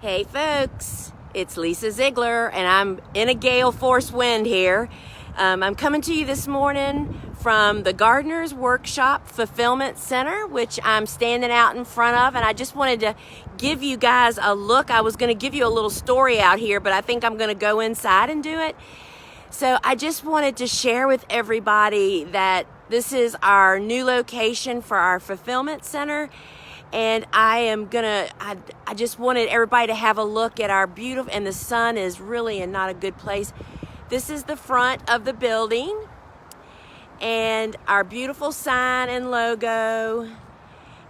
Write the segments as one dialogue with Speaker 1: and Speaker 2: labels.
Speaker 1: Hey folks, it's Lisa Ziegler and I'm in a gale force wind here. I'm coming to you this morning from the Gardener's Workshop Fulfillment Center, which I'm standing out in front of, and I just wanted to give you guys a look. I was going to give you a little story out here, but I think I'm going to go inside and do it. So I just wanted to share with everybody that this is our new location for our fulfillment center. And I just wanted everybody to have a look at our beautiful, and the sun is really in not a good place. This is the front of the building and our beautiful sign and logo.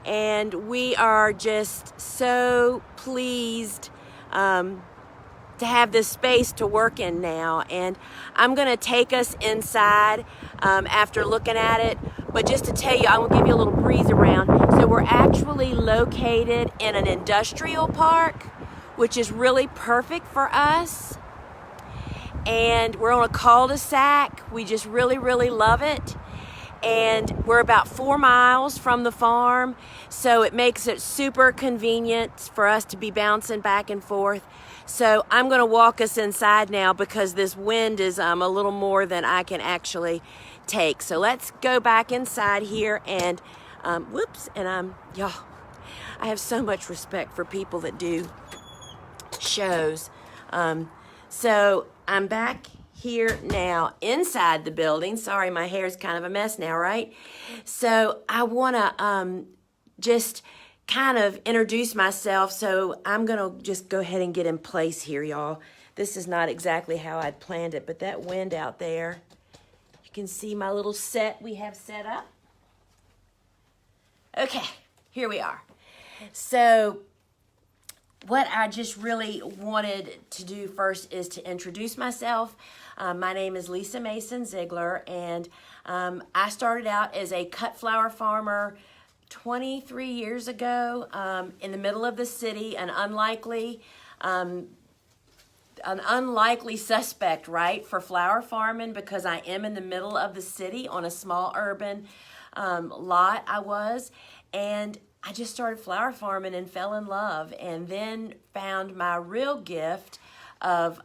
Speaker 1: And we are just so pleased to have this space to work in now. And I'm going to take us inside after looking at it. But just to tell you, I will give you a little breeze around. So we're actually located in an industrial park, which is really perfect for us. And we're on a cul-de-sac. We just really, really love it. And we're about 4 miles from the farm. So it makes it super convenient for us to be bouncing back and forth. So I'm going to walk us inside now because this wind is a little more than I can actually take. So let's go back inside here and y'all, I have so much respect for people that do shows. So I'm back here now inside the building. Sorry, my hair's kind of a mess now, right? So I want to just kind of introduce myself. So I'm going to just go ahead and get in place here, y'all. This is not exactly how I'd planned it, but that wind out there, you can see my little set we have set up. Okay, here we are. So what I just really wanted to do first is to introduce myself. My name is Lisa Mason Ziegler, and I started out as a cut flower farmer 23 years ago in the middle of the city, an unlikely suspect, right, for flower farming, because I am in the middle of the city on a small urban lot I was, and I just started flower farming and fell in love, and then found my real gift of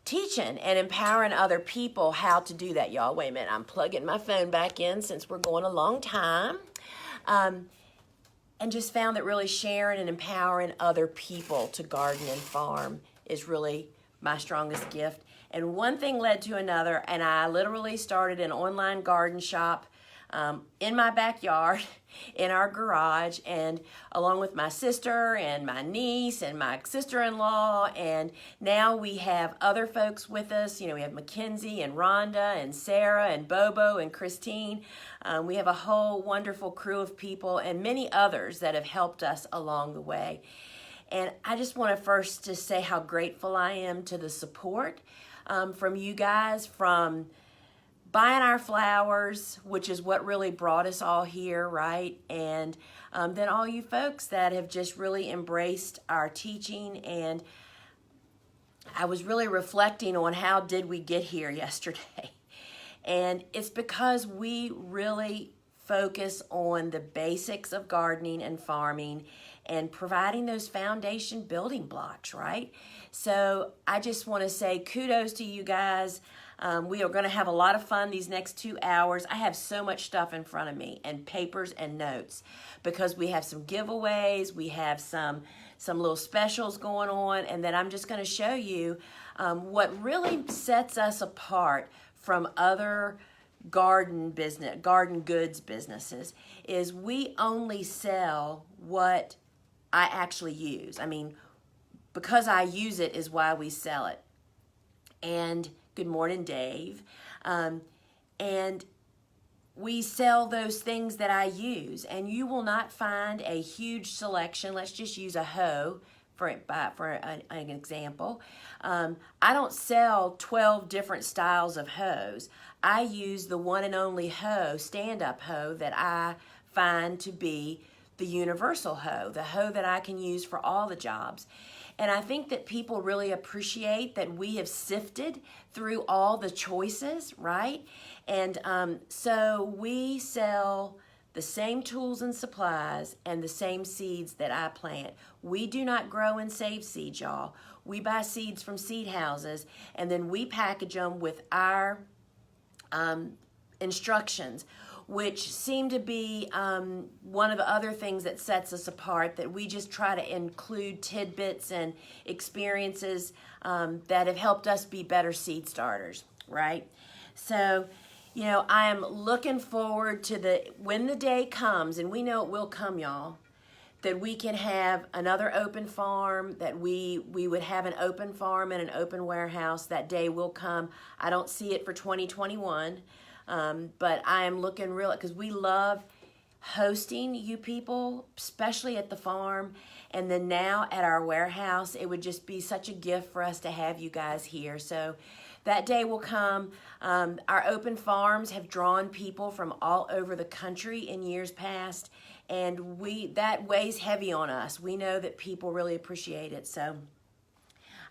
Speaker 1: teaching and empowering other people how to do that, y'all. Wait a minute, I'm plugging my phone back in since we're going a long time. And just found that really sharing and empowering other people to garden and farm is really my strongest gift. And one thing led to another, and I literally started an online garden shop in my backyard, in our garage, and along with my sister and my niece and my sister-in-law, and now we have other folks with us. You know, we have Mackenzie and Rhonda and Sarah and Bobo and Christine. We have a whole wonderful crew of people and many others that have helped us along the way. And I just want to first just say how grateful I am to the support from you guys, from buying our flowers, which is what really brought us all here, right? And then all you folks that have just really embraced our teaching. And I was really reflecting on how did we get here yesterday. And it's because we really focus on the basics of gardening and farming and providing those foundation building blocks, right? So I just want to say kudos to you guys. We are going to have a lot of fun these next 2 hours. I have so much stuff in front of me, and papers and notes, because we have some giveaways, we have some little specials going on, and then I'm just going to show you what really sets us apart from other garden goods businesses is we only sell what I actually use. I mean, because I use it is why we sell it. And good morning, Dave. And we sell those things that I use, and you will not find a huge selection. Let's just use a hoe for an example. I don't sell 12 different styles of hoes. I use the one and only hoe, stand-up hoe, that I find to be the universal hoe, the hoe that I can use for all the jobs. And I think that people really appreciate that we have sifted through all the choices, right? And so we sell the same tools and supplies and the same seeds that I plant. We do not grow and save seeds, y'all. We buy seeds from seed houses, and then we package them with our instructions, which seem to be one of the other things that sets us apart, that we just try to include tidbits and experiences that have helped us be better seed starters, right? So, you know, I am looking forward to when the day comes, and we know it will come, y'all, that we can have another open farm, that we would have an open farm and an open warehouse. That day will come. I don't see it for 2021, but I am looking real, because we love hosting you people, especially at the farm, and then now at our warehouse. It would just be such a gift for us to have you guys here. So that day will come. Our open farms have drawn people from all over the country in years past, and that weighs heavy on us. We know that people really appreciate it. So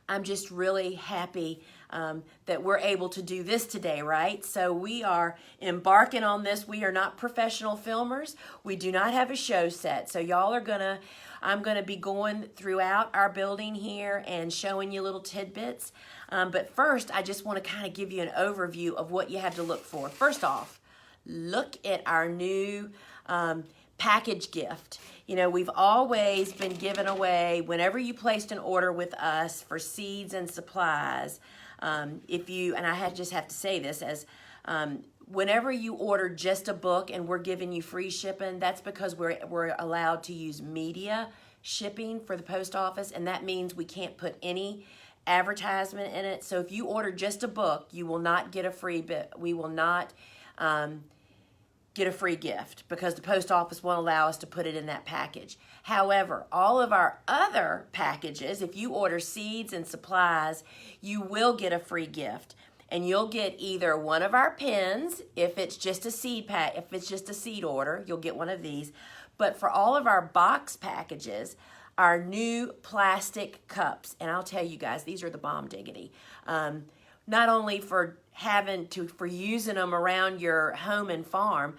Speaker 1: I'm just really happy that we're able to do this today, right? So we are embarking on this. We are not professional filmers. We do not have a show set. So y'all are I'm gonna be going throughout our building here and showing you little tidbits. But first, I just want to kind of give you an overview of what you have to look for. First off, look at our new package gift. You know, we've always been giving away, whenever you placed an order with us for seeds and supplies, and I just have to say this, as whenever you order just a book and we're giving you free shipping, that's because we're allowed to use media shipping for the post office, and that means we can't put any advertisement in it. So if you order just a book, you will not get a free bit. We will not get a free gift, because the post office won't allow us to put it in that package. However, all of our other packages, if you order seeds and supplies, you will get a free gift. And you'll get either one of our pens, if it's just a seed pack, if it's just a seed order, you'll get one of these. But for all of our box packages, our new plastic cups, and I'll tell you guys, these are the bomb diggity. Not only for using them around your home and farm,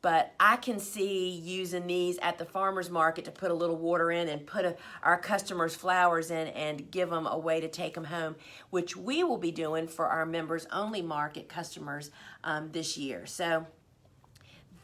Speaker 1: but I can see using these at the farmer's market to put a little water in and put our customers' flowers in and give them a way to take them home, which we will be doing for our members only market customers this year. So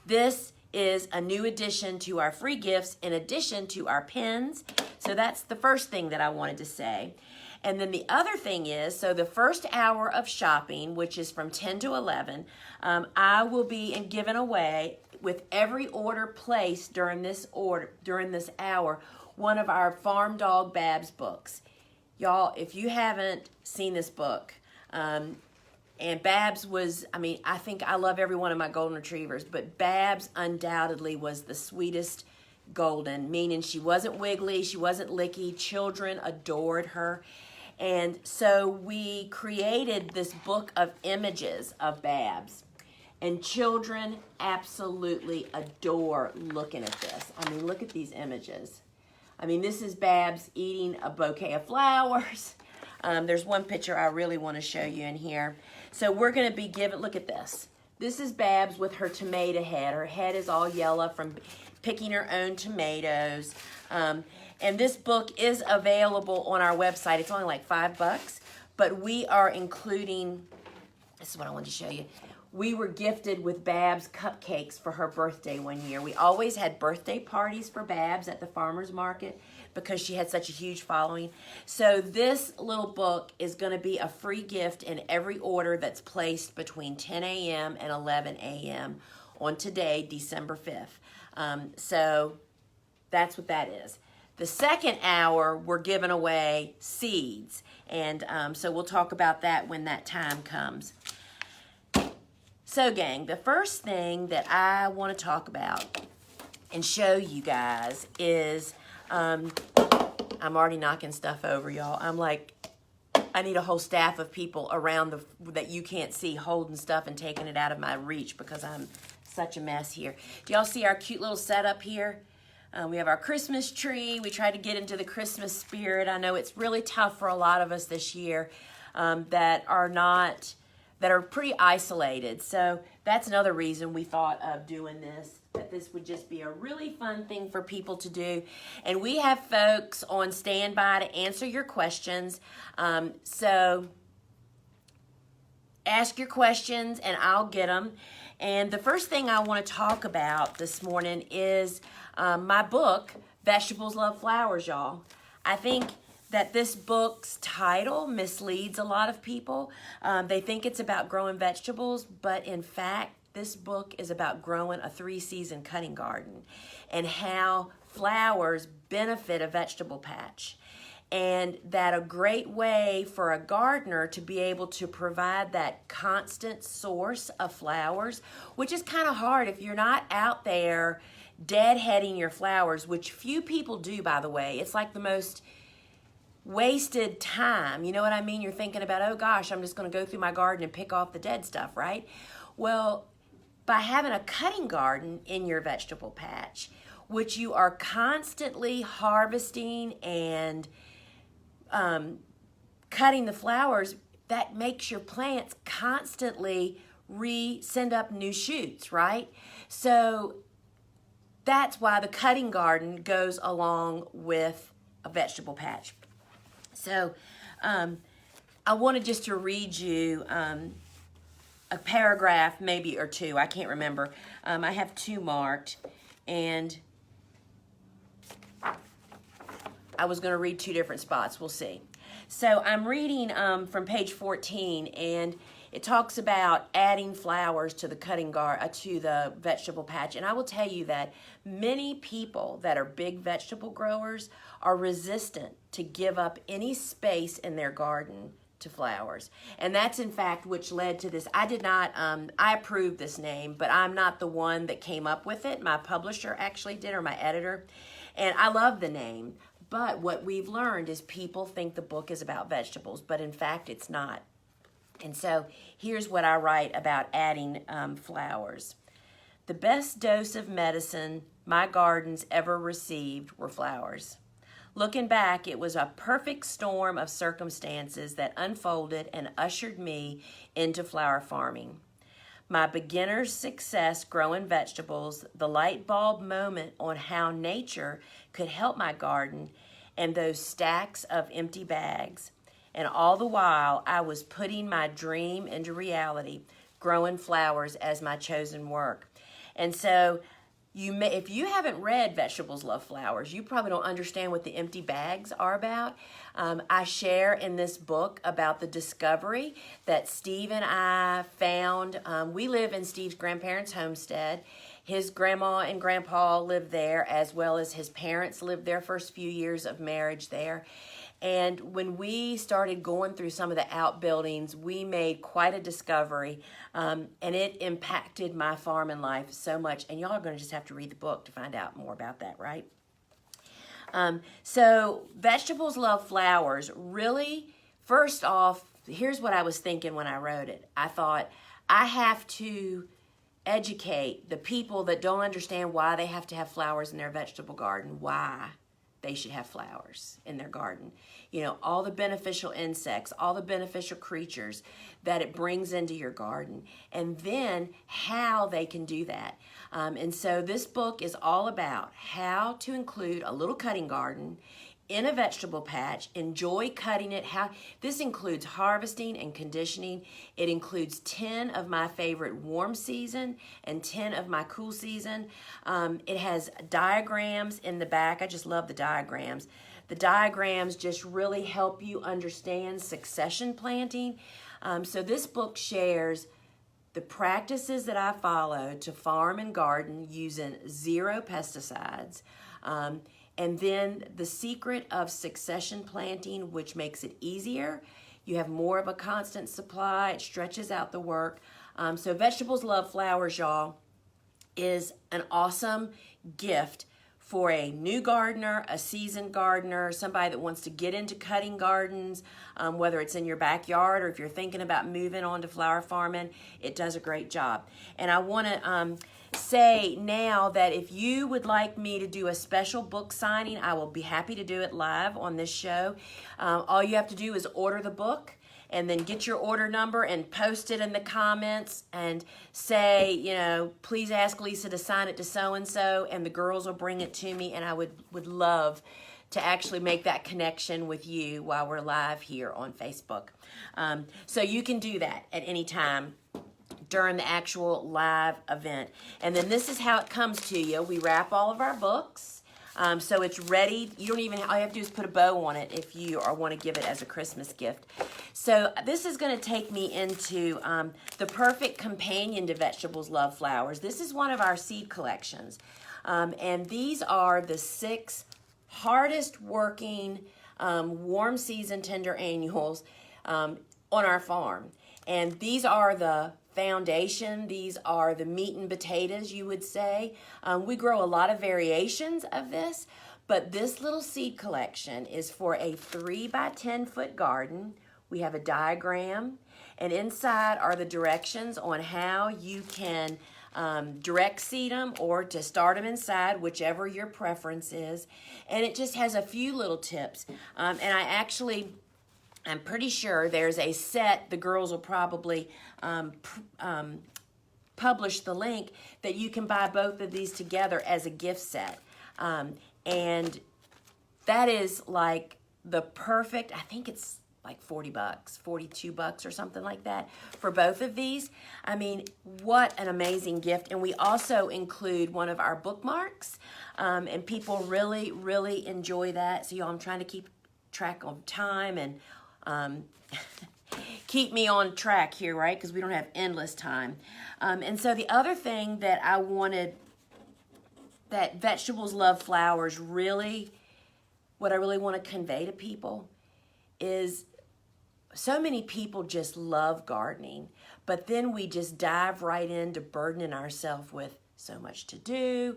Speaker 1: this is a new addition to our free gifts, in addition to our pens. So that's the first thing that I wanted to say. And then the other thing is, so the first hour of shopping, which is from 10 to 11, I will be giving away, with every order placed during this hour, one of our Farm Dog Babs books. Y'all, if you haven't seen this book, and Babs was, I think I love every one of my golden retrievers, but Babs undoubtedly was the sweetest golden, meaning she wasn't wiggly, she wasn't licky. Children adored her. And so we created this book of images of Babs, and children absolutely adore looking at this. Look at these images. This is Babs eating a bouquet of flowers. There's one picture I really want to show you in here. So we're going to be look at this. This is Babs with her tomato head. Her head is all yellow from picking her own tomatoes. And this book is available on our website. It's only like $5, but we are including, this is what I wanted to show you. We were gifted with Babs cupcakes for her birthday one year. We always had birthday parties for Babs at the farmer's market because she had such a huge following. So this little book is going to be a free gift in every order that's placed between 10 a.m. and 11 a.m. on today, December 5th. So that's what that is. The second hour, we're giving away seeds, and so we'll talk about that when that time comes. So, gang, the first thing that I want to talk about and show you guys is, I'm already knocking stuff over, y'all. I'm like, I need a whole staff of people around that you can't see holding stuff and taking it out of my reach because I'm such a mess here. Do y'all see our cute little setup here? We have our Christmas tree. We try to get into the Christmas spirit. I know it's really tough for a lot of us this year that are not that are pretty isolated. So that's another reason we thought of doing this, that this would just be a really fun thing for people to do. And we have folks on standby to answer your questions. So ask your questions and I'll get them. And the first thing I want to talk about this morning is my book, Vegetables Love Flowers, y'all. I think that this book's title misleads a lot of people. They think it's about growing vegetables, but in fact, this book is about growing a 3-season cutting garden and how flowers benefit a vegetable patch. And that a great way for a gardener to be able to provide that constant source of flowers, which is kind of hard if you're not out there deadheading your flowers, which few people do, by the way. It's like the most wasted time. You know what I mean? You're thinking about, oh gosh, I'm just going to go through my garden and pick off the dead stuff, right? Well, by having a cutting garden in your vegetable patch, which you are constantly harvesting and cutting the flowers, that makes your plants constantly send up new shoots, right? So that's why the cutting garden goes along with a vegetable patch. So I wanted just to read you a paragraph, maybe, or two. I can't remember. I have 2 marked, and I was going to read 2 different spots. We'll see. So I'm reading from page 14, and it talks about adding flowers to the to the vegetable patch. And I will tell you that many people that are big vegetable growers are resistant to give up any space in their garden to flowers. And that's in fact which led to this. I did not, I approved this name, but I'm not the one that came up with it. My publisher actually did, or my editor. And I love the name. But what we've learned is people think the book is about vegetables, but in fact it's not. And so here's what I write about adding flowers. The best dose of medicine my gardens ever received were flowers. Looking back, it was a perfect storm of circumstances that unfolded and ushered me into flower farming. My beginner's success growing vegetables, the light bulb moment on how nature could help my garden, and those stacks of empty bags. And all the while, I was putting my dream into reality, growing flowers as my chosen work. And so, if you haven't read Vegetables Love Flowers, you probably don't understand what the empty bags are about. I share in this book about the discovery that Steve and I found. We live in Steve's grandparents' homestead. His grandma and grandpa lived there, as well as his parents lived their first few years of marriage there. And when we started going through some of the outbuildings, we made quite a discovery, and it impacted my farming life so much. And y'all are going to just have to read the book to find out more about that, right? So Vegetables Love Flowers, really, first off, here's what I was thinking when I wrote it. I thought, I have to educate the people that don't understand why they have to have flowers in their vegetable garden, why they should have flowers in their garden. You know, all the beneficial insects, all the beneficial creatures that it brings into your garden, and then how they can do that. And so this book is all about how to include a little cutting garden in a vegetable patch, enjoy cutting it. This includes harvesting and conditioning. It includes 10 of my favorite warm season and 10 of my cool season. It has diagrams in the back. I just love the diagrams. The diagrams just really help you understand succession planting. So this book shares the practices that I follow to farm and garden using 0 pesticides. And then the secret of succession planting, which makes it easier. You have more of a constant supply. It stretches out the work. So Vegetables Love Flowers, y'all, is an awesome gift for a new gardener, a seasoned gardener, somebody that wants to get into cutting gardens, whether it's in your backyard or if you're thinking about moving on to flower farming. It does a great job. And I want to say now that if you would like me to do a special book signing, I will be happy to do it live on this show. All you have to do is order the book, and then get your order number and post it in the comments and say, you know, please ask Lisa to sign it to so-and-so, and the girls will bring it to me, and I would love to actually make that connection with you while we're live here on Facebook. So you can do that at any time during the actual live event. And then this is how it comes to you. We wrap all of our books, so it's ready. You don't even, all you have to do is put a bow on it if you want to give it as a Christmas gift. So this is going to take me into the perfect companion to Vegetables Love Flowers. This is one of our seed collections. And these are the 6 hardest working warm season tender annuals on our farm. And these are the foundation. These are the meat and potatoes, you would say. We grow a lot of variations of this, but this little seed collection is for a 3 by 10 foot garden. We have a diagram, and inside are the directions on how you can direct seed them or to start them inside, whichever your preference is. And it just has a few little tips. And I'm pretty sure there's a set, the girls will probably publish the link, that you can buy both of these together as a gift set. And that is like the perfect, I think it's like 40 bucks, 42 bucks or something like that for both of these. I mean, what an amazing gift. And we also include one of our bookmarks, and people really, really enjoy that. So y'all, I'm trying to keep track of time and keep me on track here, right? Because we don't have endless time. And so the other thing that I wanted, that Vegetables Love Flowers really, what I really want to convey to people is, so many people just love gardening, but then we just dive right into burdening ourselves with so much to do,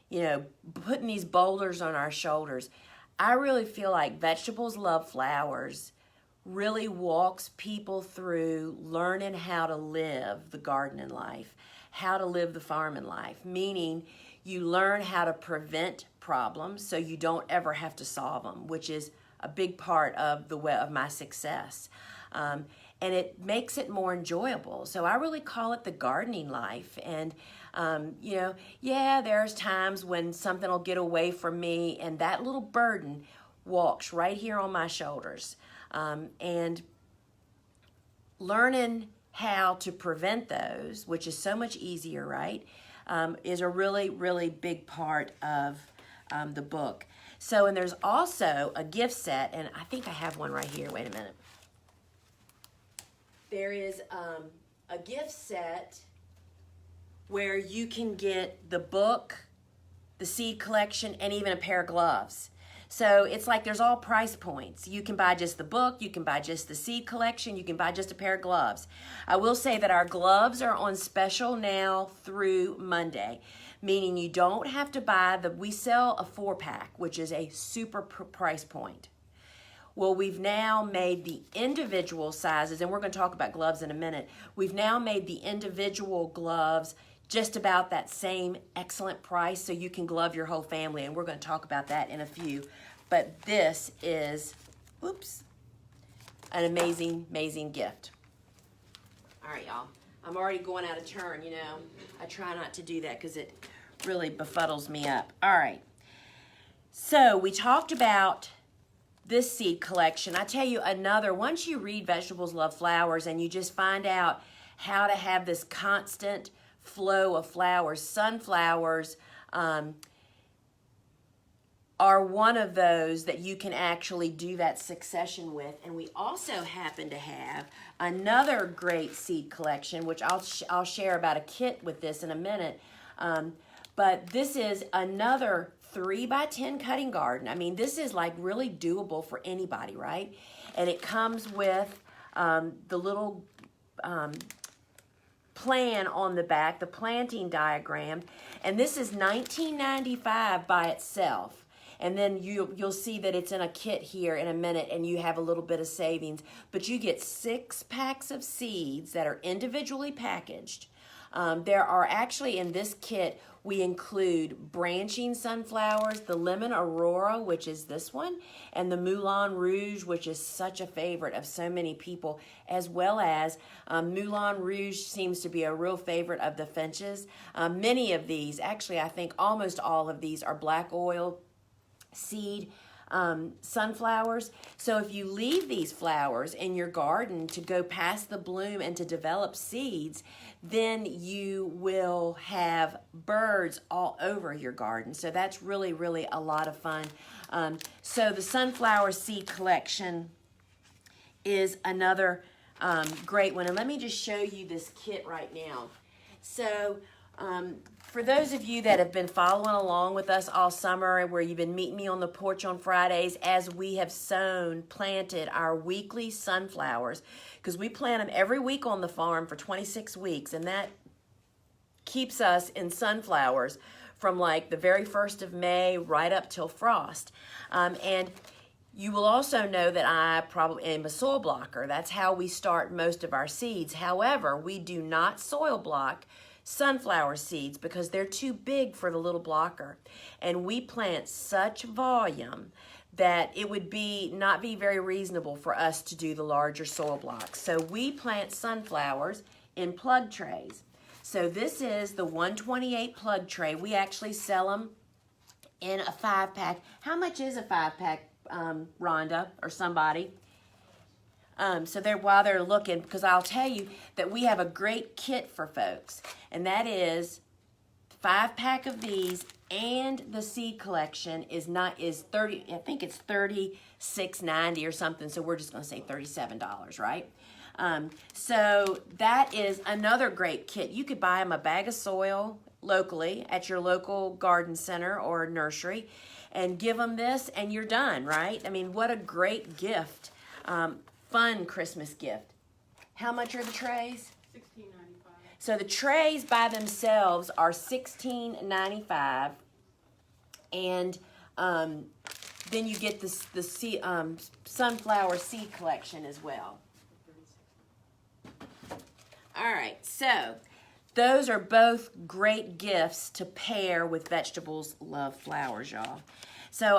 Speaker 1: you know, putting these boulders on our shoulders. I really feel like Vegetables Love Flowers really walks people through learning how to live the gardening life, how to live the farming life, meaning you learn how to prevent problems so you don't ever have to solve them, which is a big part of my success. And it makes it more enjoyable. So I really call it the gardening life. And, you know, yeah, there's times when something will get away from me and that little burden walks right here on my shoulders. And learning how to prevent those, which is so much easier, right, is a really, really big part of the book. So, and there's also a gift set, and I think I have one right here. Wait a minute. There is a gift set where you can get the book, the seed collection, and even a pair of gloves. So it's like there's all price points. You can buy just the book, you can buy just the seed collection, you can buy just a pair of gloves. I will say that our gloves are on special now through Monday, meaning you don't have to buy we sell a 4-pack, which is a super price point. Well, we've now made the individual sizes, and we're going to talk about gloves in a minute. We've now made the individual gloves just about that same excellent price, so you can glove your whole family, and we're going to talk about that in a few. But this is, an amazing, amazing gift. All right, y'all. I'm already going out of turn, you know. I try not to do that because it really befuddles me up. All right. So we talked about this seed collection. I tell you another, once you read Vegetables Love Flowers and you just find out how to have this constant flow of flowers, sunflowers are one of those that you can actually do that succession with. And we also happen to have another great seed collection, which I'll share about a kit with this in a minute. But this is another 3 by 10 cutting garden. I mean, this is like really doable for anybody, right? And it comes with the little plan on the back, the planting diagram. And this is $19.95 by itself. And then you'll see that it's in a kit here in a minute, and you have a little bit of savings. But you get 6 packs of seeds that are individually packaged. There are actually in this kit, we include branching sunflowers, the Lemon Aurora, which is this one, and the Moulin Rouge, which is such a favorite of so many people, as well as Moulin Rouge seems to be a real favorite of the finches. Many of these, actually I think almost all of these, are black oil seed sunflowers. So if you leave these flowers in your garden to go past the bloom and to develop seeds, then you will have birds all over your garden. So that's really, really a lot of fun. So the sunflower seed collection is another great one. And let me just show you this kit right now. So for those of you that have been following along with us all summer, where you've been meeting me on the porch on Fridays as we have planted our weekly sunflowers, because we plant them every week on the farm for 26 weeks, and that keeps us in sunflowers from like the very 1st of May right up till frost. And you will also know that I probably am a soil blocker. That's how we start most of our seeds. However, we do not soil block sunflower seeds because they're too big for the little blocker. And we plant such volume that it would not be very reasonable for us to do the larger soil blocks. So we plant sunflowers in plug trays. So this is the 128 plug tray. We actually sell them in a 5-pack. How much is a 5-pack, Rhonda or somebody? So while they're looking, because I'll tell you that we have a great kit for folks, and that is 5-pack of these, and the seed collection is 30. I think it's $36.90 or something. So we're just going to say $37, right? So that is another great kit. You could buy them a bag of soil locally at your local garden center or nursery, and give them this, and you're done, right? I mean, what a great gift. Fun Christmas gift. How much are the trays?
Speaker 2: $16.95.
Speaker 1: So the trays by themselves are $16.95, and then you get the sunflower seed collection as well. All right, so those are both great gifts to pair with vegetables. Love flowers, y'all. So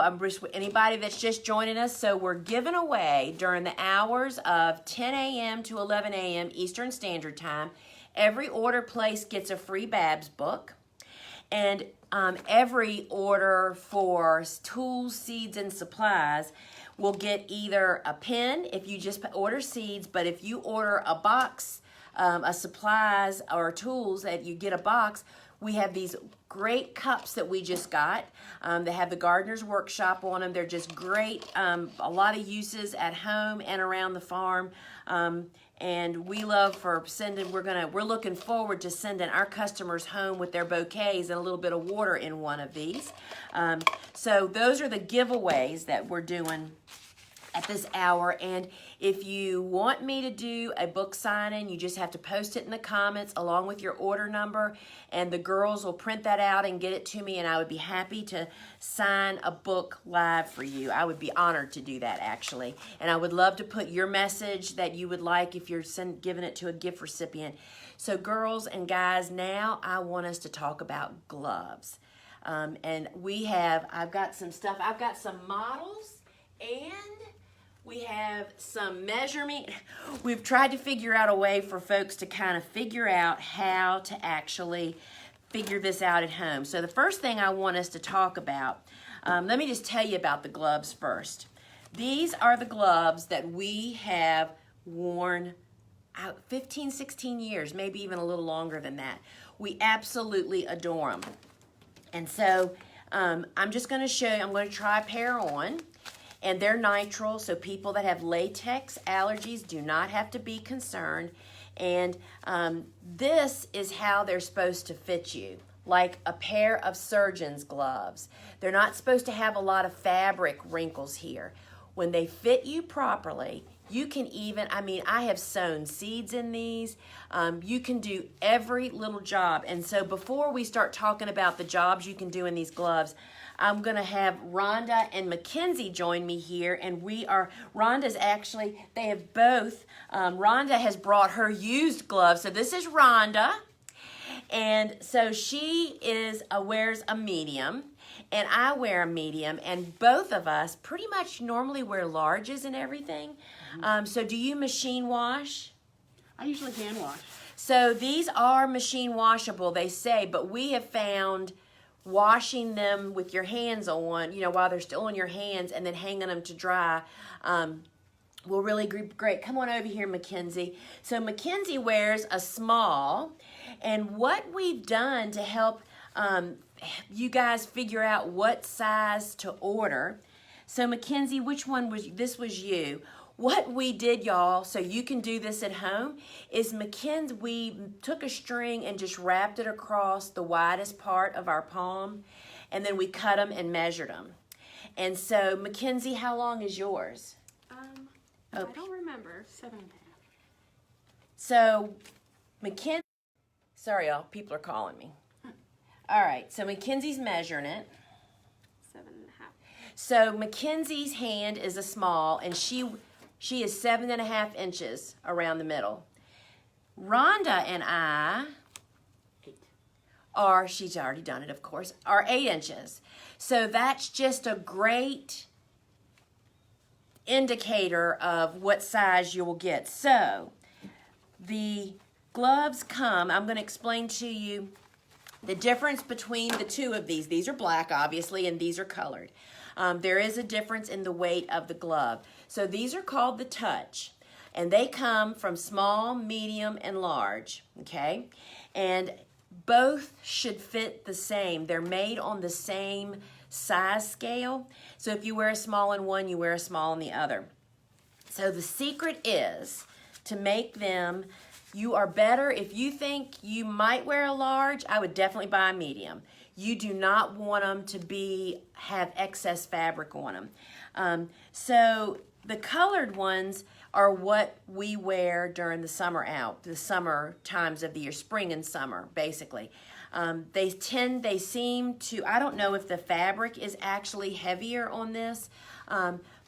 Speaker 1: anybody that's just joining us, so we're giving away during the hours of 10 a.m. to 11 a.m. Eastern Standard Time. Every order placed gets a free Babs book. And every order for tools, seeds, and supplies will get either a pen if you just order seeds, but if you order a box of supplies or tools that you get a box, we have these great cups that we just got. They have the Gardener's Workshop on them. They're just great. A lot of uses at home and around the farm. And we love for sending, we're looking forward to sending our customers home with their bouquets and a little bit of water in one of these. So those are the giveaways that we're doing at this hour. And if you want me to do a book signing, you just have to post it in the comments along with your order number, and the girls will print that out and get it to me, and I would be happy to sign a book live for you. I would be honored to do that, actually. And I would love to put your message that you would like if you're giving it to a gift recipient. So girls and guys, now I want us to talk about gloves. And I've got some stuff. I've got some models, and we have some measurement. We've tried to figure out a way for folks to kind of figure out how to actually figure this out at home. So the first thing I want us to talk about, let me just tell you about the gloves first. These are the gloves that we have worn out 15, 16 years, maybe even a little longer than that. We absolutely adore them. And so I'm just going to show you, I'm going to try a pair on. And they're nitrile, so people that have latex allergies do not have to be concerned. And this is how they're supposed to fit you, like a pair of surgeon's gloves. They're not supposed to have a lot of fabric wrinkles here. When they fit you properly, you can even, I have sown seeds in these. You can do every little job. And so before we start talking about the jobs you can do in these gloves, I'm going to have Rhonda and Mackenzie join me here, and Rhonda's actually, they have both, Rhonda has brought her used gloves. So this is Rhonda, And so she wears a medium, and I wear a medium, and both of us pretty much normally wear larges and everything. So do you machine wash?
Speaker 2: I usually hand wash.
Speaker 1: So these are machine washable, they say, but we have found washing them with your hands on, while they're still on your hands, and then hanging them to dry, will really be great. Come on over here, Mackenzie. So Mackenzie wears a small, and what we've done to help you guys figure out what size to order. So Mackenzie, which one was this? Was you? What we did, y'all, so you can do this at home, is we took a string and just wrapped it across the widest part of our palm, and then we cut them and measured them. And so, Mackenzie, how long is yours?
Speaker 2: I don't remember. 7.5.
Speaker 1: So, Mackenzie, sorry, y'all, people are calling me. All right, so Mackenzie's measuring it.
Speaker 2: 7.5.
Speaker 1: So, Mackenzie's hand is a small, and she is 7.5 inches around the middle. Rhonda and I
Speaker 2: 8.
Speaker 1: She's already done it, of course, are 8 inches. So that's just a great indicator of what size you will get. So the gloves come, I'm going to explain to you the difference between the two of these. These are black, obviously, and these are colored. There is a difference in the weight of the glove. So these are called the Touch, and they come from small, medium, and large, okay? And both should fit the same. They're made on the same size scale. So if you wear a small in one, you wear a small in the other. So the secret is to make them, you are better, if you think you might wear a large, I would definitely buy a medium. You do not want them to have excess fabric on them. So the colored ones are what we wear during the summer times of the year, spring and summer, basically. They seem to, I don't know if the fabric is actually heavier on this,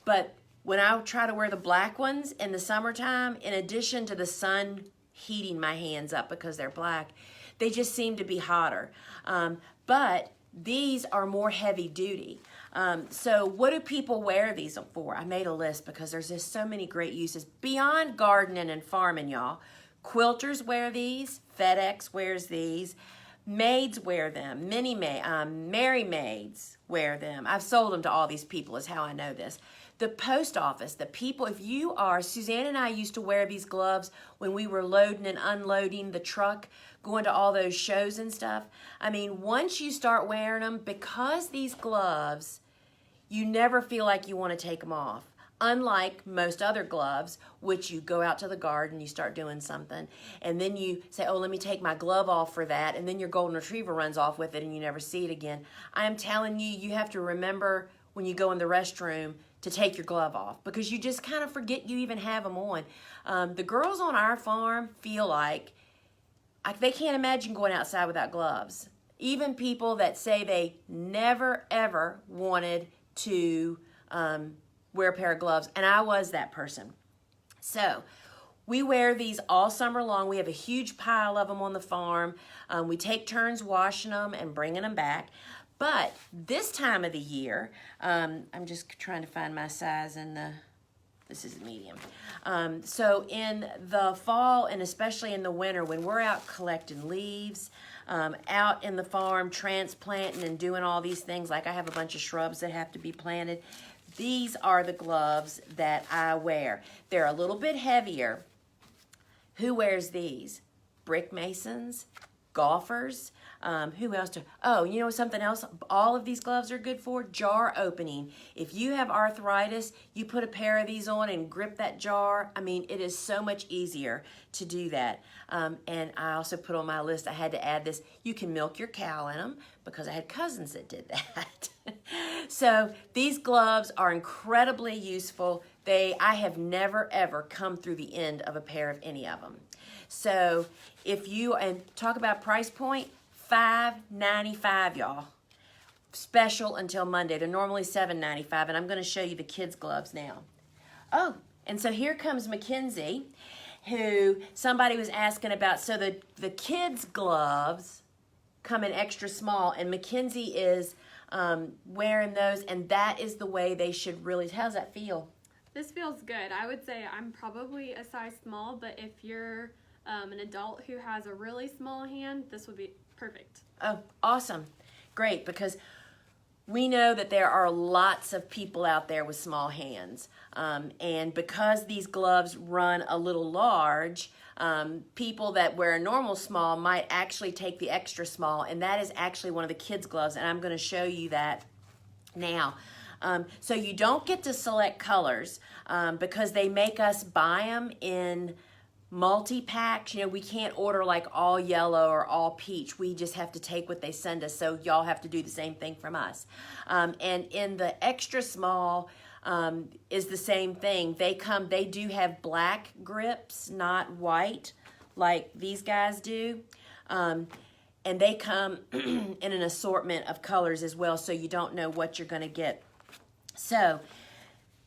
Speaker 1: but when I try to wear the black ones in the summertime, in addition to the sun heating my hands up because they're black, they just seem to be hotter. But these are more heavy duty. So what do people wear these for? I made a list because there's just so many great uses beyond gardening and farming, y'all. Quilters wear these. FedEx wears these. Maids wear them. Mary Maids wear them. I've sold them to all these people is how I know this. The post office, the people, Suzanne and I used to wear these gloves when we were loading and unloading the truck, going to all those shows and stuff. I mean, once you start wearing them, because these gloves, you never feel like you want to take them off. Unlike most other gloves, which you go out to the garden, you start doing something, and then you say, oh, let me take my glove off for that, and then your golden retriever runs off with it and you never see it again. I am telling you, you have to remember when you go in the restroom to take your glove off because you just kind of forget you even have them on. The girls on our farm feel like they can't imagine going outside without gloves. Even people that say they never, ever wanted to wear a pair of gloves, and I was that person. So we wear these all summer long. We have a huge pile of them on the farm. We take turns washing them and bringing them back. But this time of the year, I'm just trying to find my size in this is medium. So in the fall and especially in the winter when we're out collecting leaves, out in the farm transplanting and doing all these things, like I have a bunch of shrubs that have to be planted, these are the gloves that I wear. They're a little bit heavier. Who wears these? Brick masons, golfers. Who else? Oh, you know something else all of these gloves are good for? Jar opening. If you have arthritis, you put a pair of these on and grip that jar. I mean, it is so much easier to do that. And I also put on my list, I had to add this, you can milk your cow in them because I had cousins that did that. So these gloves are incredibly useful. I have never ever come through the end of a pair of any of them. So and talk about price point, $5.95, y'all. Special until Monday. They're normally $7.95, and I'm going to show you the kids' gloves now. Oh, and so here comes Mackenzie, who somebody was asking about. So the kids' gloves come in extra small, and Mackenzie is wearing those, and that is the way they should really. How's that feel?
Speaker 2: This feels good. I would say I'm probably a size small, but if you're an adult who has a really small hand, this would be perfect.
Speaker 1: Oh, awesome. Great, because we know that there are lots of people out there with small hands. And because these gloves run a little large, people that wear a normal small might actually take the extra small, and that is actually one of the kids' gloves, and I'm going to show you that now. So you don't get to select colors because they make us buy them in multi-packs. You know, we can't order like all yellow or all peach. We just have to take what they send us, so y'all have to do the same thing from us. And in the extra small is the same thing. They do have black grips, not white like these guys do. And they come in an assortment of colors as well, so you don't know what you're going to get. So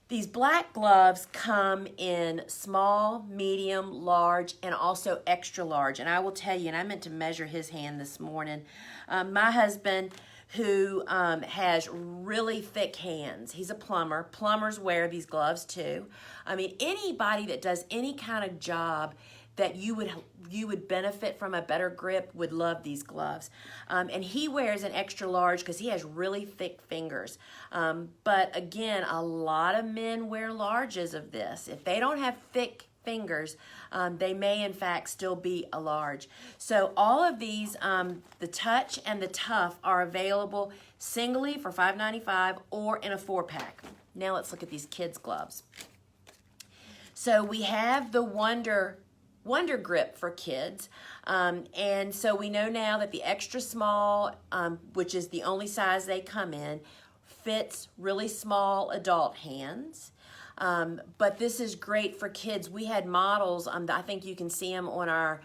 Speaker 1: these black gloves come in small, medium, large, and also extra large. And I will tell you, and I meant to measure his hand this morning. My husband, who has really thick hands, he's a plumber. Plumbers wear these gloves too. I mean, anybody that does any kind of job that you would benefit from a better grip would love these gloves. And he wears an extra large because he has really thick fingers. But again, a lot of men wear larges of this. If they don't have thick fingers, they may in fact still be a large. So all of these, the Touch and the Tough, are available singly for $5.95 or in a 4-pack. Now let's look at these kids' gloves. So we have the Wonder Grip for kids, and so we know now that the extra small, which is the only size they come in, fits really small adult hands. But this is great for kids. We had models, I think you can see them on our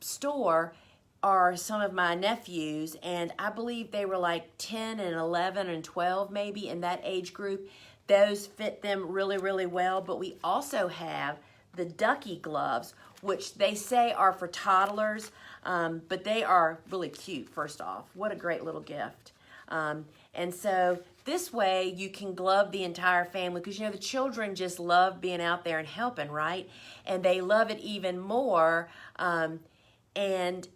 Speaker 1: store, are some of my nephews, and I believe they were like 10 and 11 and 12 maybe in that age group. Those fit them really, really well. But we also have the Ducky Gloves, which they say are for toddlers, but they are really cute, first off. What a great little gift. And so this way you can glove the entire family, because you know the children just love being out there and helping, right? And they love it even more and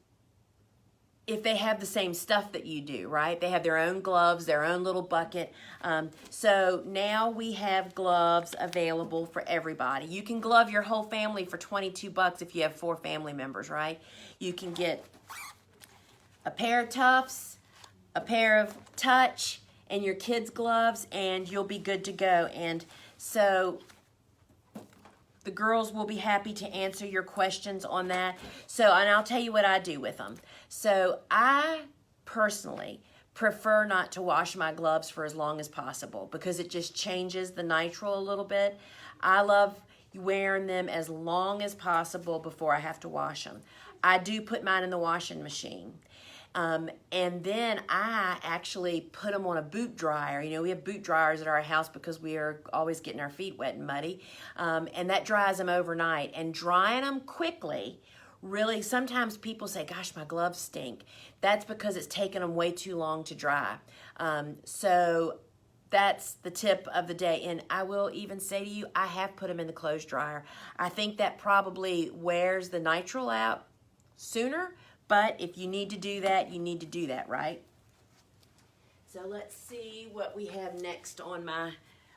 Speaker 1: if they have the same stuff that you do, right? They have their own gloves, their own little bucket. So now we have gloves available for everybody. You can glove your whole family for $22 if you have 4 family members, right? You can get a pair of Tufts, a pair of Touch, and your kids' gloves, and you'll be good to go. And so the girls will be happy to answer your questions on that. So, and I'll tell you what I do with them. So I personally prefer not to wash my gloves for as long as possible because it just changes the nitrile a little bit. I love wearing them as long as possible before I have to wash them. I do put mine in the washing machine. And then I actually put them on a boot dryer. You know, we have boot dryers at our house because we are always getting our feet wet and muddy. And that dries them overnight. And drying them quickly, really, sometimes people say, gosh, my gloves stink. That's because it's taken them way too long to dry. So that's the tip of the day. And I will even say to you, I have put them in the clothes dryer. I think that probably wears the nitrile out sooner. But if you need to do that, you need to do that, right? So let's see what we have next on my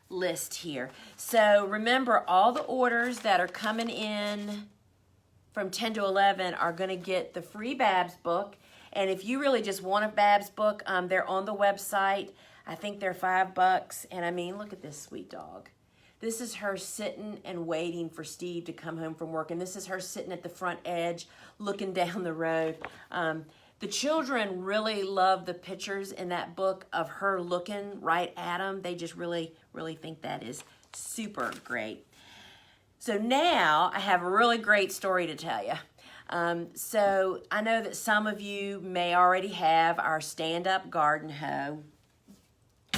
Speaker 1: list here. So remember, all the orders that are coming in from 10 to 11 are going to get the free Babs book. And if you really just want a Babs book, they're on the website. I think they're $5. And I mean, look at this sweet dog. This is her sitting and waiting for Steve to come home from work. And this is her sitting at the front edge looking down the road. The children really love the pictures in that book of her looking right at them. They just really, really think that is super great. So now I have a really great story to tell you. So I know that some of you may already have our stand-up garden hoe,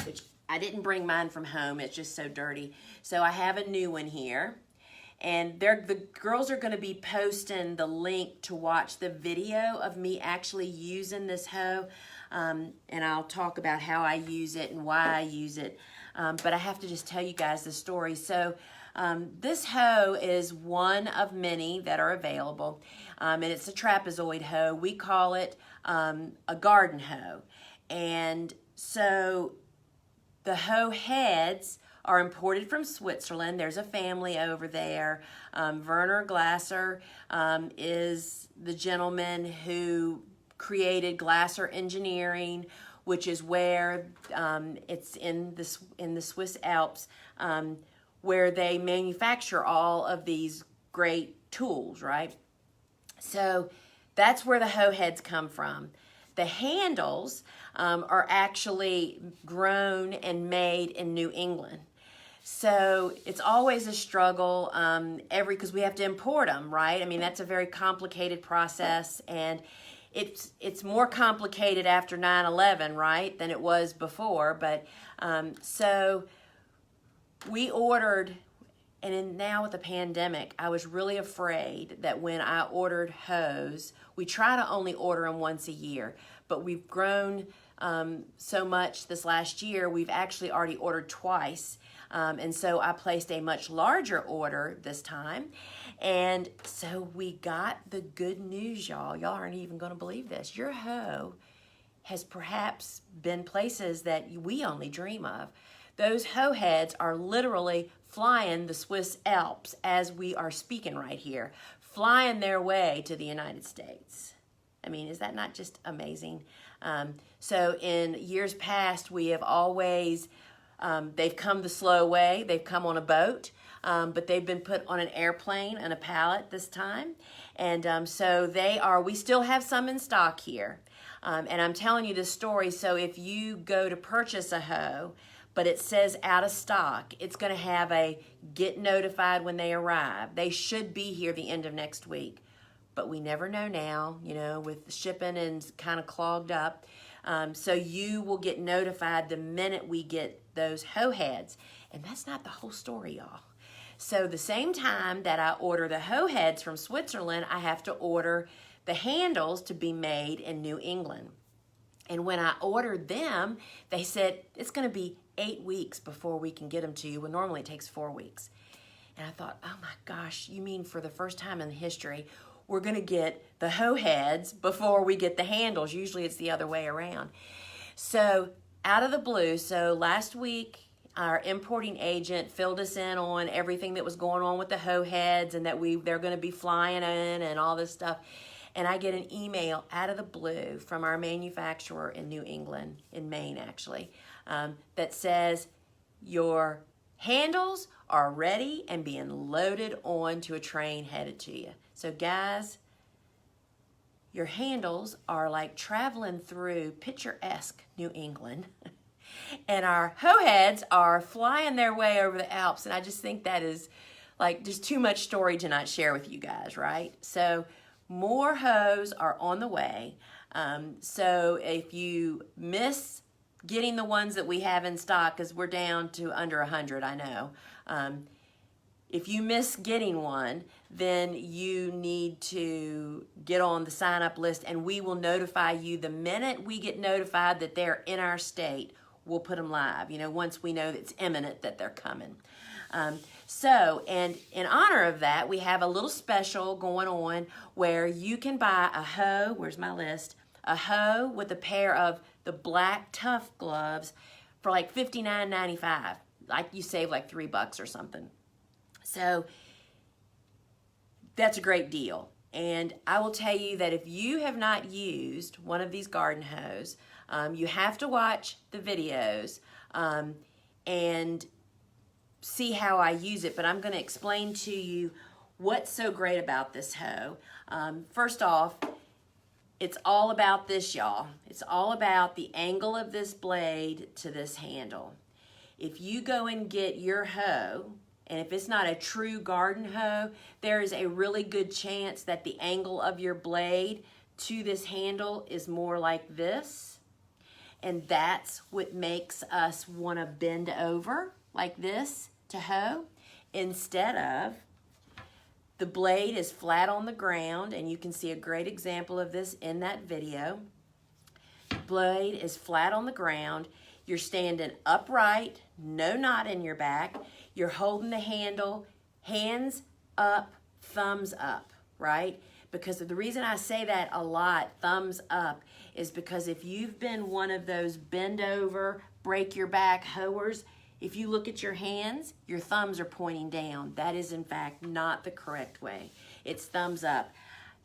Speaker 1: which I didn't bring mine from home. It's just so dirty. So I have a new one here. And the girls are going to be posting the link to watch the video of me actually using this hoe. And I'll talk about how I use it and why I use it. But I have to just tell you guys the story. So this hoe is one of many that are available. And it's a trapezoid hoe. We call it a garden hoe. And so the hoe heads are imported from Switzerland. There's a family over there. Werner Glasser is the gentleman who created Glasser Engineering, which is where it's in the Swiss Alps, where they manufacture all of these great tools, right? So that's where the hoe heads come from. The handles are actually grown and made in New England. So it's always a struggle because we have to import them, right? I mean, that's a very complicated process, and it's more complicated after 9/11, right, than it was before. But so we ordered, and now with the pandemic, I was really afraid that when I ordered hoes, we try to only order them once a year, but we've grown so much this last year, we've actually already ordered twice. And so I placed a much larger order this time. And so we got the good news, y'all. Y'all aren't even going to believe this. Your hoe has perhaps been places that we only dream of. Those hoe heads are literally flying the Swiss Alps as we are speaking right here, flying their way to the United States. I mean, is that not just amazing? So in years past, we have always... they've come the slow way. They've come on a boat, but they've been put on an airplane and a pallet this time. And so we still have some in stock here. And I'm telling you this story, so if you go to purchase a hoe, but it says out of stock, it's going to have a get notified when they arrive. They should be here the end of next week. But we never know now, with shipping and kind of clogged up. So you will get notified the minute we get those hoe heads. And that's not the whole story, y'all. So the same time that I order the hoe heads from Switzerland, I have to order the handles to be made in New England. And when I ordered them, they said it's going to be 8 weeks before we can get them to you. Well, normally it takes 4 weeks. And I thought, oh my gosh, you mean for the first time in history, we're going to get the hoe heads before we get the handles. Usually it's the other way around. So out of the blue, so last week our importing agent filled us in on everything that was going on with the hoe heads and that they're going to be flying in and all this stuff. And I get an email out of the blue from our manufacturer in New England, in Maine actually, that says your handles are ready and being loaded onto a train headed to you. So guys, your handles are like traveling through picturesque New England and our hoe heads are flying their way over the Alps. And I just think that is like just too much story to not share with you guys, right? So more hoes are on the way. So if you miss getting the ones that we have in stock, because we're down to under 100, I know. If you miss getting one, then you need to get on the sign-up list, and we will notify you the minute we get notified that they're in our state. We'll put them live, once we know that it's imminent that they're coming. And in honor of that, we have a little special going on where you can buy a hoe, where's my list, a hoe with a pair of the black tough gloves for like $59.95. Like you save like $3 or something. So that's a great deal. And I will tell you that if you have not used one of these garden hoes, you have to watch the videos and see how I use it. But I'm going to explain to you what's so great about this hoe. First off, it's all about this, y'all. It's all about the angle of this blade to this handle. If you go and get your hoe, and if it's not a true garden hoe, there is a really good chance that the angle of your blade to this handle is more like this. And that's what makes us want to bend over like this to hoe instead of The blade is flat on the ground, and you can see a great example of this in that video. Blade is flat on the ground. You're standing upright, no knot in your back. You're holding the handle, hands up, thumbs up, right? Because the reason I say that a lot, thumbs up, is because if you've been one of those bend over, break your back hoers, if you look at your hands, your thumbs are pointing down. That is, in fact, not the correct way. It's thumbs up.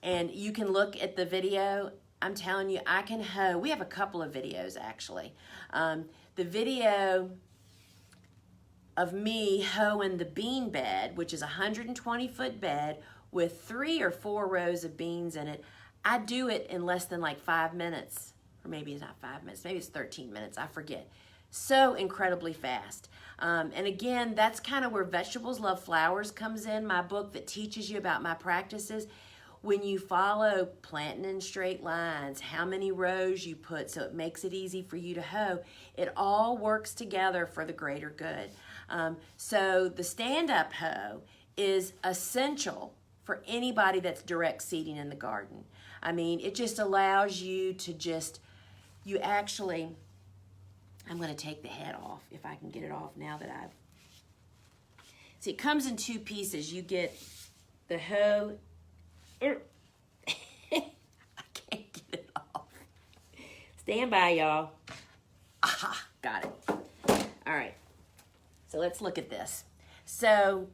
Speaker 1: And you can look at the video. I'm telling you, I can hoe. We have a couple of videos, actually. The video of me hoeing the bean bed, which is a 120-foot bed with 3 or 4 rows of beans in it, I do it in less than like 5 minutes. Or maybe it's not 5 minutes. Maybe it's 13 minutes. I forget. So incredibly fast. And again, that's kind of where Vegetables Love Flowers comes in, my book that teaches you about my practices. When you follow planting in straight lines, how many rows you put so it makes it easy for you to hoe, it all works together for the greater good. So the stand-up hoe is essential for anybody that's direct seeding in the garden. I mean, it just allows you to you actually, I'm going to take the head off if I can get it off now that I've... See, it comes in 2 pieces. You get the hoe. I can't get it off. Stand by, y'all. Aha, got it. All right. So let's look at this. So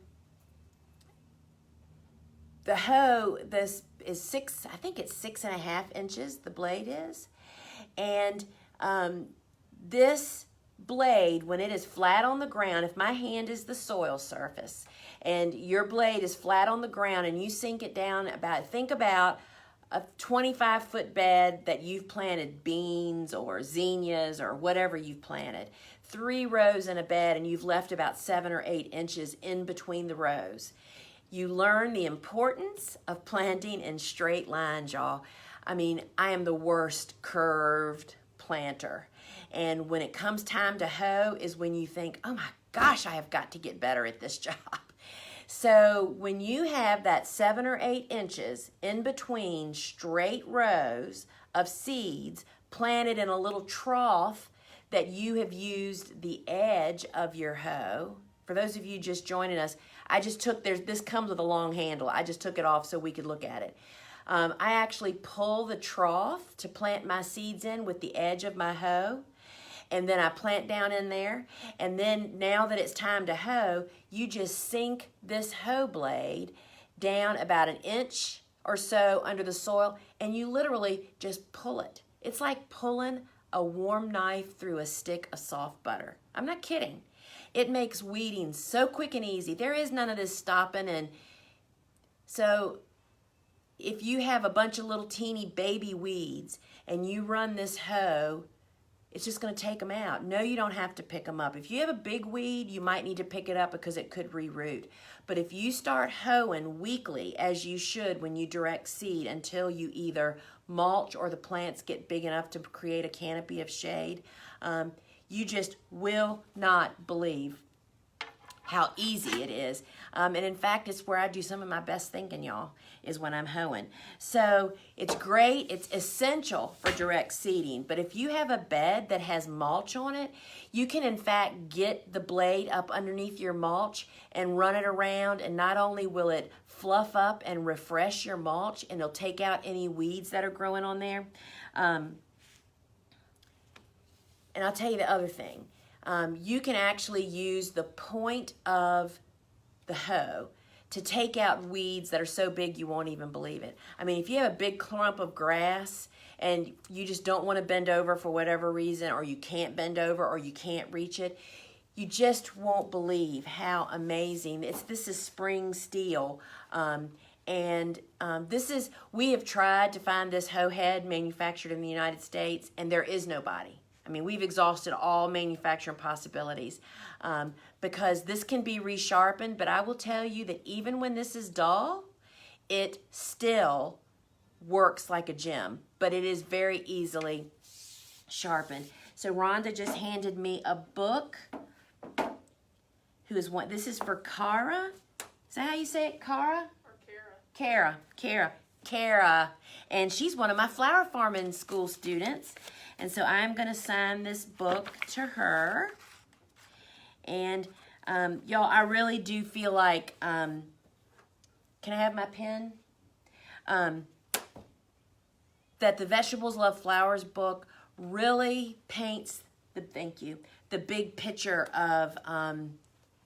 Speaker 1: the hoe, this is I think it's 6.5 inches, the blade is. And this blade, when it is flat on the ground, if my hand is the soil surface and your blade is flat on the ground and you sink it down think about a 25-foot bed that you've planted beans or zinnias or whatever you've planted. 3 rows in a bed and you've left about 7 or 8 inches in between the rows. You learn the importance of planting in straight lines, y'all. I mean, I am the worst curved planter. And when it comes time to hoe is when you think, oh my gosh, I have got to get better at this job. So when you have that 7 or 8 inches in between straight rows of seeds planted in a little trough that you have used the edge of your hoe. For those of you just joining us, I just took, this comes with a long handle. I just took it off so we could look at it. I actually pull the trough to plant my seeds in with the edge of my hoe. And then I plant down in there. And then now that it's time to hoe, you just sink this hoe blade down about 1 inch or so under the soil, and you literally just pull it. It's like pulling a warm knife through a stick of soft butter. I'm not kidding. It makes weeding so quick and easy. There is none of this stopping. And so if you have a bunch of little teeny baby weeds and you run this hoe, it's just going to take them out. No, you don't have to pick them up. If you have a big weed, you might need to pick it up because it could reroot. But if you start hoeing weekly, as you should when you direct seed, until you either mulch or the plants get big enough to create a canopy of shade, you just will not believe how easy it is. And in fact, it's where I do some of my best thinking, y'all, is when I'm hoeing. So it's great. It's essential for direct seeding. But if you have a bed that has mulch on it, you can in fact get the blade up underneath your mulch and run it around. And not only will it fluff up and refresh your mulch, and it'll take out any weeds that are growing on there. And I'll tell you the other thing. You can actually use the point of the hoe to take out weeds that are so big you won't even believe it. I mean, if you have a big clump of grass and you just don't want to bend over for whatever reason, or you can't bend over, or you can't reach it, you just won't believe how amazing. This is spring steel. We have tried to find this hoe head manufactured in the United States, and there is nobody. I mean, we've exhausted all manufacturing possibilities because this can be resharpened, but I will tell you that even when this is dull, it still works like a gem, but it is very easily sharpened. So Rhonda just handed me a book. This is for Cara. Is that how you say it, Cara?
Speaker 3: Or
Speaker 1: Kara. And she's one of my flower farming school students. And so I'm going to sign this book to her. And y'all, I really do feel like, can I have my pen? That the Vegetables Love Flowers book really paints the big picture of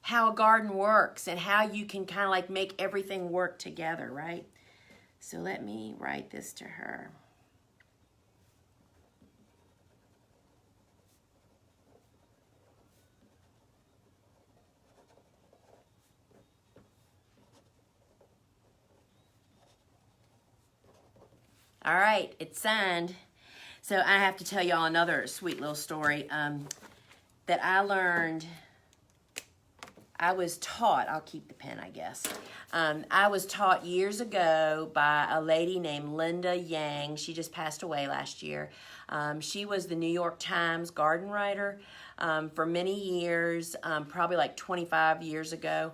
Speaker 1: how a garden works and how you can kind of like make everything work together, right? So let me write this to her. All right, it's signed. So I have to tell y'all another sweet little story that I learned. I was taught, I'll keep the pen, I guess. I was taught years ago by a lady named Linda Yang. She just passed away last year. She was the New York Times garden writer for many years, probably like 25 years ago.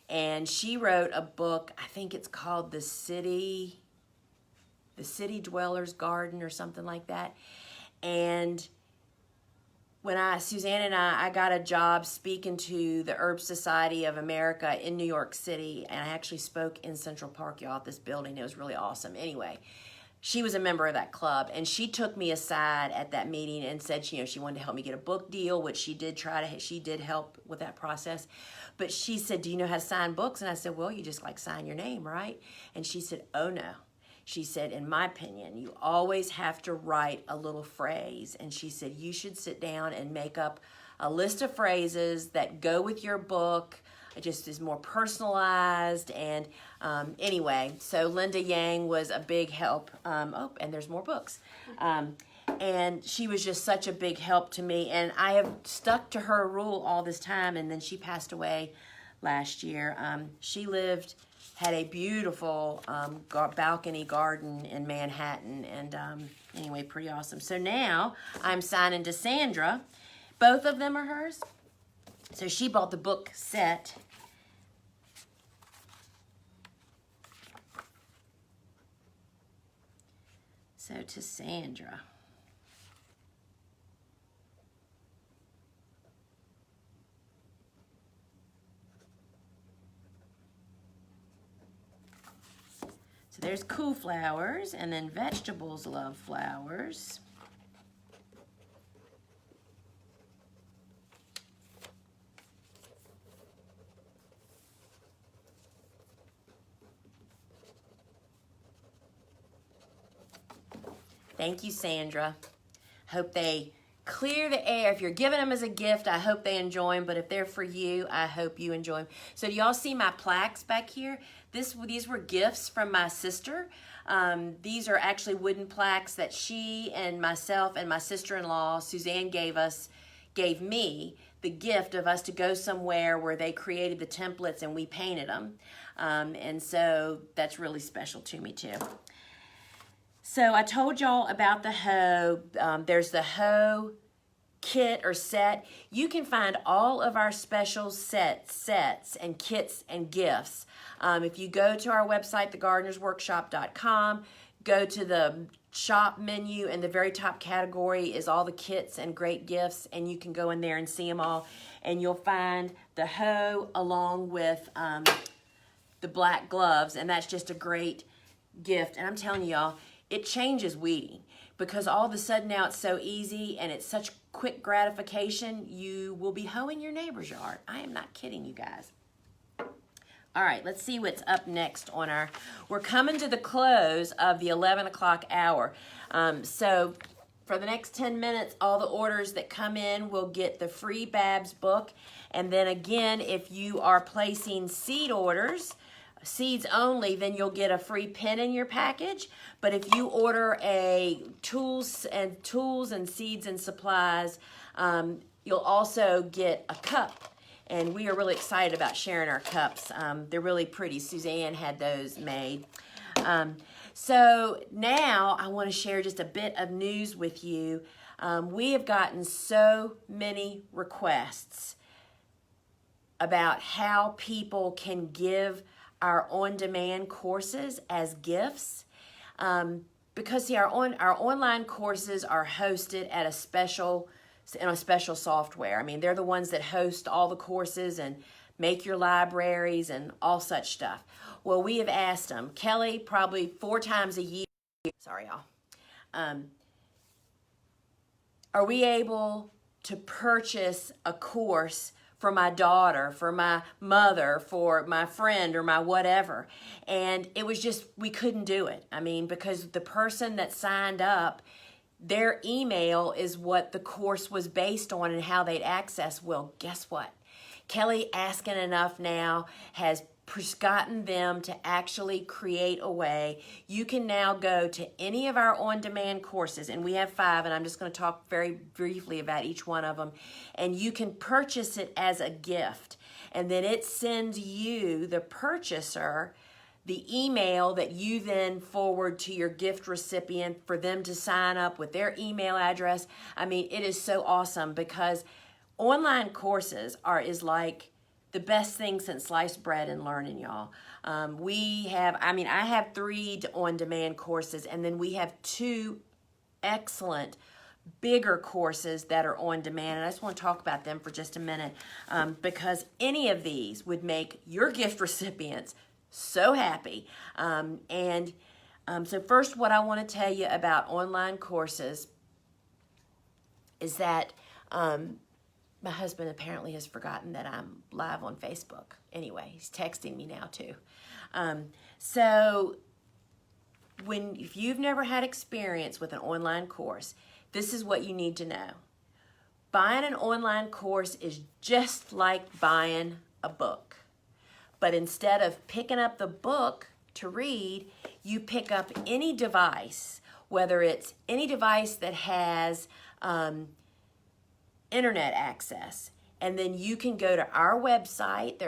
Speaker 1: And she wrote a book, I think it's called The City Dweller's Garden or something like that. And when Suzanne and I got a job speaking to the Herb Society of America in New York City, and I actually spoke in Central Park, y'all, at this building. It was really awesome. Anyway, she was a member of that club, and she took me aside at that meeting and said, she wanted to help me get a book deal, which she did help with that process. But she said, do you know how to sign books? And I said, well, you just like sign your name, right? And she said, oh no. She said, in my opinion, you always have to write a little phrase. And she said, you should sit down and make up a list of phrases that go with your book. It just is more personalized. And anyway, so Linda Yang was a big help. And there's more books. And she was just such a big help to me. And I have stuck to her rule all this time. And then she passed away last year. She had a beautiful balcony garden in Manhattan, and anyway, pretty awesome. So now I'm signing to Sandra. Both of them are hers. So she bought the book set. So to Sandra. So there's Cool Flowers, and then Vegetables Love Flowers. Thank you, Sandra. Hope they clear the air. If you're giving them as a gift, I hope they enjoy them. But if they're for you, I hope you enjoy them. So do y'all see my plaques back here? These were gifts from my sister. These are actually wooden plaques that she and myself and my sister-in-law, Suzanne, gave me the gift of us to go somewhere where they created the templates and we painted them. And so that's really special to me too. So I told y'all about the hoe. There's the hoe kit or set. You can find all of our special sets and kits and gifts. If you go to our website, thegardenersworkshop.com, go to the shop menu, and the very top category is all the kits and great gifts, and you can go in there and see them all. And you'll find the hoe along with the black gloves, and that's just a great gift. And I'm telling y'all, it changes weeding, because all of a sudden now it's so easy and it's such quick gratification. You will be hoeing your neighbor's yard. I am not kidding you guys. All right, let's see what's up next on we're coming to the close of the 11 o'clock hour. So for the next 10 minutes, all the orders that come in will get the free Babs book. And then again, if you are placing seed orders, seeds only, then you'll get a free pin in your package. But if you order a tools and seeds and supplies, you'll also get a cup. And we are really excited about sharing our cups. They're really pretty. Suzanne had those made. So now I want to share just a bit of news with you. We have gotten so many requests about how people can give our on-demand courses as gifts. Because see, our online courses are hosted at in a special software. I mean, they're the ones that host all the courses and make your libraries and all such stuff. Well, we have asked them, Kelly, probably 4 times a year. Sorry, y'all. Are we able to purchase a course for my daughter, for my mother, for my friend, or my whatever? And it was just, we couldn't do it. I mean, because the person that signed up, their email is what the course was based on and how they'd access. Well, guess what? Kelly Asking Enough now has gotten them to actually create a way. You can now go to any of our on-demand courses, and we have 5, and I'm just going to talk very briefly about each one of them, and you can purchase it as a gift, and then it sends you, the purchaser, the email that you then forward to your gift recipient for them to sign up with their email address. I mean, it is so awesome because online courses is like the best thing since sliced bread and learning, y'all. I have 3 on-demand courses, and then we have 2 excellent bigger courses that are on demand, and I just want to talk about them for just a minute because any of these would make your gift recipients so happy. So first, what I want to tell you about online courses is that my husband apparently has forgotten that I'm live on Facebook. Anyway, he's texting me now too. So if you've never had experience with an online course, this is what you need to know. Buying an online course is just like buying a book. But instead of picking up the book to read, you pick up any device, whether it's any device that has internet access. And then you can go to our website.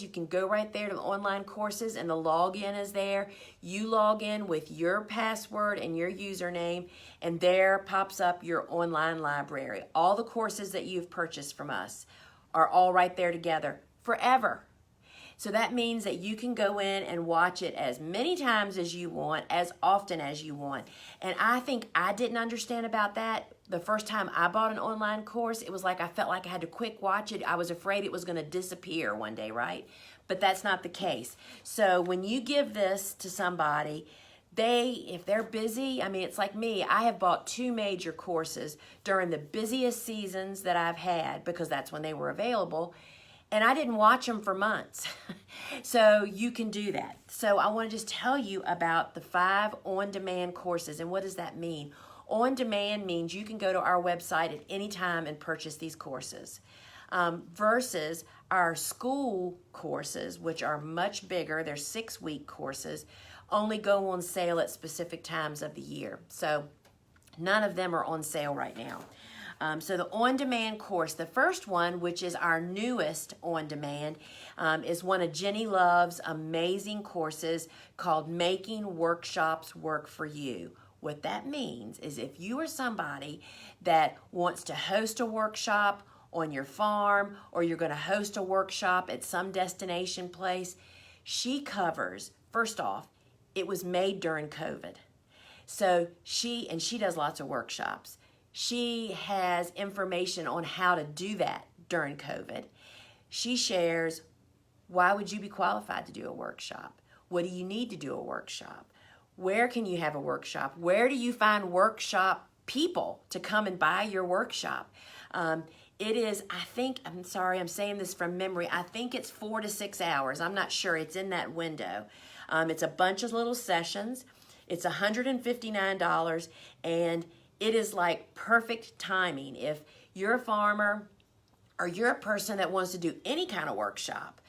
Speaker 1: You can go right there to the online courses, and the login is there. You log in with your password and your username, and there pops up your online library. All the courses that you've purchased from us are all right there together forever. So that means that you can go in and watch it as many times as you want, as often as you want. And I think I didn't understand about that. The first time I bought an online course, it was like I felt like I had to quick watch it. I was afraid it was going to disappear one day, right? But that's not the case. So when you give this to somebody, if they're busy, I mean, it's like me. I have bought 2 major courses during the busiest seasons that I've had because that's when they were available. And I didn't watch them for months. So you can do that. So I want to just tell you about the 5 on-demand courses. And what does that mean? On-demand means you can go to our website at any time and purchase these courses. Versus our school courses, which are much bigger. They're 6-week courses, only go on sale at specific times of the year. So none of them are on sale right now. So the on-demand course, the first one, which is our newest on-demand, is one of Jenny Love's amazing courses called Making Workshops Work for You. What that means is if you are somebody that wants to host a workshop on your farm, or you're going to host a workshop at some destination place, she covers, first off, it was made during COVID. So she does lots of workshops. She has information on how to do that during COVID. She shares, why would you be qualified to do a workshop? What do you need to do a workshop? Where can you have a workshop? Where do you find workshop people to come and buy your workshop? It is, I'm sorry, I'm saying this from memory. I think it's 4 to 6 hours. I'm not sure. It's in that window. It's a bunch of little sessions. It's $159, and it is like perfect timing. If you're a farmer or you're a person that wants to do any kind of workshop,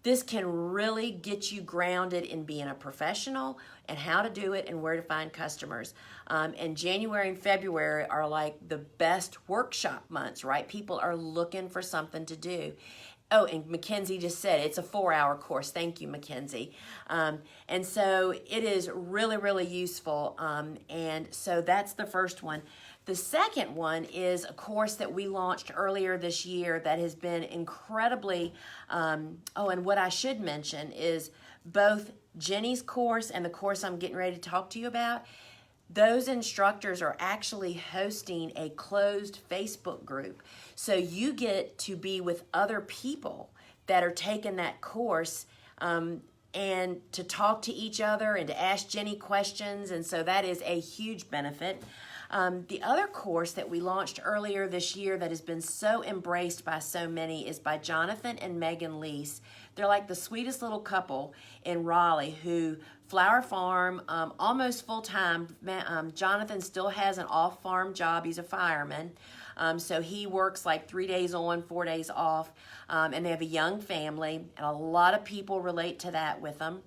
Speaker 1: this can really get you grounded in being a professional and how to do it and where to find customers. And January and February are like the best workshop months, right? People are looking for something to do. Oh, and Mackenzie just said it's a 4-hour course. Thank you, Mackenzie. And so it is really, really useful. And so that's the first one. The second one is a course that we launched earlier this year that has been incredibly, and what I should mention is both Jenny's course and the course I'm getting ready to talk to you about, those instructors are actually hosting a closed Facebook group. So you get to be with other people that are taking that course and to talk to each other and to ask Jenny questions. And so that is a huge benefit. The other course that we launched earlier this year that has been so embraced by so many is by Jonathan and Megan Lease. They're like the sweetest little couple in Raleigh who flower farm almost full-time. Jonathan still has an off-farm job. He's a fireman. So he works like 3 days on, 4 days off. And they have a young family, and a lot of people relate to that with them.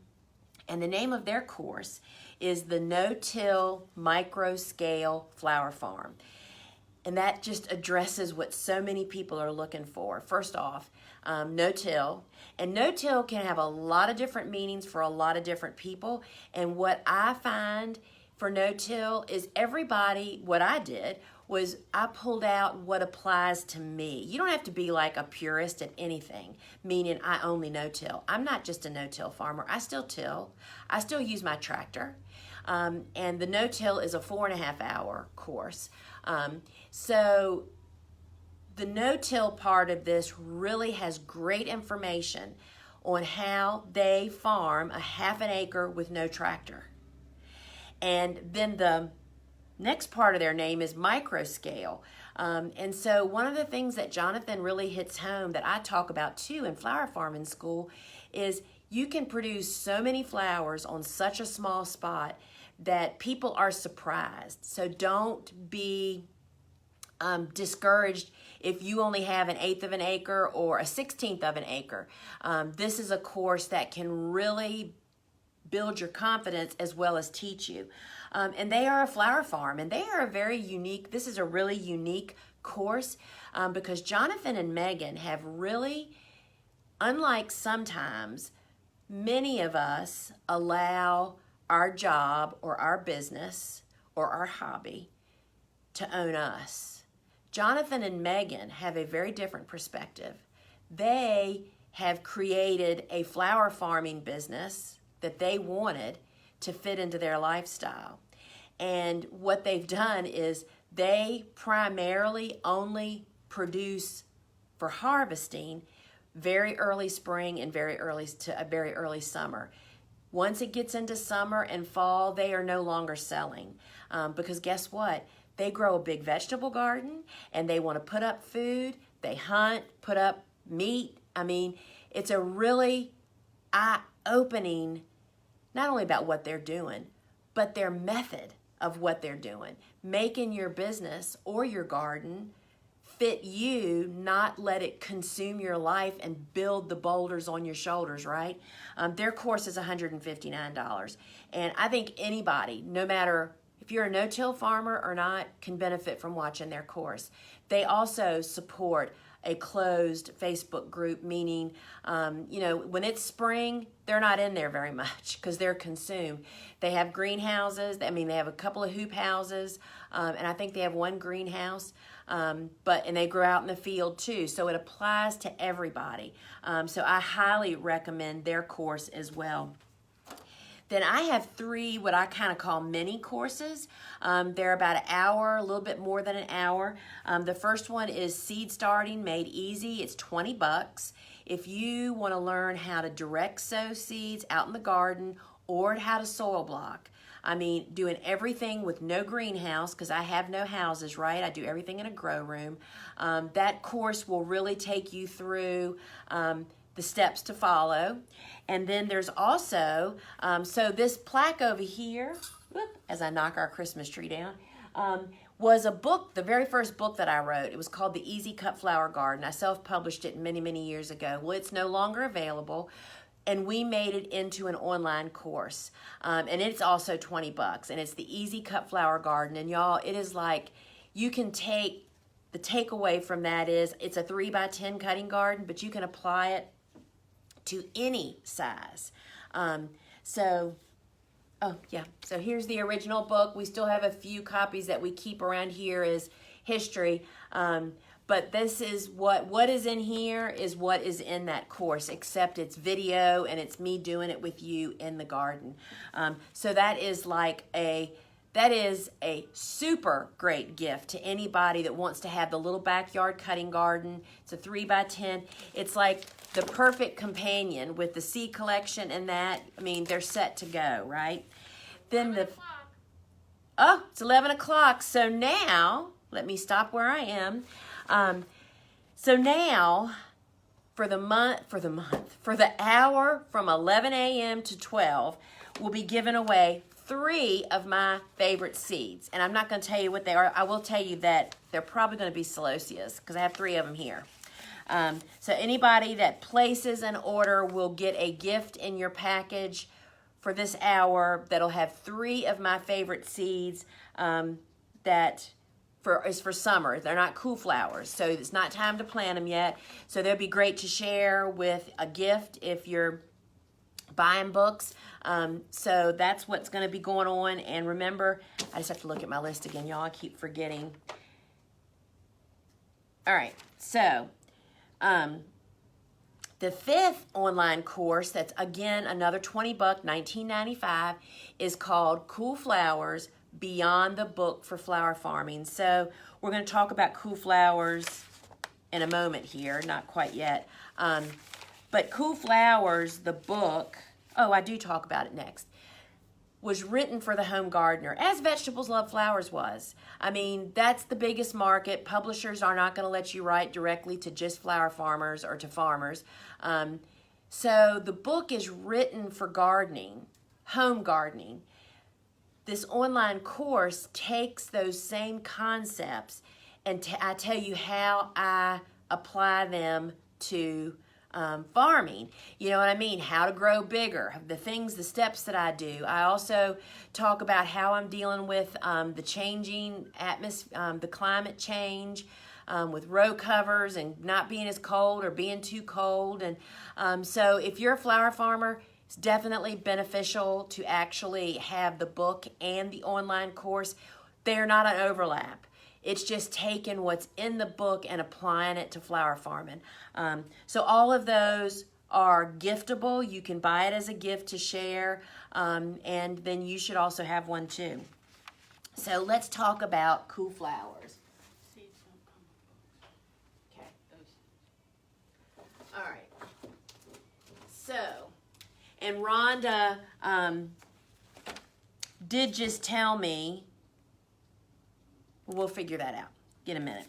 Speaker 1: And the name of their course is the No-Till Micro Scale Flower Farm. And that just addresses what so many people are looking for. First off, no-till. And no-till can have a lot of different meanings for a lot of different people. And what I find for no-till is everybody, what I did was I pulled out what applies to me. You don't have to be like a purist at anything, meaning I only no-till. I'm not just a no-till farmer. I still till. I still use my tractor. And the no-till is a 4.5-hour course. So the no-till part of this really has great information on how they farm a 1/2 acre with no tractor. And then the next part of their name is micro scale. And so one of the things that Jonathan really hits home that I talk about too in flower farming school is you can produce so many flowers on such a small spot that people are surprised. So don't be discouraged if you only have 1/8 of an acre or a 1/16 of an acre. This is a course that can really build your confidence as well as teach you. And they are a flower farm, and they are a very unique, this is a really unique course because Jonathan and Megan have really, unlike sometimes, many of us allow our job or our business or our hobby to own us. Jonathan and Megan have a very different perspective. They have created a flower farming business that they wanted to fit into their lifestyle. And what they've done is they primarily only produce for harvesting very early spring and very early summer. Once it gets into summer and fall, they are no longer selling because guess what? They grow a big vegetable garden and they want to put up food. They hunt, put up meat. I mean, it's a really eye-opening, not only about what they're doing, but their method of what they're doing. Making your business or your garden fit you, not let it consume your life and build the boulders on your shoulders, right? Their course is $159. And I think anybody, no matter if you're a no-till farmer or not, can benefit from watching their course. They also support a closed Facebook group, meaning, when it's spring, they're not in there very much because they're consumed. They have greenhouses. I mean, they have a couple of hoop houses, and I think they have one greenhouse, and they grow out in the field too. So it applies to everybody. So I highly recommend their course as well. Then I have 3 what I kind of call mini courses. They're about an hour, a little bit more than an hour. The first one is Seed Starting Made Easy. It's $20. If you want to learn how to direct sow seeds out in the garden or how to soil block, I mean, doing everything with no greenhouse because I have no houses, right? I do everything in a grow room. That course will really take you through the steps to follow. And then there's also, so this plaque over here, as I knock our Christmas tree down, was a book, the very first book that I wrote. It was called The Easy Cut Flower Garden. I self-published it many, many years ago. Well, it's no longer available, and we made it into an online course. And it's also $20, and it's The Easy Cut Flower Garden. And y'all, it is like, you can take, the takeaway from that is, it's a 3x10 cutting garden, but you can apply it to any size. So Oh, yeah. So here's the original book. We still have a few copies that we keep around here as history. But this is what is in here is what is in that course, except it's video and it's me doing it with you in the garden. So that is a super great gift to anybody that wants to have the little backyard cutting garden. It's a 3x10. It's like the perfect companion with the seed collection and that. I mean, they're set to go, right? Then it's 11 o'clock. So now, let me stop where I am. So now, for the hour from 11 a.m. to 12, we'll be giving away 3 of my favorite seeds. And I'm not going to tell you what they are. I will tell you that they're probably going to be celoseas because I have 3 of them here. So anybody that places an order will get a gift in your package for this hour that'll have 3 of my favorite seeds is for summer. They're not cool flowers, so it's not time to plant them yet. So they'll be great to share with a gift if you're buying books. So that's what's going to be going on. And remember, I just have to look at my list again, y'all. I keep forgetting. All right, so the 5th online course, that's again another $20, $19.95, is called Cool Flowers Beyond the Book for Flower Farming. So we're going to talk about cool flowers in a moment here, not quite yet. But Cool Flowers, the book, I do talk about it next, was written for the home gardener, as Vegetables Love Flowers was. I mean, that's the biggest market. Publishers are not going to let you write directly to just flower farmers or to farmers. So the book is written for gardening, home gardening. This online course takes those same concepts and I tell you how I apply them to farming. You know what I mean? How to grow bigger, the steps that I do. I also talk about how I'm dealing with the changing atmosphere, the climate change, with row covers and not being as cold or being too cold. And so if you're a flower farmer, it's definitely beneficial to actually have the book and the online course. They're not an overlap. It's just taking what's in the book and applying it to flower farming. So all of those are giftable. You can buy it as a gift to share, and then you should also have one too. So let's talk about cool flowers. Okay. All right. So, and Rhonda did just tell me, we'll figure that out in a minute.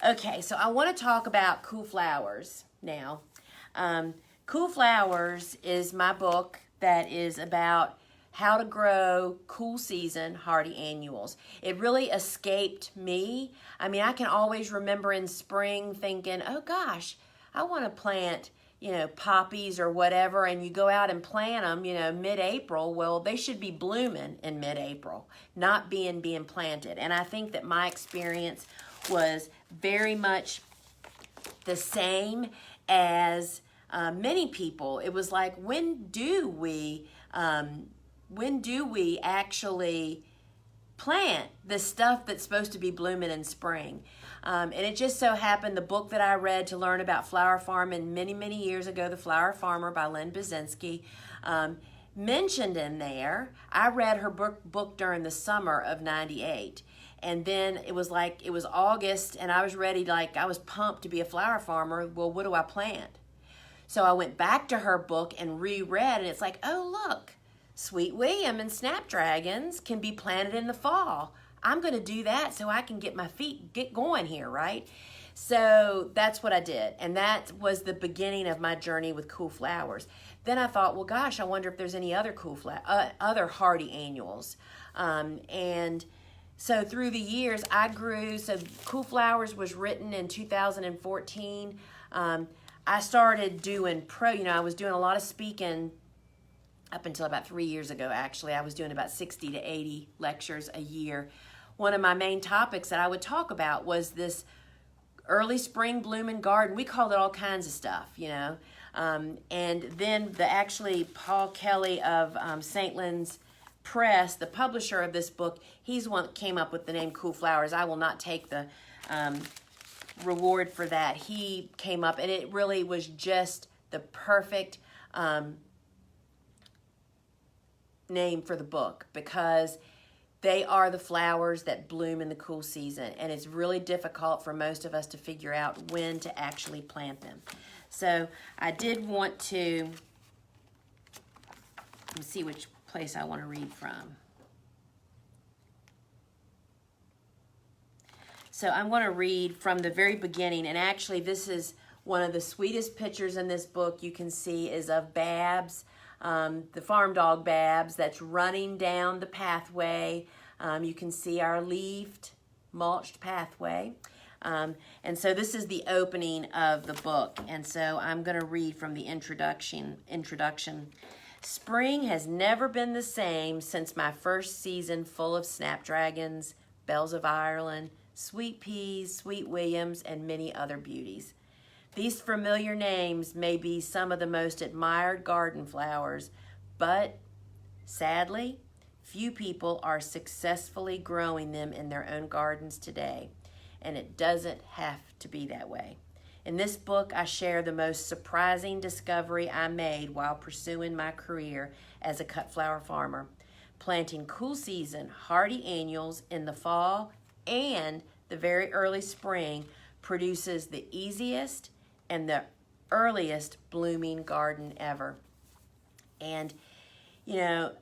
Speaker 1: Okay, so I want to talk about Cool Flowers now. Cool Flowers is my book that is about how to grow cool season hardy annuals. It really escaped me. I mean, I can always remember in spring thinking, oh gosh, I want to plant, poppies or whatever, and you go out and plant them, mid-April. Well, they should be blooming in mid-April, not being planted. And I think that my experience was very much the same as many people. It was like, when do we actually plant the stuff that's supposed to be blooming in spring? And it just so happened the book that I read to learn about flower farming many, many years ago, The Flower Farmer by Lynn Basinski, mentioned in there. I read her book during the summer of '98. And then it was August and I was ready, I was pumped to be a flower farmer. Well, what do I plant? So I went back to her book and reread, and it's like, oh, look, Sweet William and Snapdragons can be planted in the fall. I'm going to do that so I can get my feet going here, right? So that's what I did, and that was the beginning of my journey with cool flowers. Then I thought, well, gosh, I wonder if there's any other other hardy annuals. And so through the years, I grew. So Cool Flowers was written in 2014. I started doing I was doing a lot of speaking up until about 3 years ago, actually. I was doing about 60 to 80 lectures a year. One of my main topics that I would talk about was this early spring blooming garden. We called it all kinds of stuff, and then Paul Kelly of St. Lynn's Press, the publisher of this book, he's one that came up with the name Cool Flowers. I will not take the reward for that. He came up, and it really was just the perfect name for the book, because they are the flowers that bloom in the cool season, and it's really difficult for most of us to figure out when to actually plant them. So I did want to, let me see which place I want to read from. So I'm going to read from the very beginning, and actually this is one of the sweetest pictures in this book you can see is of Babs, the farm dog Babs, that's running down the pathway. You can see our leafed, mulched pathway. And so this is the opening of the book. And so I'm going to read from the introduction. Spring has never been the same since my first season full of snapdragons, bells of Ireland, sweet peas, sweet Williams, and many other beauties. These familiar names may be some of the most admired garden flowers, but sadly, few people are successfully growing them in their own gardens today, and it doesn't have to be that way. In this book, I share the most surprising discovery I made while pursuing my career as a cut flower farmer. Planting cool season hardy annuals in the fall and the very early spring produces the easiest and the earliest blooming garden ever. And, you know,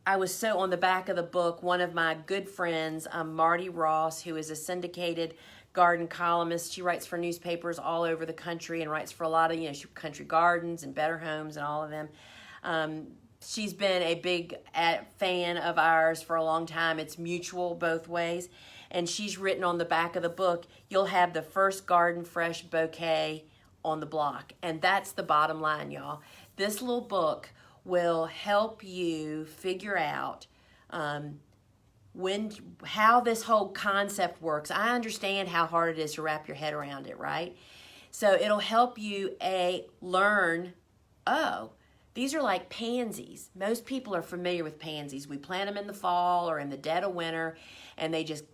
Speaker 1: I was so on the back of the book, one of my good friends, Marty Ross, who is a syndicated garden columnist. She writes for newspapers all over the country and writes for a lot of, Country Gardens and Better Homes and all of them. She's been a big fan of ours for a long time. It's mutual both ways. And she's written on the back of the book, you'll have the first garden fresh bouquet on the block. And that's the bottom line, y'all. This little book will help you figure out how this whole concept works. I understand how hard it is to wrap your head around it, right? So it'll help you learn, these are like pansies. Most people are familiar with pansies. We plant them in the fall or in the dead of winter, and they just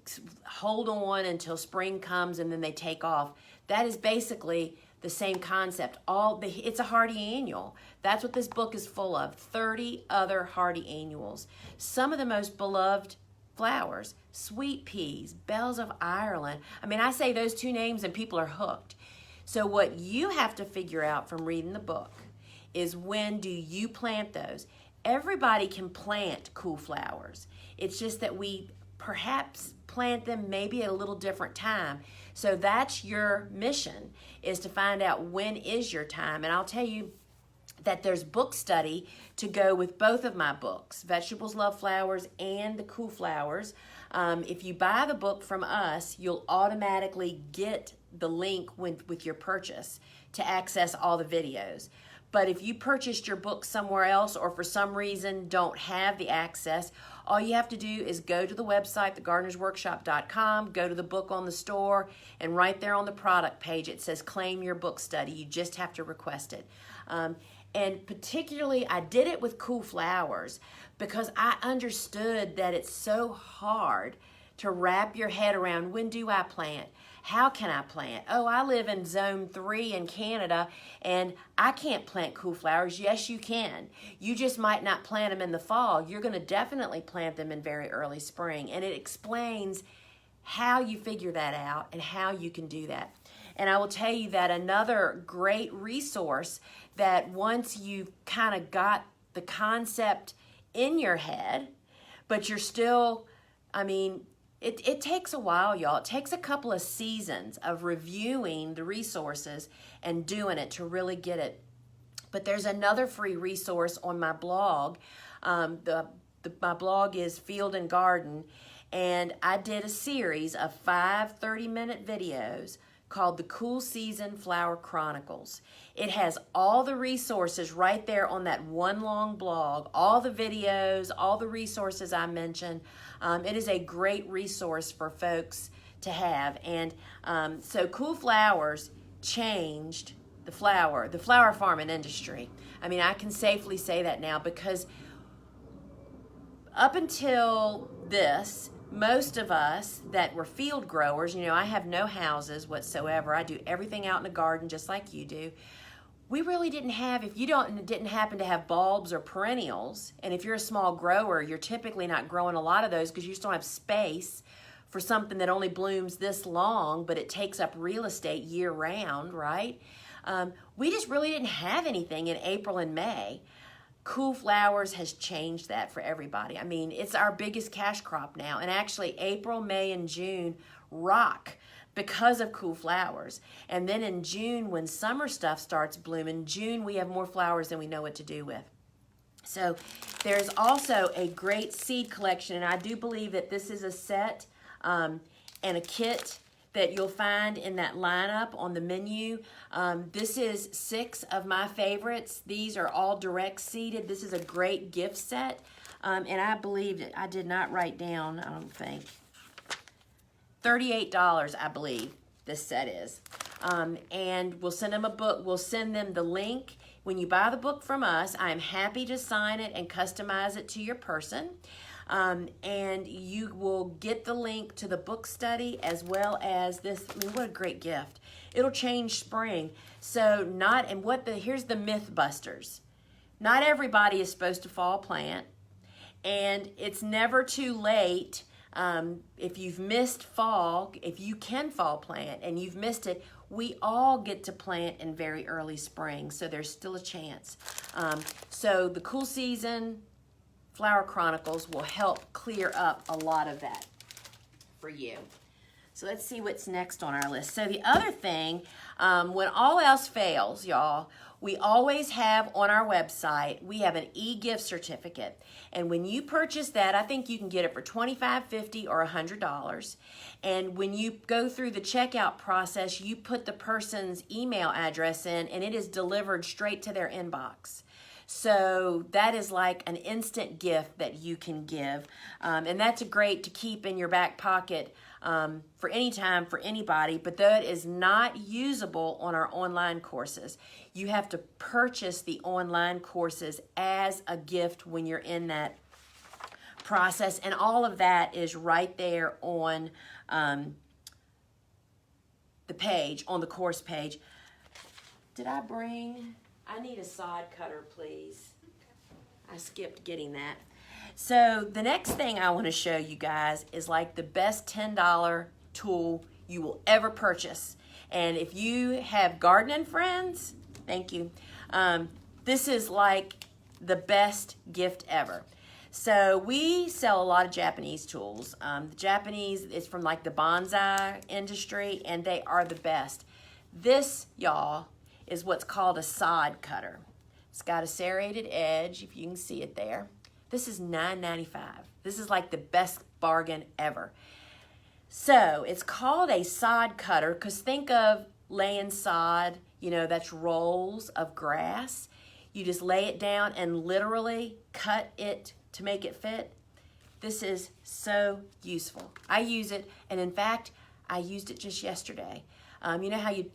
Speaker 1: hold on until spring comes, and then they take off. That is basically the same concept. It's a hardy annual. That's what this book is full of, 30 other hardy annuals. Some of the most beloved flowers, sweet peas, bells of Ireland. I mean, I say those two names and people are hooked. So what you have to figure out from reading the book is, when do you plant those? Everybody can plant cool flowers. It's just that we perhaps plant them maybe at a little different time. So that's your mission, is to find out when is your time. And I'll tell you that there's book study to go with both of my books, Vegetables Love Flowers and The Cool Flowers. If you buy the book from us, you'll automatically get the link with your purchase to access all the videos. But if you purchased your book somewhere else, or for some reason don't have the access, all you have to do is go to the website, thegardenersworkshop.com, go to the book on the store, and right there on the product page it says claim your book study. You just have to request it. And particularly, I did it with cool flowers because I understood that it's so hard to wrap your head around, when do I plant? How can I plant? Oh, I live in zone 3 in Canada and I can't plant cool flowers. Yes, you can. You just might not plant them in the fall. You're going to definitely plant them in very early spring. And it explains how you figure that out and how you can do that. And I will tell you that another great resource, that once you've kind of got the concept in your head, but you're still, it takes a while, y'all. It takes a couple of seasons of reviewing the resources and doing it to really get it. But there's another free resource on my blog. My blog is Field and Garden, and I did a series of 5 30-minute videos called The Cool Season Flower Chronicles. It has all the resources right there on that one long blog, all the videos, all the resources I mentioned. It is a great resource for folks to have. And so Cool Flowers changed the flower farming industry. I mean, I can safely say that now, because up until this, most of us that were field growers, you know, I have no houses whatsoever. I do everything out in the garden just like you do. We really didn't have, if you didn't happen to have bulbs or perennials, and if you're a small grower, you're typically not growing a lot of those because you just don't have space for something that only blooms this long, but it takes up real estate year round, right? We just really didn't have anything in April and May. Cool Flowers has changed that for everybody. I mean, it's our biggest cash crop now. And actually, April, May, and June rock because of Cool Flowers. And then in June, when summer stuff starts blooming, June we have more flowers than we know what to do with. So there's also a great seed collection, and I do believe that this is a set and a kit that you'll find in that lineup on the menu. This is 6 of my favorites. These are all direct seeded. This is a great gift set. And I believe that I did not write down, I don't think, $38, I believe this set is. And we'll send them a book. We'll send them the link. When you buy the book from us, I am happy to sign it and customize it to your person. And you will get the link to the book study as well as this. I mean, what a great gift. It'll change spring. So here's the myth busters. Not everybody is supposed to fall plant, and it's never too late. If you've missed fall, if you can fall plant and you've missed it, we all get to plant in very early spring, so there's still a chance. So the Cool Season Flower Chronicles will help clear up a lot of that for you. So let's see what's next on our list. So the other thing, when all else fails, y'all, we always have on our website, we have an e-gift certificate. And when you purchase that, I think you can get it for $25, $50, or $100. And when you go through the checkout process, you put the person's email address in, and it is delivered straight to their inbox. So that is like an instant gift that you can give. And that's great to keep in your back pocket for any time, for anybody, but that is not usable on our online courses. You have to purchase the online courses as a gift when you're in that process, and all of that is right there on the page, on the course page. Did I bring... I need a sod cutter, please. I skipped getting that. So the next thing I want to show you guys is like the best $10 tool you will ever purchase. And if you have gardening friends, thank you. This is like the best gift ever. So we sell a lot of Japanese tools. The Japanese is from like the bonsai industry, and they are the best. This, y'all, is what's called a sod cutter. It's got a serrated edge, if you can see it there. This is $9.95. This is like the best bargain ever. So it's called a sod cutter because think of laying sod, you know, that's rolls of grass. You just lay it down and literally cut it to make it fit. This is so useful. I use it, and in fact, I used it just yesterday. You know how you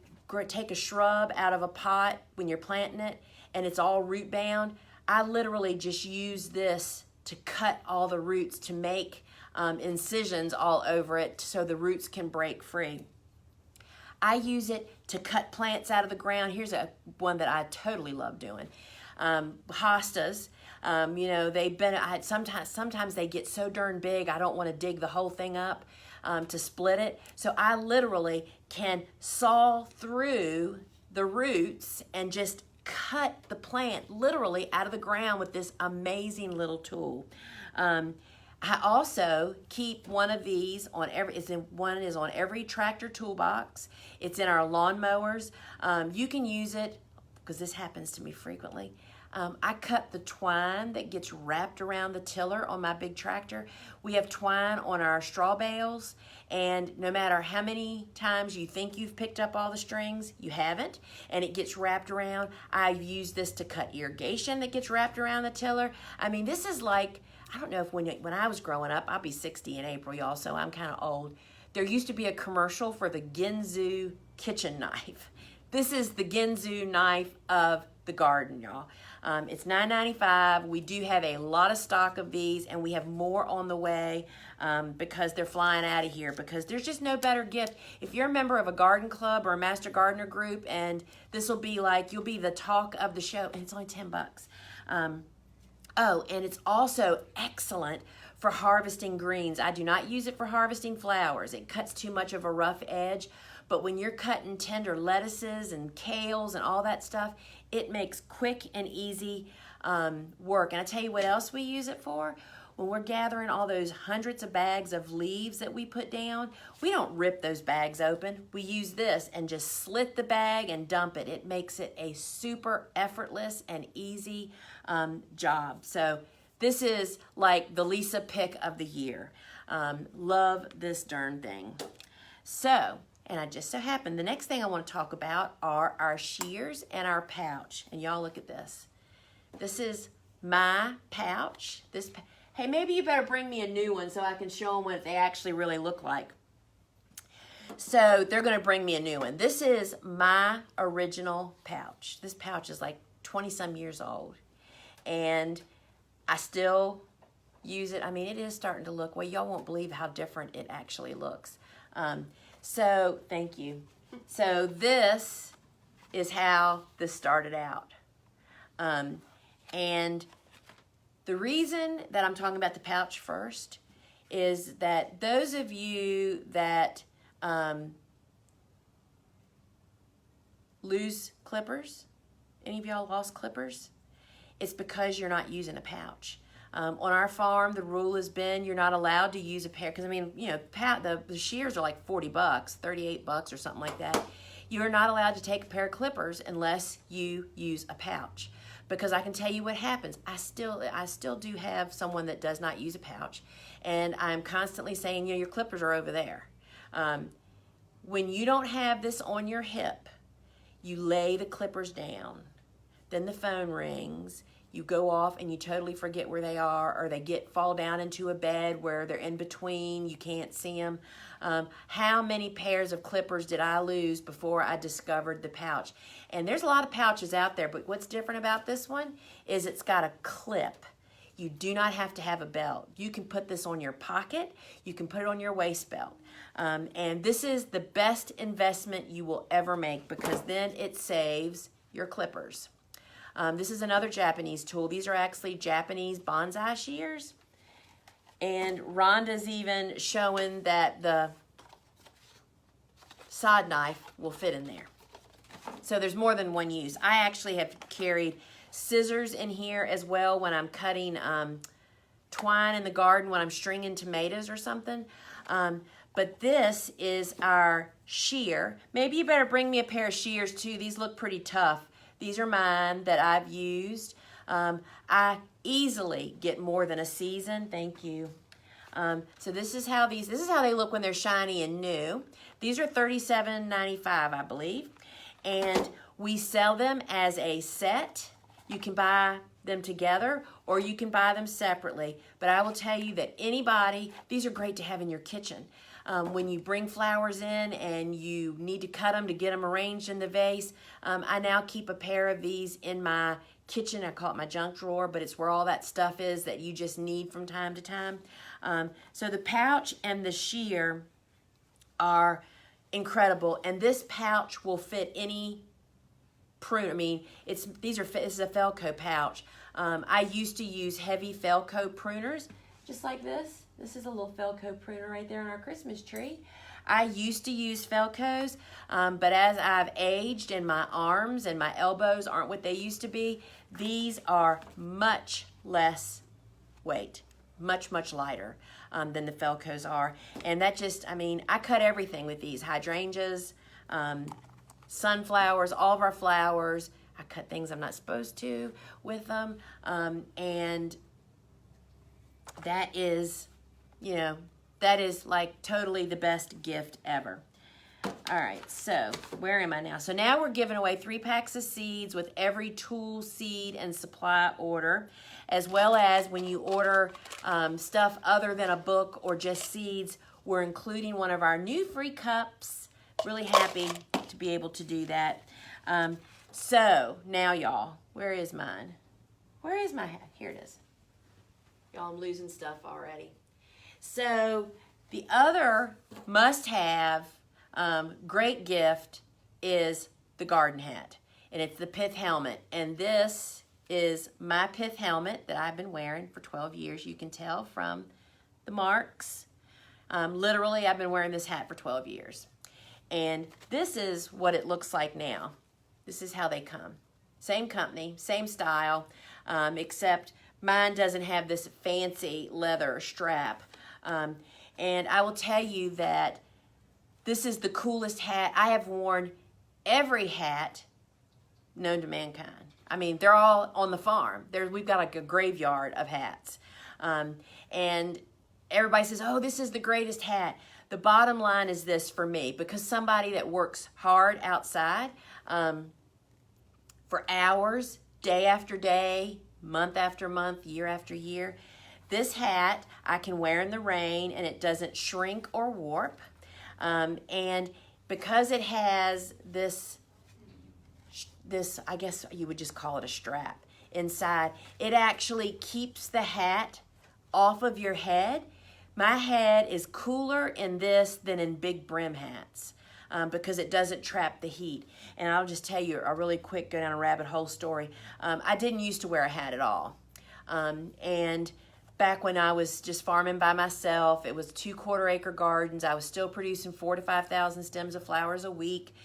Speaker 1: take a shrub out of a pot when you're planting it and it's all root bound? I literally just use this to cut all the roots, to make incisions all over it so the roots can break free. I use it to cut plants out of the ground. Here's one that I totally love doing. Hostas, you know, sometimes they get so darn big I don't want to dig the whole thing up to split it. So I literally can saw through the roots and just cut the plant literally out of the ground with this amazing little tool. I also keep one of these on one is on every tractor toolbox. It's in our lawnmowers. You can use it, because this happens to me frequently. I cut the twine that gets wrapped around the tiller on my big tractor. We have twine on our straw bales, and no matter how many times you think you've picked up all the strings, you haven't, and it gets wrapped around. I've used this to cut irrigation that gets wrapped around the tiller. I mean, this is like, I don't know if when I was growing up, I'll be 60 in April, y'all, so I'm kind of old. There used to be a commercial for the Genzoo kitchen knife. This is the Genzoo knife of the garden, y'all. It's $9.95. We do have a lot of stock of these, and we have more on the way because they're flying out of here, because there's just no better gift. If you're a member of a garden club or a master gardener group, and this will be like, you'll be the talk of the show, and it's only 10 bucks. Oh, and it's also excellent for harvesting greens. I do not use it for harvesting flowers. It cuts too much of a rough edge. But when you're cutting tender lettuces and kales and all that stuff, it makes quick and easy work. And I tell you what else we use it for. When we're gathering all those hundreds of bags of leaves that we put down, we don't rip those bags open. We use this and just slit the bag and dump it. It makes it a super effortless and easy job. So this is like the Lisa pick of the year. Love this darn thing. So, and I just so happened, the next thing I want to talk about are our shears and our pouch. And y'all look at this. This is my pouch. Hey, maybe you better bring me a new one so I can show them what they actually really look like. So they're going to bring me a new one. This is my original pouch. This pouch is like 20-some years old. And I still use it. I mean, it is starting to look, well, y'all won't believe how different it actually looks. So thank you. So this is how this started out. And the reason that I'm talking about the pouch first is that those of you that lose clippers, any of y'all lost clippers? It's because you're not using a pouch. On our farm, the rule has been you're not allowed to use a pair, because I mean, you know, the shears are like 40 bucks, 38 bucks or something like that. You're not allowed to take a pair of clippers unless you use a pouch. Because I can tell you what happens. I still do have someone that does not use a pouch, and I'm constantly saying, you know, your clippers are over there. When you don't have this on your hip, you lay the clippers down. Then the phone rings. You go off and you totally forget where they are, or they fall down into a bed where they're in between. You can't see them. How many pairs of clippers did I lose before I discovered the pouch? And there's a lot of pouches out there, but what's different about this one is it's got a clip. You do not have to have a belt. You can put this on your pocket. You can put it on your waist belt. And this is the best investment you will ever make, because then it saves your clippers. This is another Japanese tool. These are actually Japanese bonsai shears. And Rhonda's even showing that the sod knife will fit in there. So there's more than one use. I actually have carried scissors in here as well when I'm cutting twine in the garden, when I'm stringing tomatoes or something. But this is our shear. Maybe you better bring me a pair of shears too. These look pretty tough. These are mine that I've used. I easily get more than a season. Thank you. So this is how they look when they're shiny and new. These are $37.95, I believe. And we sell them as a set. You can buy them together or you can buy them separately. But I will tell you that these are great to have in your kitchen. When you bring flowers in and you need to cut them to get them arranged in the vase, I now keep a pair of these in my kitchen. I call it my junk drawer, but it's where all that stuff is that you just need from time to time. So the pouch and the shear are incredible, and this pouch will fit any prune. I mean, this is a Felco pouch. I used to use heavy Felco pruners, just like this. This is a little Felco pruner right there on our Christmas tree. I used to use Felcos, but as I've aged and my arms and my elbows aren't what they used to be, these are much less weight, much, much lighter than the Felcos are. And that just, I mean, I cut everything with these. Hydrangeas, sunflowers, all of our flowers. I cut things I'm not supposed to with them. And that is, you know, that is like totally the best gift ever. All right, so where am I now? So now we're giving away 3 packs of seeds with every tool, seed, and supply order, as well as when you order stuff other than a book or just seeds, we're including one of our new free cups. Really happy to be able to do that. So now y'all, where is mine? Where is my hat? Here it is. Y'all, I'm losing stuff already. So the other must-have great gift is the garden hat, and it's the pith helmet. And this is my pith helmet that I've been wearing for 12 years. You can tell from the marks. Literally, I've been wearing this hat for 12 years. And this is what it looks like now. This is how they come. Same company, same style, except mine doesn't have this fancy leather strap. And I will tell you that this is the coolest hat. I have worn every hat known to mankind. I mean, they're all on the farm. We've got like a graveyard of hats. And everybody says, oh, this is the greatest hat. The bottom line is this for me, because somebody that works hard outside for hours, day after day, month after month, year after year, this hat I can wear in the rain and it doesn't shrink or warp. And because it has this, I guess you would just call it a strap inside, it actually keeps the hat off of your head. My head is cooler in this than in big brim hats because it doesn't trap the heat. And I'll just tell you a really quick go down a rabbit hole story. I didn't used to wear a hat at all. And back when I was just farming by myself, it was 2 quarter-acre gardens. I was still producing 4,000 to 5,000 stems of flowers a week,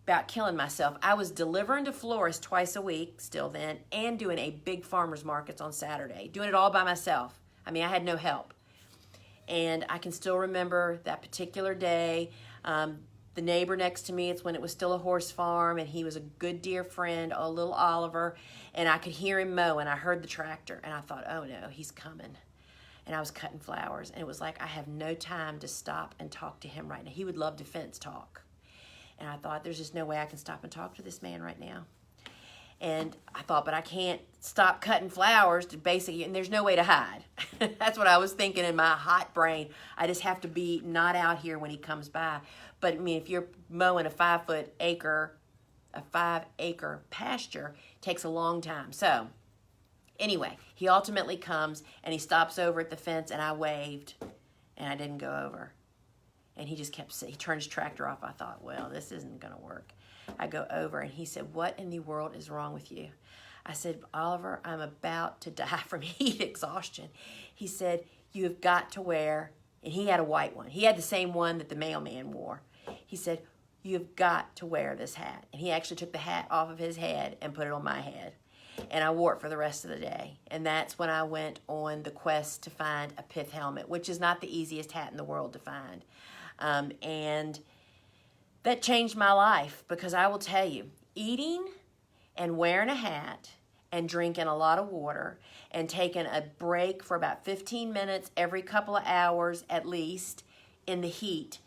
Speaker 1: about killing myself. I was delivering to florists twice a week still then, and doing a big farmer's markets on Saturday, doing it all by myself. I mean, I had no help. And I can still remember that particular day. The neighbor next to me, it's when it was still a horse farm, and he was a good dear friend, oh, little Oliver, and I could hear him mow, and I heard the tractor, and I thought, oh no, he's coming. And I was cutting flowers, and it was like I have no time to stop and talk to him right now. He would love to fence talk. And I thought, there's just no way I can stop and talk to this man right now. And I thought, but I can't stop cutting flowers to basically, and there's no way to hide. That's what I was thinking in my hot brain. I just have to be not out here when he comes by. But I mean, if you're mowing a 5 acre pasture, it takes a long time. So anyway, he ultimately comes and he stops over at the fence, and I waved and I didn't go over. And he just kept, he turned his tractor off. I thought, well, this isn't going to work. I go over and he said, what in the world is wrong with you? I said, Oliver, I'm about to die from heat exhaustion. He said, you have got to wear, and he had a white one. He had the same one that the mailman wore. He said, you have got to wear this hat. And he actually took the hat off of his head and put it on my head. And I wore it for the rest of the day. And that's when I went on the quest to find a pith helmet, which is not the easiest hat in the world to find. And that changed my life, because I will tell you, eating and wearing a hat and drinking a lot of water and taking a break for about 15 minutes every couple of hours at least in the heat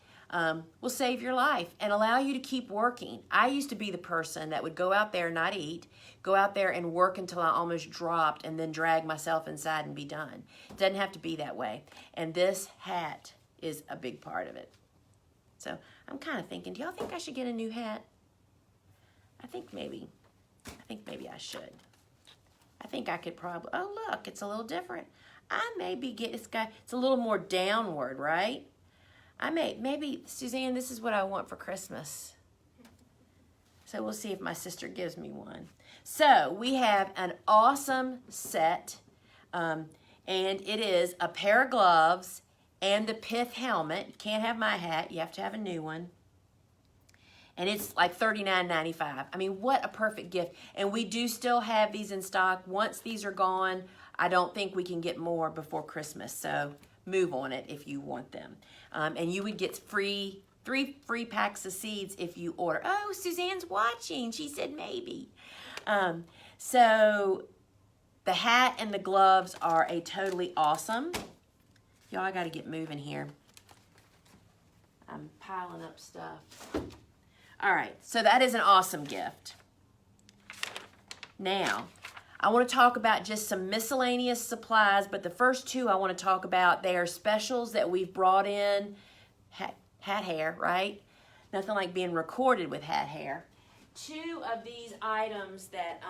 Speaker 1: will save your life and allow you to keep working. I used to be the person that would go out there and not eat, go out there and work until I almost dropped and then drag myself inside and be done. It doesn't have to be that way. And this hat is a big part of it. So I'm kind of thinking, do y'all think I should get a new hat? I think maybe I should. I think I could probably, oh look, it's a little different. I maybe get, it's a little more downward, right? Maybe, Suzanne, this is what I want for Christmas. So we'll see if my sister gives me one. So we have an awesome set, and it is a pair of gloves and the pith helmet. You can't have my hat, you have to have a new one. And it's like $39.95. I mean, what a perfect gift. And we do still have these in stock. Once these are gone, I don't think we can get more before Christmas. So move on it if you want them. And you would get 3 free packs of seeds if you order. Oh, Suzanne's watching. She said maybe. So the hat and the gloves are a totally awesome. Y'all, I got to get moving here. I'm piling up stuff. All right, so that is an awesome gift. Now, I want to talk about just some miscellaneous supplies, but the first two I want to talk about, they are specials that we've brought in. Hat hair, right? Nothing like being recorded with hat hair. two of these items that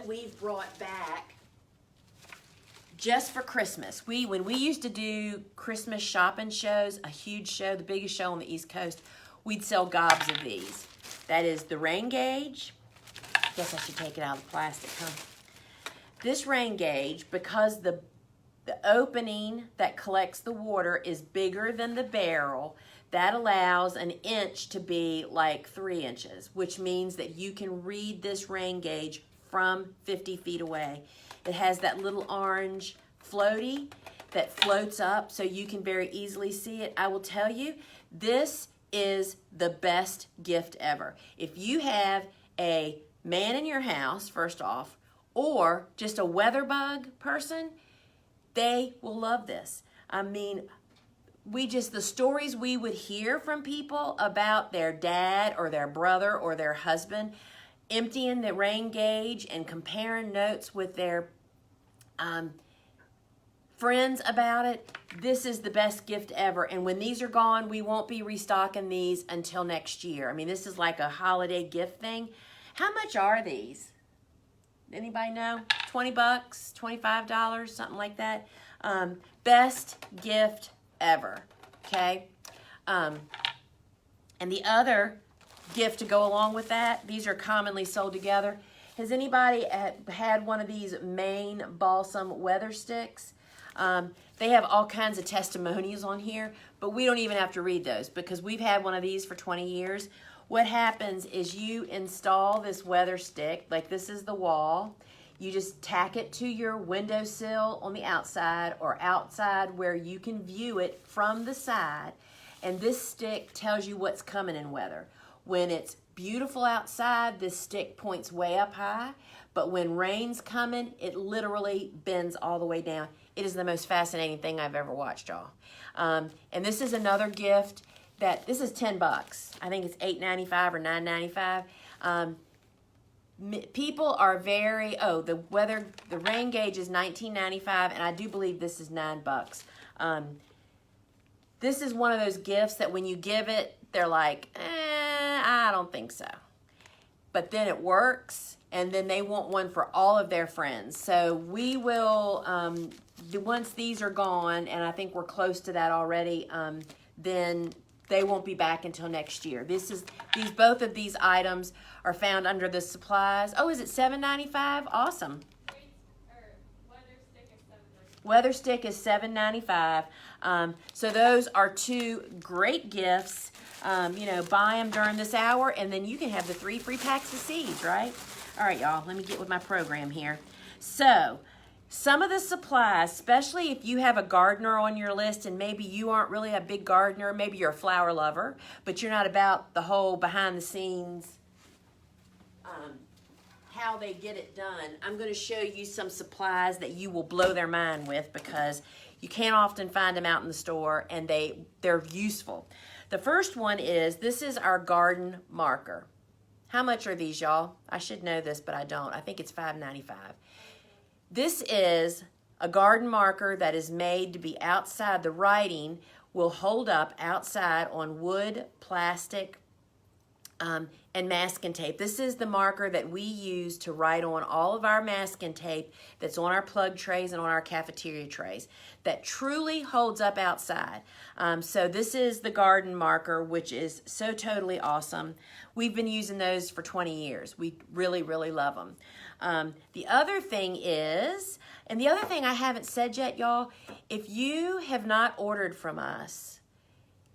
Speaker 1: we've brought back just for Christmas. When we used to do Christmas shopping shows, a huge show, the biggest show on the East Coast, we'd sell gobs of these. That is the rain gauge. I guess I should take it out of the plastic, huh? This rain gauge, because the opening that collects the water is bigger than the barrel, that allows an inch to be like 3 inches, which means that you can read this rain gauge from 50 feet away. It has that little orange floaty that floats up so you can very easily see it. I will tell you, this is the best gift ever. If you have a man in your house, first off, or just a weather bug person, they will love this. I mean, the stories we would hear from people about their dad or their brother or their husband emptying the rain gauge and comparing notes with their friends about it, this is the best gift ever. And when these are gone, we won't be restocking these until next year. I mean, this is like a holiday gift thing. How much are these? Anybody know? 20 bucks, $25, something like that. Best gift ever, okay? And the other gift to go along with that, these are commonly sold together. Has anybody had one of these Maine Balsam weather sticks? They have all kinds of testimonials on here, but we don't even have to read those because we've had one of these for 20 years. What happens is you install this weather stick, like this is the wall. You just tack it to your windowsill on the outside or outside where you can view it from the side. And this stick tells you what's coming in weather. When it's beautiful outside, this stick points way up high. But when rain's coming, it literally bends all the way down. It is the most fascinating thing I've ever watched, y'all. And this is another gift this is 10 bucks. I think it's $8.95 or $9.95. People are the rain gauge is $19.95, and I do believe this is 9 bucks. This is one of those gifts that when you give it, they're like, I don't think so. But then it works, and then they want one for all of their friends. So we will, once these are gone, and I think we're close to that already, then they won't be back until next year. Both of these items are found under the supplies. Oh, is it $7.95? Awesome. Weather stick is $7.95. So those are two great gifts. Buy them during this hour, and then you can have the 3 free packs of seeds, right? All right, y'all, let me get with my program here. So some of the supplies, especially if you have a gardener on your list and maybe you aren't really a big gardener, maybe you're a flower lover, but you're not about the whole behind the scenes how they get it done. I'm going to show you some supplies that you will blow their mind with because you can't often find them out in the store, and they're useful. The first one this is our garden marker. How much are these, y'all? I should know this, but I don't. I think it's $5.95. This is a garden marker that is made to be outside. The writing will hold up outside on wood, plastic, and masking tape. This is the marker that we use to write on all of our masking tape that's on our plug trays and on our cafeteria trays that truly holds up outside. So this is the garden marker, which is so totally awesome. We've been using those for 20 years. We really, really love them. The other thing I haven't said yet, y'all, if you have not ordered from us,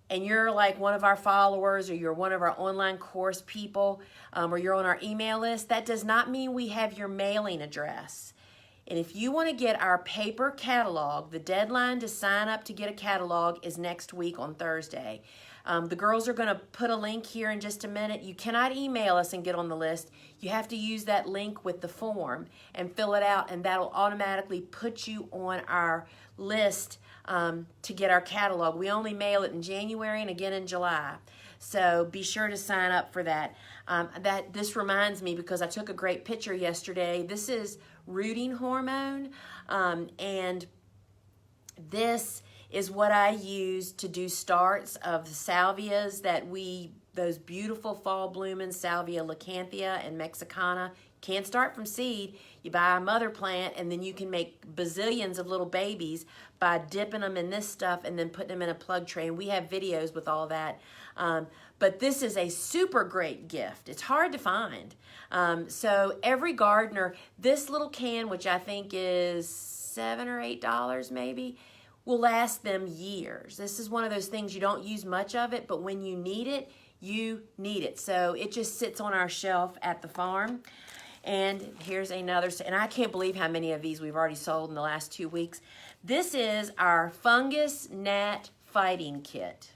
Speaker 1: and you're like one of our followers, or you're one of our online course people, or you're on our email list, that does not mean we have your mailing address. And if you want to get our paper catalog, the deadline to sign up to get a catalog is next week on Thursday. The girls are going to put a link here in just a minute. You cannot email us and get on the list. You have to use that link with the form and fill it out, and that'll automatically put you on our list to get our catalog. We only mail it in January and again in July. So be sure to sign up for that. This reminds me, because I took a great picture yesterday. This is rooting hormone, and this is what I use to do starts of the salvias those beautiful fall blooming Salvia leucanthia and mexicana. Can't start from seed. You buy a mother plant, and then you can make bazillions of little babies by dipping them in this stuff and then putting them in a plug tray. And we have videos with all that. But this is a super great gift. It's hard to find. So every gardener, this little can, which I think is $7 or $8 maybe, will last them years. This is one of those things you don't use much of it, but when you need it, you need it. So it just sits on our shelf at the farm. And here's another, and I can't believe how many of these we've already sold in the last 2 weeks. This is our Fungus Nat Fighting Kit.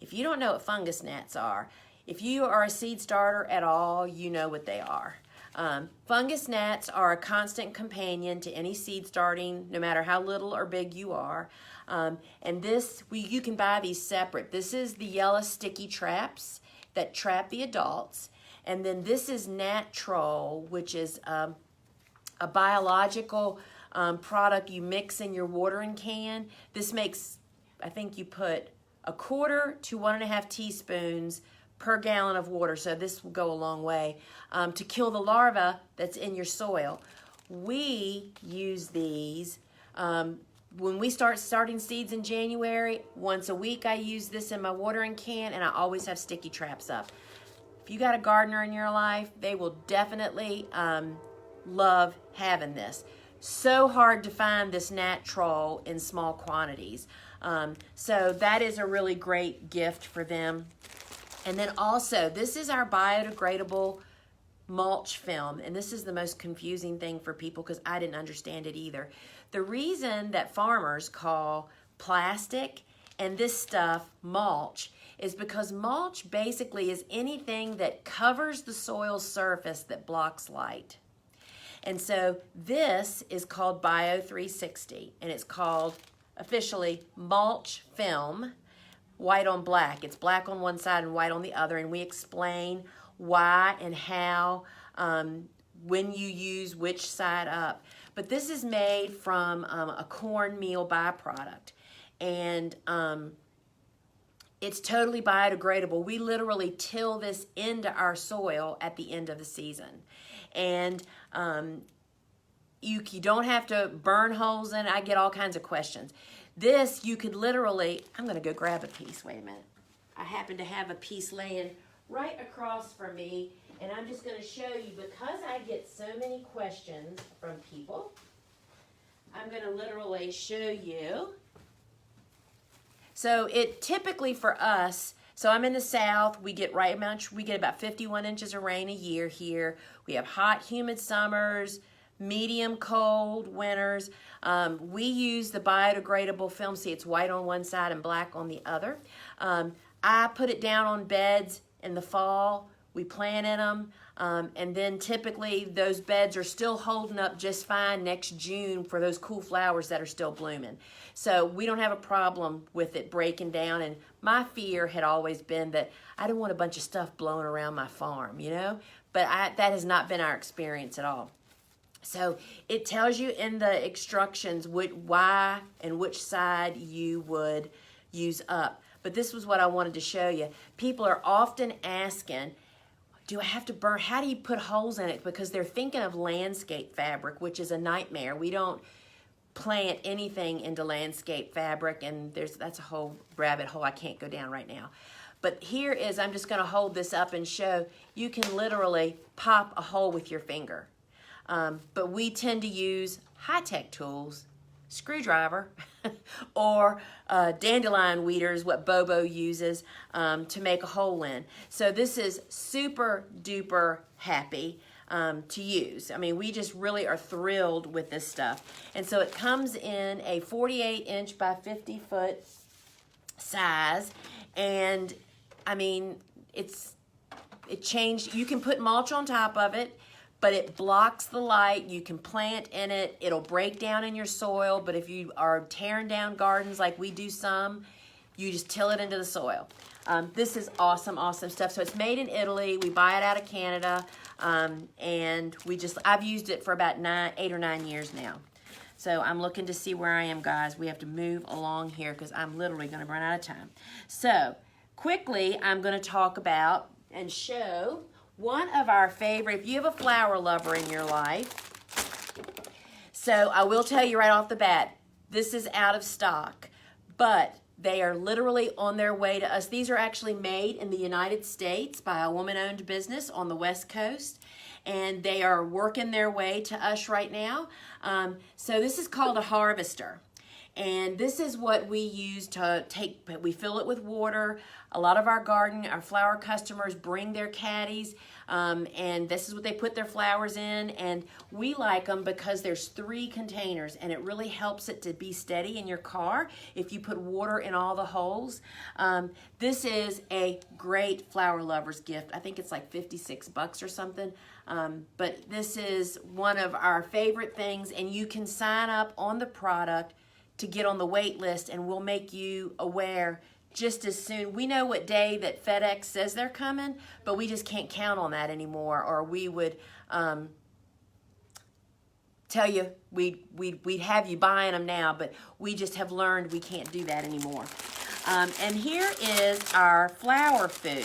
Speaker 1: If you don't know what fungus gnats are, if you are a seed starter at all, you know what they are. Fungus gnats are a constant companion to any seed starting, no matter how little or big you are. And you can buy these separate. This is the yellow sticky traps that trap the adults. And then this is Nat Troll, which is a biological product you mix in your watering can. This makes, I think you put 1/4 to 1.5 teaspoons per gallon of water, so this will go a long way, to kill the larva that's in your soil. We use these when we starting seeds in January. Once a week I use this in my watering can, and I always have sticky traps up. If you got a gardener in your life, they will definitely love having this. So hard to find this Nat Troll in small quantities. So that is a really great gift for them. And then also, this is our biodegradable mulch film. And this is the most confusing thing for people because I didn't understand it either. The reason that farmers call plastic and this stuff mulch is because mulch basically is anything that covers the soil surface that blocks light. And so this is called Bio 360, and it's called officially mulch film, white on black. It's black on one side and white on the other, and we explain why and how when you use which side up. But this is made from a cornmeal byproduct, and it's totally biodegradable. We literally till this into our soil at the end of the season. And you don't have to burn holes in it. I get all kinds of questions. This, you could literally, I'm going to go grab a piece. Wait a minute. I happen to have a piece laying right across from me, and I'm just going to show you, because I get so many questions from people, I'm going to literally show you. So it typically for us, so I'm in the South, we get about 51 inches of rain a year here. We have hot, humid summers, medium cold winters. We use the biodegradable film. See, it's white on one side and black on the other. I put it down on beds in the fall. We plant in them. And then typically those beds are still holding up just fine next June for those cool flowers that are still blooming. So we don't have a problem with it breaking down. And my fear had always been that I didn't want a bunch of stuff blowing around my farm, you know? But that has not been our experience at all. So it tells you in the instructions why and which side you would use up. But this was what I wanted to show you. People are often asking, do I have to burn? How do you put holes in it? Because they're thinking of landscape fabric, which is a nightmare. We don't plant anything into landscape fabric, and that's a whole rabbit hole I can't go down right now. But here is, I'm just going to hold this up and show, you can literally pop a hole with your finger. But we tend to use high-tech tools, screwdriver, or dandelion weeders, what Bobo uses to make a hole in. So this is super duper happy to use. I mean, we just really are thrilled with this stuff. And so it comes in a 48-inch by 50-foot size, and I mean, it changed. You can put mulch on top of it, but it blocks the light. You can plant in it. It'll break down in your soil, but if you are tearing down gardens like we do some, you just till it into the soil. This is awesome, awesome stuff. So it's made in Italy. We buy it out of Canada, and I've used it for about 8 or 9 years now. So I'm looking to see where I am, guys. We have to move along here because I'm literally going to run out of time. So quickly, I'm going to talk about and show one of our favorite, if you have a flower lover in your life. So I will tell you right off the bat, this is out of stock, but they are literally on their way to us. These are actually made in the United States by a woman-owned business on the West Coast, and they are working their way to us right now. So this is called a harvester. And this is what we use to we fill it with water. A lot of our flower customers bring their caddies, and this is what they put their flowers in. And we like them because there's 3 containers, and it really helps it to be steady in your car if you put water in all the holes. This is a great flower lover's gift. I think it's like $56 or something. But this is one of our favorite things, and you can sign up on the product to get on the wait list, and we'll make you aware just as soon. We know what day that FedEx says they're coming, but we just can't count on that anymore, or we would tell you we'd have you buying them now, but we just have learned we can't do that anymore. And here is our flower food.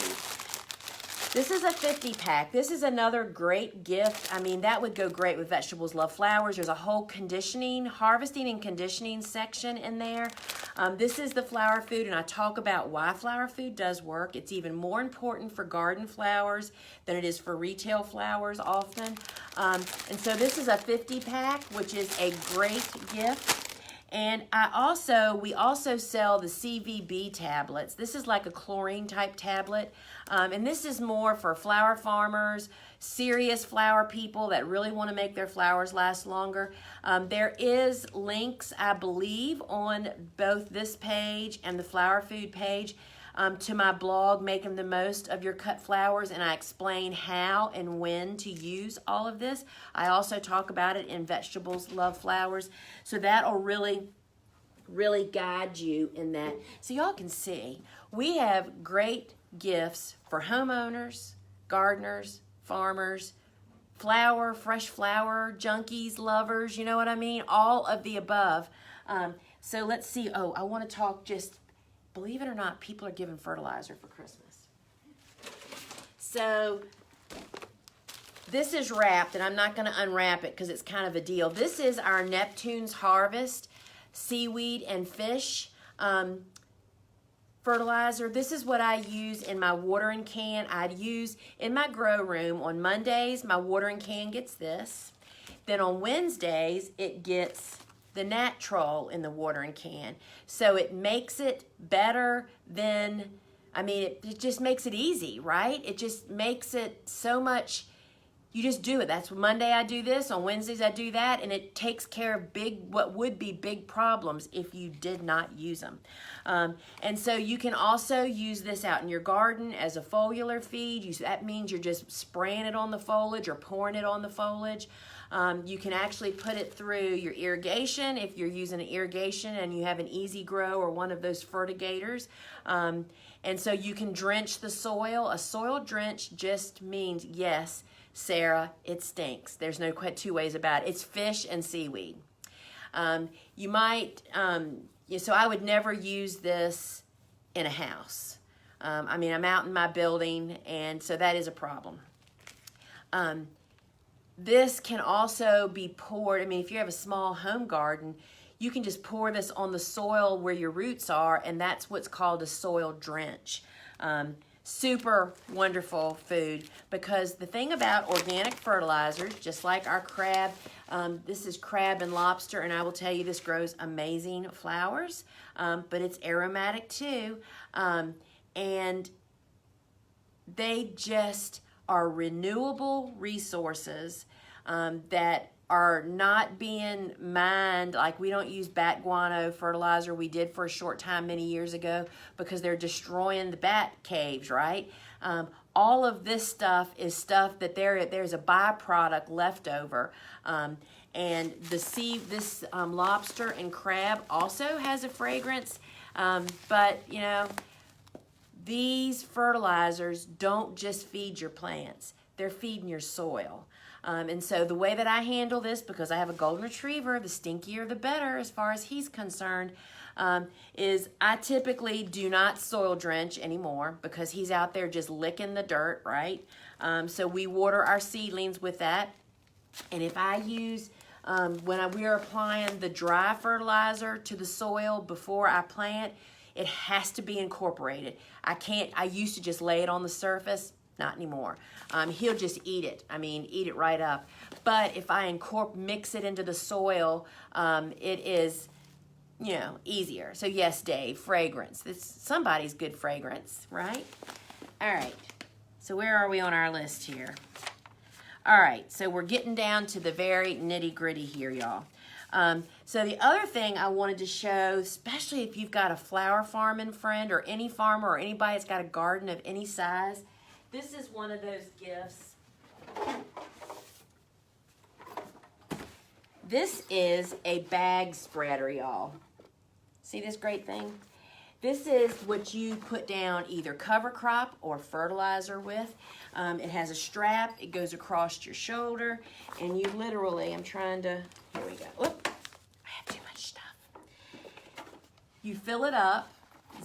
Speaker 1: This is a 50 pack. This is another great gift. I mean, that would go great with Vegetables Love Flowers. There's a whole harvesting and conditioning section in there. This is the flower food, and I talk about why flower food does work. It's even more important for garden flowers than it is for retail flowers often. And so this is a 50 pack, which is a great gift. And we also sell the Cvb tablets. This is like a chlorine type tablet. And this is more for flower farmers, serious flower people that really want to make their flowers last longer. There is links, I believe, on both this page and the flower food page to my blog, Making the Most of Your Cut Flowers, and I explain how and when to use all of this. I also talk about it in Vegetables Love Flowers, so that'll really guide you in that. So y'all can see, we have great gifts for homeowners, gardeners, farmers, fresh flower junkies, lovers, you know what I mean? All of the above. So let's see. Oh, I want to talk believe it or not, people are giving fertilizer for Christmas. So this is wrapped, and I'm not going to unwrap it because it's kind of a deal. This is our Neptune's Harvest Seaweed and Fish fertilizer. This is what I use in my watering can. I'd use in my grow room. On Mondays, my watering can gets this. Then on Wednesdays, it gets the Nat in the watering can. So it makes it better than, it just makes it easy, right? It just makes it so much, you just do it. That's Monday I do this, on Wednesdays I do that, and it takes care of what would be big problems if you did not use them. And so you can also use this out in your garden as a foliar feed. That means you're just spraying it on the foliage or pouring it on the foliage. You can actually put it through your irrigation if you're using an irrigation and you have an Easy Grow or one of those fertigators. And so you can drench the soil. A soil drench just means, yes, Sarah, it stinks. There's no two ways about it. It's fish and seaweed. You might, so I would never use this in a house. I'm out in my building, and so that is a problem. This can also be poured. If you have a small home garden, you can just pour this on the soil where your roots are, and that's what's called a soil drench. Super wonderful food, because the thing about organic fertilizers, just like our crab, this is crab and lobster, and I will tell you this grows amazing flowers, but it's aromatic too, and they just are renewable resources that are not being mined. Like, we don't use bat guano fertilizer. We did for a short time many years ago because they're destroying the bat caves, right? All of this stuff is stuff that there's a byproduct left over. And this lobster and crab also has a fragrance, but these fertilizers don't just feed your plants. they're feeding your soil. And so the way that I handle this, because I have a golden retriever, the stinkier the better as far as he's concerned, is I typically do not soil drench anymore because he's out there just licking the dirt, right? So we water our seedlings with that. And if I use, when we are applying the dry fertilizer to the soil before I plant, it has to be incorporated. I used to just lay it on the surface. Not anymore. He'll just eat it. I mean, eat it right up. But if I mix it into the soil, it is, you know, easier. So yes, Dave, fragrance. It's somebody's good fragrance, right? All right. So where are we on our list here? All right. So we're getting down to the very nitty gritty here, y'all. So the other thing I wanted to show, especially if you've got a flower farming friend or any farmer or anybody that's got a garden of any size, this is one of those gifts. This is a bag spreader, y'all. See this great thing? This is what you put down either cover crop or fertilizer with. It has a strap. It goes across your shoulder. And you literally, I'm trying to, here we go. Whoop, I have too much stuff. You fill it up,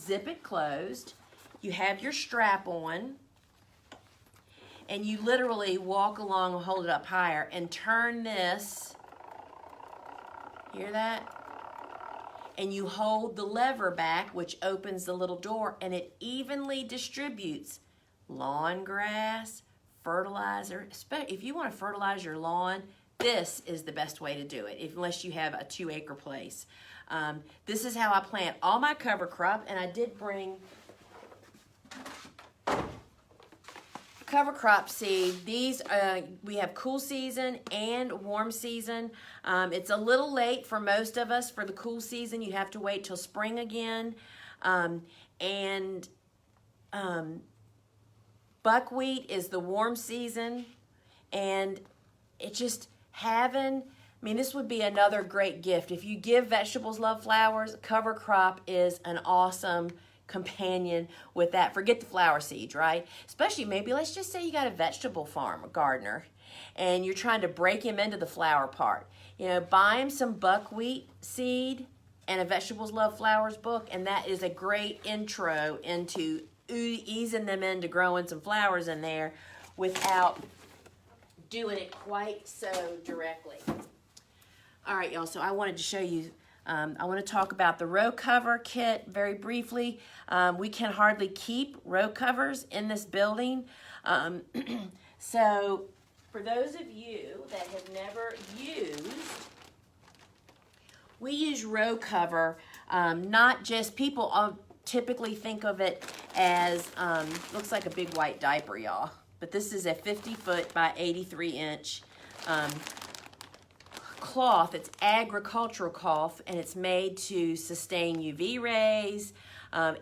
Speaker 1: zip it closed. You have your strap on. And you literally walk along and hold it up higher and turn this, hear that? And you hold the lever back, which opens the little door, and it evenly distributes lawn grass, fertilizer. If you want to fertilize your lawn, this is the best way to do it, unless you have a 2-acre place. This is how I plant all my cover crop, and I did bring cover crop seed. These we have cool season and warm season. It's a little late for most of us for the cool season. You have to wait till spring again. Buckwheat is the warm season, and it just having, I mean, this would be another great gift. If you give vegetables love flowers, cover crop is an awesome companion with that. Forget the flower seeds, right? Especially maybe, let's just say you got a vegetable farm, a gardener, and you're trying to break him into the flower part. You know, buy him some buckwheat seed and a Vegetables Love Flowers book, and that is a great intro into easing them into growing some flowers in there without doing it quite so directly. All right, y'all, so I wanted to show you, I want to talk about the row cover kit very briefly. We can hardly keep row covers in this building. So for those of you that have never used, we use row cover, not just, people typically think of it as, looks like a big white diaper, y'all. But this is a 50-foot by 83-inch cloth. It's agricultural cloth, and it's made to sustain UV rays,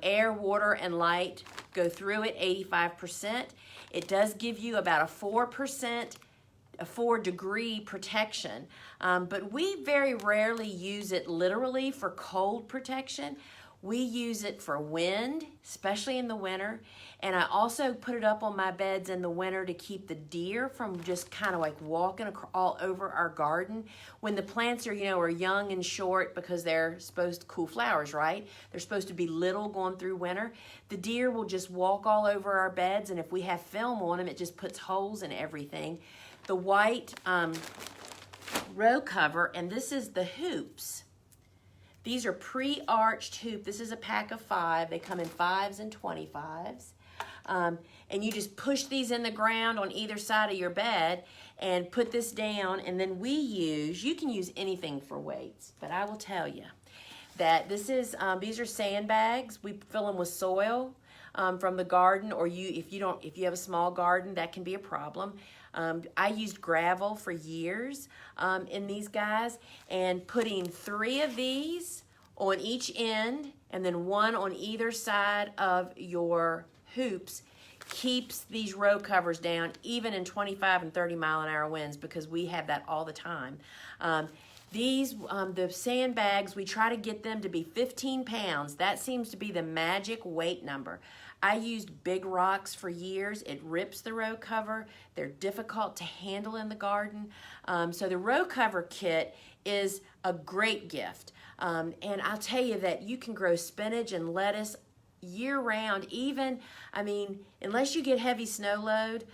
Speaker 1: air, water, and light go through it 85%. It does give you about a 4-degree protection, but we very rarely use it literally for cold protection. We use it for wind, especially in the winter, and I also put it up on my beds in the winter to keep the deer from just kind of like walking all over our garden. When the plants are, you know, are young and short, because they're supposed to cool flowers, right? They're supposed to be little going through winter. The deer will just walk all over our beds, and if we have film on them, it just puts holes in everything. The white row cover, and this is the hoops. These are pre-arched hoop. This is a pack of 5. They come in 5s and 25s. And you just push these in the ground on either side of your bed and put this down. And then we use, you can use anything for weights, but I will tell you that this is, these are sandbags. We fill them with soil from the garden, or if you have a small garden, that can be a problem. I used gravel for years in these guys, and putting 3 of these on each end and then 1 on either side of your hoops keeps these row covers down, even in 25 and 30-mile-an-hour winds, because we have that all the time. The sandbags, we try to get them to be 15 pounds. That seems to be the magic weight number. I used big rocks for years. It rips the row cover. They're difficult to handle in the garden. So the row cover kit is a great gift. And I'll tell you that you can grow spinach and lettuce year round. Even, I mean, unless you get heavy snow load,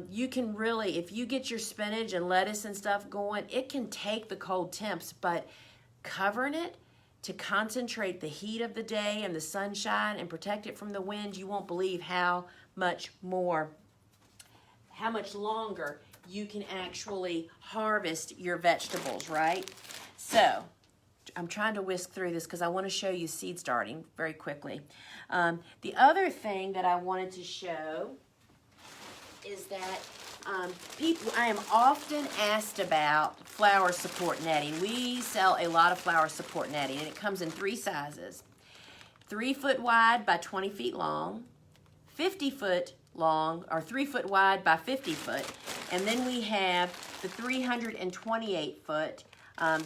Speaker 1: you can really, if you get your spinach and lettuce and stuff going, it can take the cold temps, but covering it to concentrate the heat of the day and the sunshine and protect it from the wind, you won't believe how much longer you can actually harvest your vegetables, right? So I'm trying to whisk through this because I want to show you seed starting very quickly. The other thing that I wanted to show is that I am often asked about flower support netting. We sell a lot of flower support netting, and it comes in 3 sizes. 3 foot wide by 20 feet long, 50 foot long, or 3 foot wide by 50 foot, and then we have the 328 foot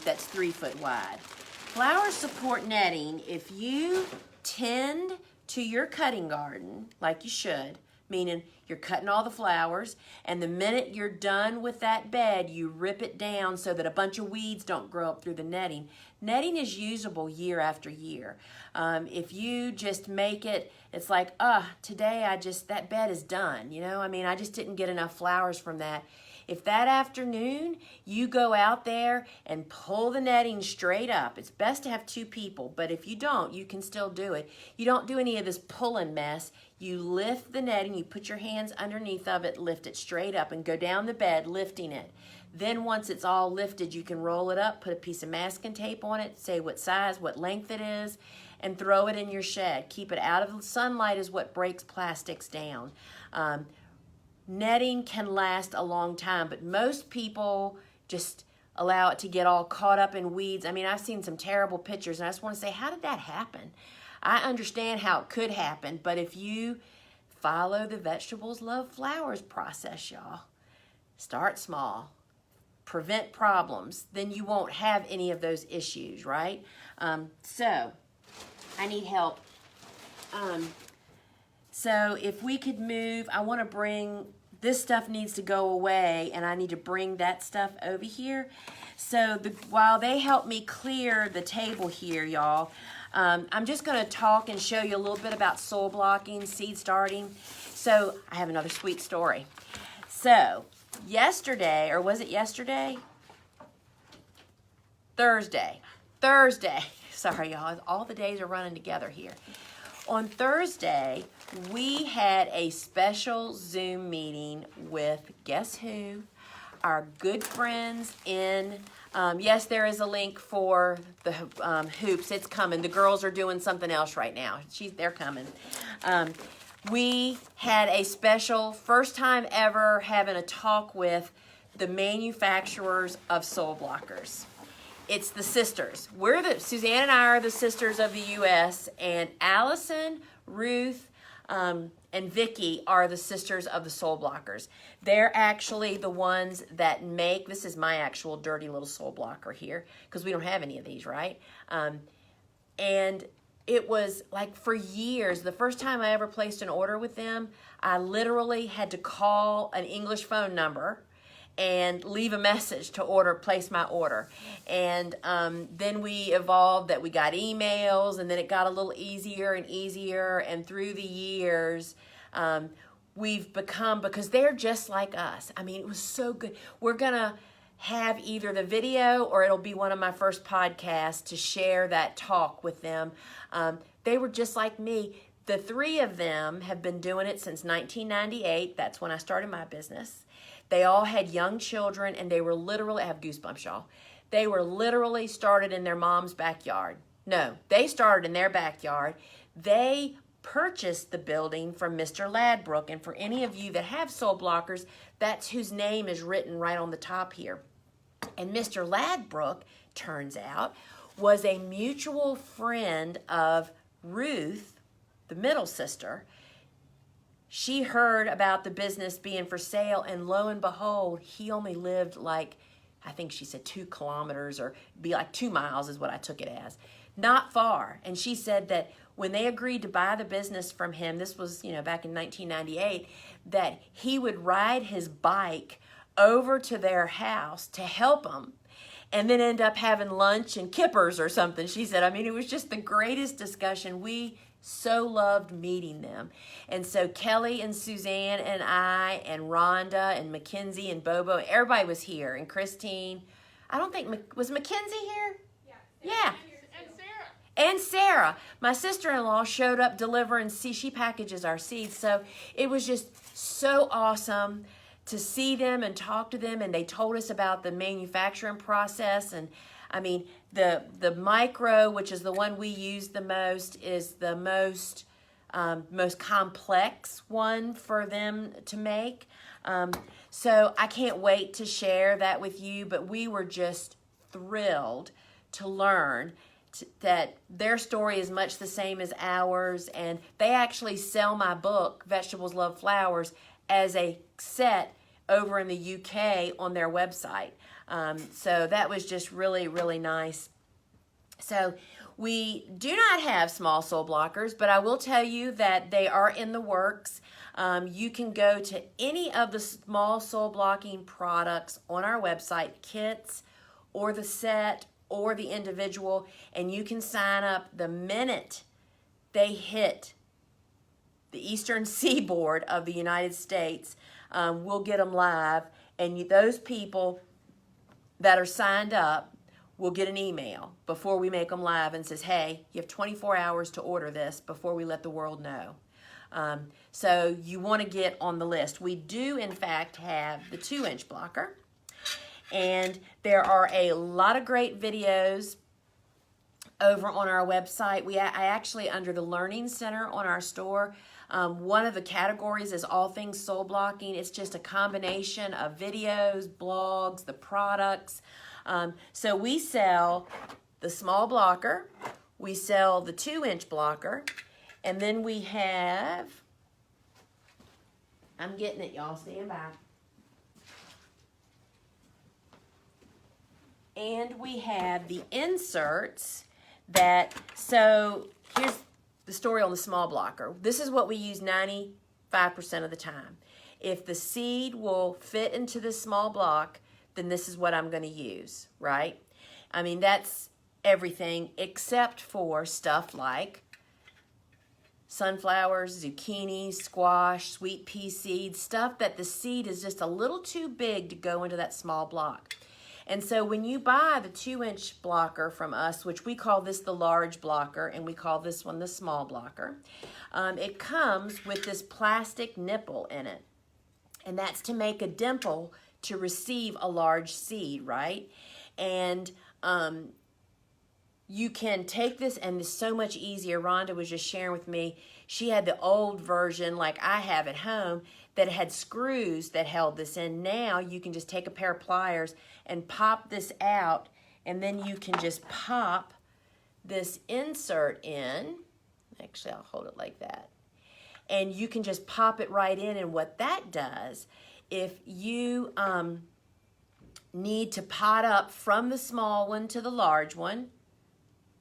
Speaker 1: that's 3 foot wide. Flower support netting, if you tend to your cutting garden like you should, meaning you're cutting all the flowers, and the minute you're done with that bed, you rip it down so that a bunch of weeds don't grow up through the netting. Netting is usable year after year. If you just make it, it's like, today that bed is done. You know, I mean, I just didn't get enough flowers from that. If that afternoon you go out there and pull the netting straight up, it's best to have 2 people, but if you don't, you can still do it. You don't do any of this pulling mess. You lift the netting, you put your hands underneath of it, lift it straight up, and go down the bed lifting it. Then once it's all lifted, you can roll it up, put a piece of masking tape on it, say what size, what length it is, and throw it in your shed. Keep it out of the sunlight is what breaks plastics down. Netting can last a long time, but most people just allow it to get all caught up in weeds. I mean, I've seen some terrible pictures, and I just want to say, how did that happen? I understand how it could happen, but if you follow the vegetables love flowers process, y'all, start small, prevent problems, then you won't have any of those issues, right? So I need help. So if we could move, I want to bring, this stuff needs to go away, and I need to bring that stuff over here. So while they help me clear the table here, y'all, I'm just going to talk and show you a little bit about soil blocking, seed starting. So I have another sweet story. So yesterday, or was it yesterday? Thursday. Sorry, y'all. All the days are running together here. On Thursday, we had a special Zoom meeting with, guess who? Our good friends in, yes, there is a link for the hoops. It's coming. The girls are doing something else right now. They're coming. We had a special, first time ever having a talk with the manufacturers of soil blockers. It's the sisters. Suzanne and I are the sisters of the U.S., and Allison, Ruth, and Vicky are the sisters of the soil blockers. They're actually the ones that make, this is my actual dirty little soil blocker here, because we don't have any of these, right? And it was like for years, the first time I ever placed an order with them, I literally had to call an English phone number and leave a message to place my order. And then we evolved that we got emails, and then it got a little easier and easier, and through the years, we've become, because they're just like us. I mean, it was so good. We're gonna have either the video or it'll be one of my first podcasts to share that talk with them. They were just like me. The 3 of them have been doing it since 1998. That's when I started my business. They all had young children, and they were literally, I have goosebumps, y'all. They were literally started in their mom's backyard. No, they started in their backyard. They purchased the building from Mr. Ladbrook, and for any of you that have soil blockers, that's whose name is written right on the top here. And Mr. Ladbrook, turns out, was a mutual friend of Ruth, the middle sister. She heard about the business being for sale, and lo and behold, he only lived like, I think she said 2 kilometers, or be like 2 miles is what I took it as. Not far. And she said that when they agreed to buy the business from him, this was, back in 1998, that he would ride his bike over to their house to help them and then end up having lunch and kippers or something. She said, I mean, it was just the greatest discussion. We so loved meeting them. And so Kelly and Suzanne and I and Rhonda and Mackenzie and Bobo, everybody was here. And Christine, I don't think, was Mackenzie here? Yeah. And Sarah, my sister-in-law, showed up delivering. She packages our seeds. So it was just so awesome to see them and talk to them. And they told us about the manufacturing process. And I mean, the micro, which is the one we use the most, is the most complex one for them to make. So I can't wait to share that with you. But we were just thrilled to learn that their story is much the same as ours, and they actually sell my book, Vegetables Love Flowers, as a set over in the UK on their website. So that was just really, really nice. So we do not have small soil blockers, but I will tell you that they are in the works. You can go to any of the small soil blocking products on our website, kits or the set or the individual, and you can sign up the minute they hit the eastern seaboard of the United States. We'll get them live, and those people that are signed up will get an email before we make them live and says, hey, you have 24 hours to order this before we let the world know. So you want to get on the list. We do, in fact, have the 2-inch blocker. And there are a lot of great videos over on our website. I actually, under the Learning Center on our store, one of the categories is all things soil blocking. It's just a combination of videos, blogs, the products. So we sell the small blocker, we sell the 2-inch blocker, and then we have, I'm getting it, y'all, stand by. And we have the inserts so here's the story on the small blocker. This is what we use 95% of the time. If the seed will fit into this small block, then this is what I'm going to use, right? I mean, that's everything except for stuff like sunflowers, zucchini, squash, sweet pea seeds, stuff that the seed is just a little too big to go into that small block. And so when you buy the 2-inch blocker from us, which we call this the large blocker, and we call this one the small blocker, it comes with this plastic nipple in it. And that's to make a dimple to receive a large seed, right? And you can take this, and it's so much easier. Rhonda was just sharing with me, she had the old version like I have at home that had screws that held this in. Now you can just take a pair of pliers and pop this out, and then you can just pop this insert in. Actually, I'll hold it like that. And you can just pop it right in, and what that does, if you need to pot up from the small one to the large one,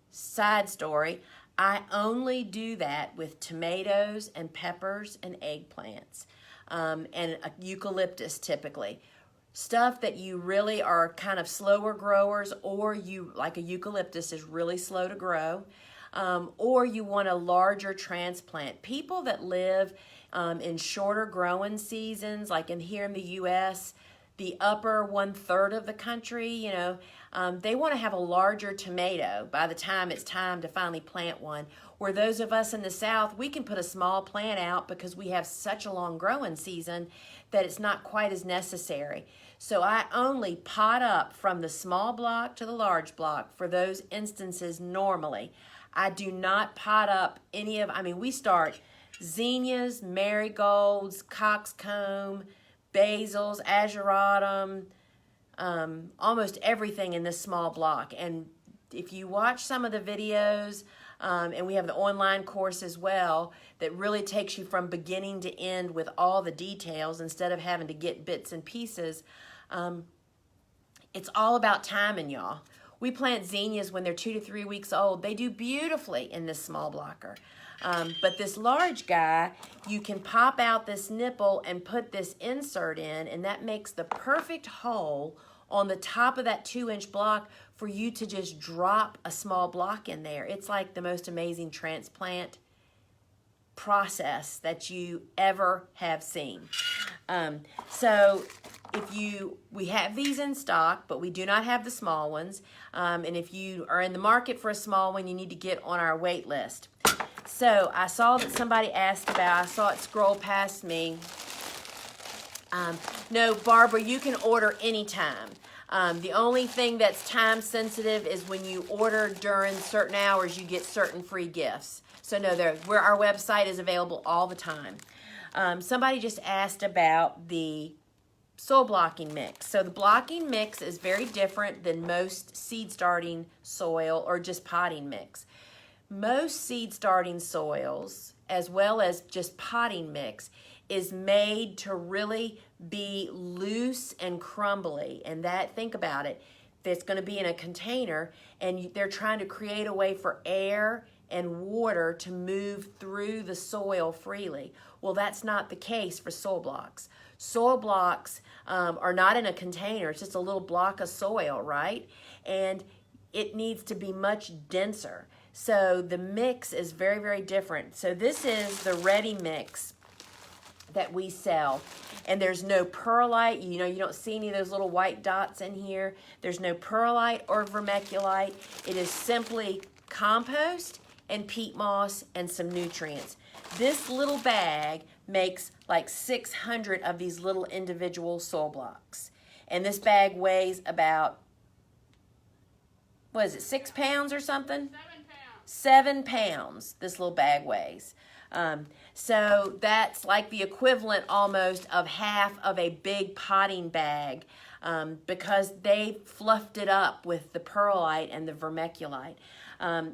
Speaker 1: side story, I only do that with tomatoes and peppers and eggplants. And eucalyptus typically. Stuff that you really are kind of slower growers, or like a eucalyptus is really slow to grow, or you want a larger transplant. People that live in shorter growing seasons, like here in the U.S., the upper 1/3 of the country, they want to have a larger tomato by the time it's time to finally plant one. Where those of us in the South, we can put a small plant out because we have such a long growing season that it's not quite as necessary. So I only pot up from the small block to the large block for those instances normally. I do not pot up we start zinnias, marigolds, coxcomb, basils, ageratum, almost everything in this small block. And if you watch some of the videos, and we have the online course as well that really takes you from beginning to end with all the details instead of having to get bits and pieces. It's all about timing, y'all. We plant zinnias when they're 2 to 3 weeks old. They do beautifully in this small blocker. But this large guy, you can pop out this nipple and put this insert in, and that makes the perfect hole on the top of that 2-inch block for you to just drop a small block in there. It's like the most amazing transplant process that you ever have seen. So we have these in stock, but we do not have the small ones. And if you are in the market for a small one, you need to get on our wait list. So I saw that somebody asked about, I saw it scroll past me. No, Barbara, you can order anytime. The only thing that's time sensitive is when you order during certain hours, you get certain free gifts. So no, our website is available all the time. Somebody just asked about the soil blocking mix. So the blocking mix is very different than most seed starting soil or just potting mix. Most seed starting soils, as well as just potting mix, is made to really be loose and crumbly. And that, think about it, it's going to be in a container and they're trying to create a way for air and water to move through the soil freely. Well, that's not the case for soil blocks. Soil blocks are not in a container. It's just a little block of soil, right? And it needs to be much denser. So the mix is very, very different. So this is the ready mix that we sell. And there's no perlite. You know, you don't see any of those little white dots in here. There's no perlite or vermiculite. It is simply compost and peat moss and some nutrients. This little bag makes like 600 of these little individual soil blocks. And this bag weighs about, what is it, 6 pounds or something? 7 pounds this little bag weighs. So that's like the equivalent almost of half of a big potting bag because they fluffed it up with the perlite and the vermiculite.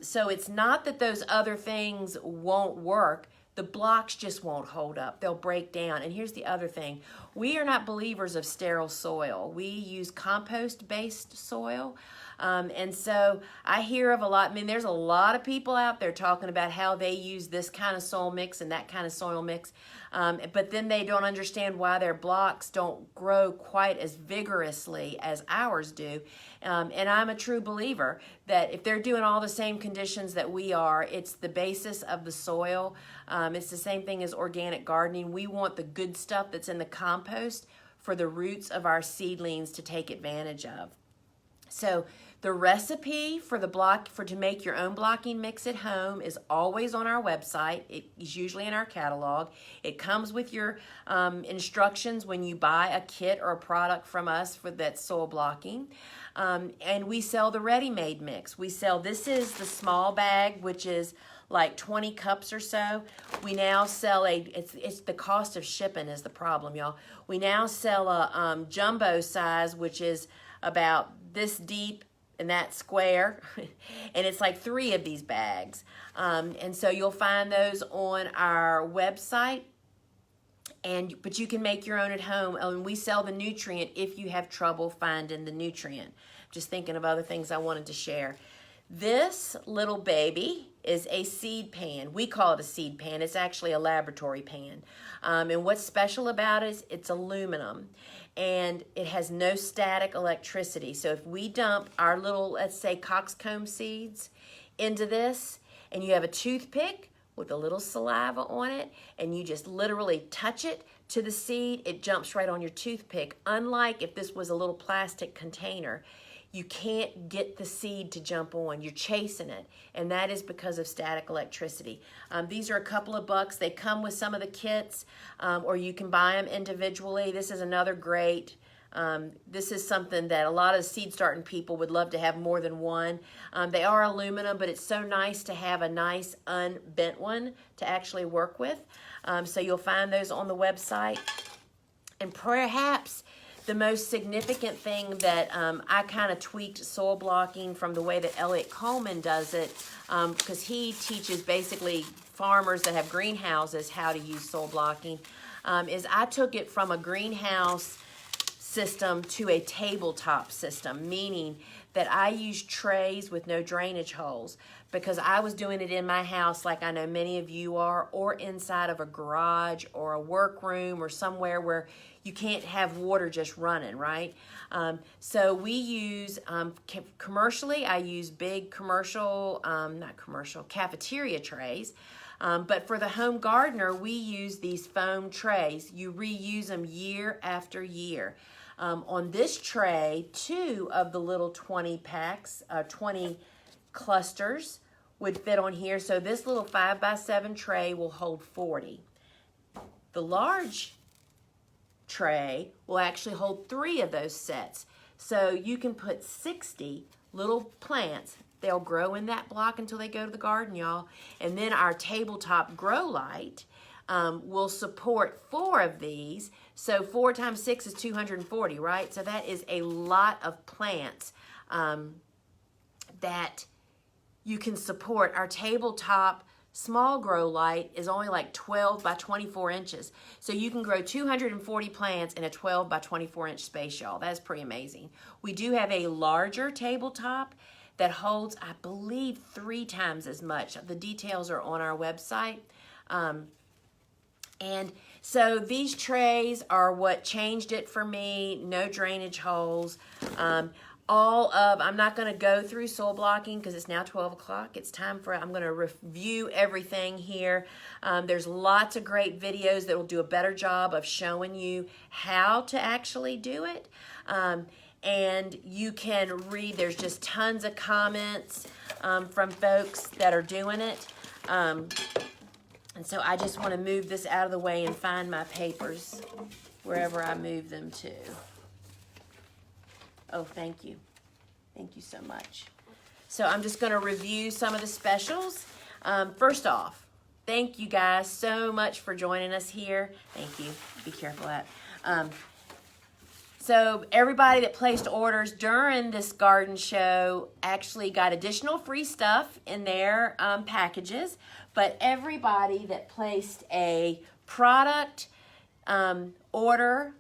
Speaker 1: So it's not that those other things won't work. The blocks just won't hold up. They'll break down. And here's the other thing. We are not believers of sterile soil. We use compost-based soil. And so I hear of a lot, I mean, there's a lot of people out there talking about how they use this kind of soil mix and that kind of soil mix, but then they don't understand why their blocks don't grow quite as vigorously as ours do. And I'm a true believer that if they're doing all the same conditions that we are, it's the basis of the soil. It's the same thing as organic gardening. We want the good stuff that's in the compost for the roots of our seedlings to take advantage of. So the recipe for to make your own blocking mix at home is always on our website. It is usually in our catalog. It comes with your instructions when you buy a kit or a product from us for that soil blocking. And we sell the ready-made mix. This is the small bag, which is like 20 cups or so. We now sell it's the cost of shipping is the problem, y'all. We now sell a jumbo size, which is about this deep and that square, and it's like 3 of these bags. And so you'll find those on our website, but you can make your own at home. And we sell the nutrient if you have trouble finding the nutrient. Just thinking of other things I wanted to share. This little baby is a seed pan. We call it a seed pan. It's actually a laboratory pan. And what's special about it is it's aluminum. And it has no static electricity. So if we dump our little, let's say, coxcomb seeds into this, and you have a toothpick with a little saliva on it, and you just literally touch it to the seed, it jumps right on your toothpick. Unlike if this was a little plastic container, you can't get the seed to jump on. You're chasing it, and that is because of static electricity. These are a couple of bucks. They come with some of the kits, or you can buy them individually. This is another great, this is something that a lot of seed starting people would love to have more than one. They are aluminum, but it's so nice to have a nice unbent one to actually work with. So you'll find those on the website. And perhaps the most significant thing that I kind of tweaked soil blocking from the way that Elliot Coleman does it, because he teaches basically farmers that have greenhouses how to use soil blocking, is I took it from a greenhouse system to a tabletop system, meaning that I use trays with no drainage holes, because I was doing it in my house like I know many of you are, or inside of a garage or a workroom or somewhere where you can't have water just running, right? So we use, commercially, I use big commercial, not commercial, cafeteria trays. But for the home gardener, we use these foam trays. You reuse them year after year. On this tray, 2 of the little 20 packs, 20 clusters would fit on here. So this little 5x7 tray will hold 40. The large tray will actually hold 3 of those sets. So you can put 60 little plants. They'll grow in that block until they go to the garden, y'all. And then our tabletop grow light will support 4 of these. So 4 times 6 is 240, right? So that is a lot of plants that you can support. Our tabletop small grow light is only like 12 by 24 inches. So you can grow 240 plants in a 12 by 24 inch space, y'all. That's pretty amazing. We do have a larger tabletop that holds, I believe, 3 times as much. The details are on our website. And so these trays are what changed it for me. No drainage holes. I'm not going to go through soil blocking because it's now 12 o'clock. It's time for, I'm going to review everything here. There's lots of great videos that will do a better job of showing you how to actually do it. And you can read, there's just tons of comments from folks that are doing it. And so I just want to move this out of the way and find my papers wherever I move them to. Oh, thank you. Thank you so much. So I'm just going to review some of the specials. First off, thank you guys so much for joining us here. Thank you. Be careful of that. So everybody that placed orders during this garden show actually got additional free stuff in their packages. But everybody that placed a product order,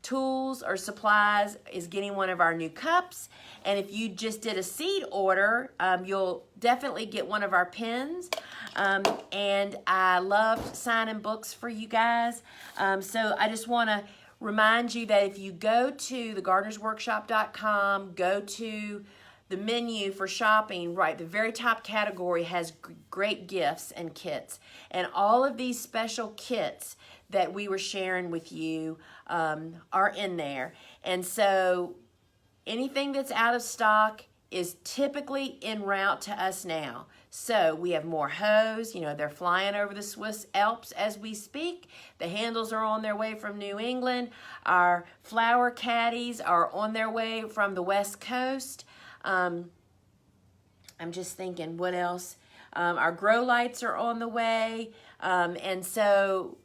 Speaker 1: tools or supplies, is getting one of our new cups. And if you just did a seed order, you'll definitely get one of our pens. And I love signing books for you guys. So I just want to remind you that if you go to thegardenersworkshop.com, go to the menu for shopping, right, the very top category has great gifts and kits. And all of these special kits that we were sharing with you are in there. And so anything that's out of stock is typically en route to us now. So we have more hoes, you know, they're flying over the Swiss Alps as we speak. The handles are on their way from New England. Our flower caddies are on their way from the West Coast. I'm just thinking, what else? Our grow lights are on the way. And so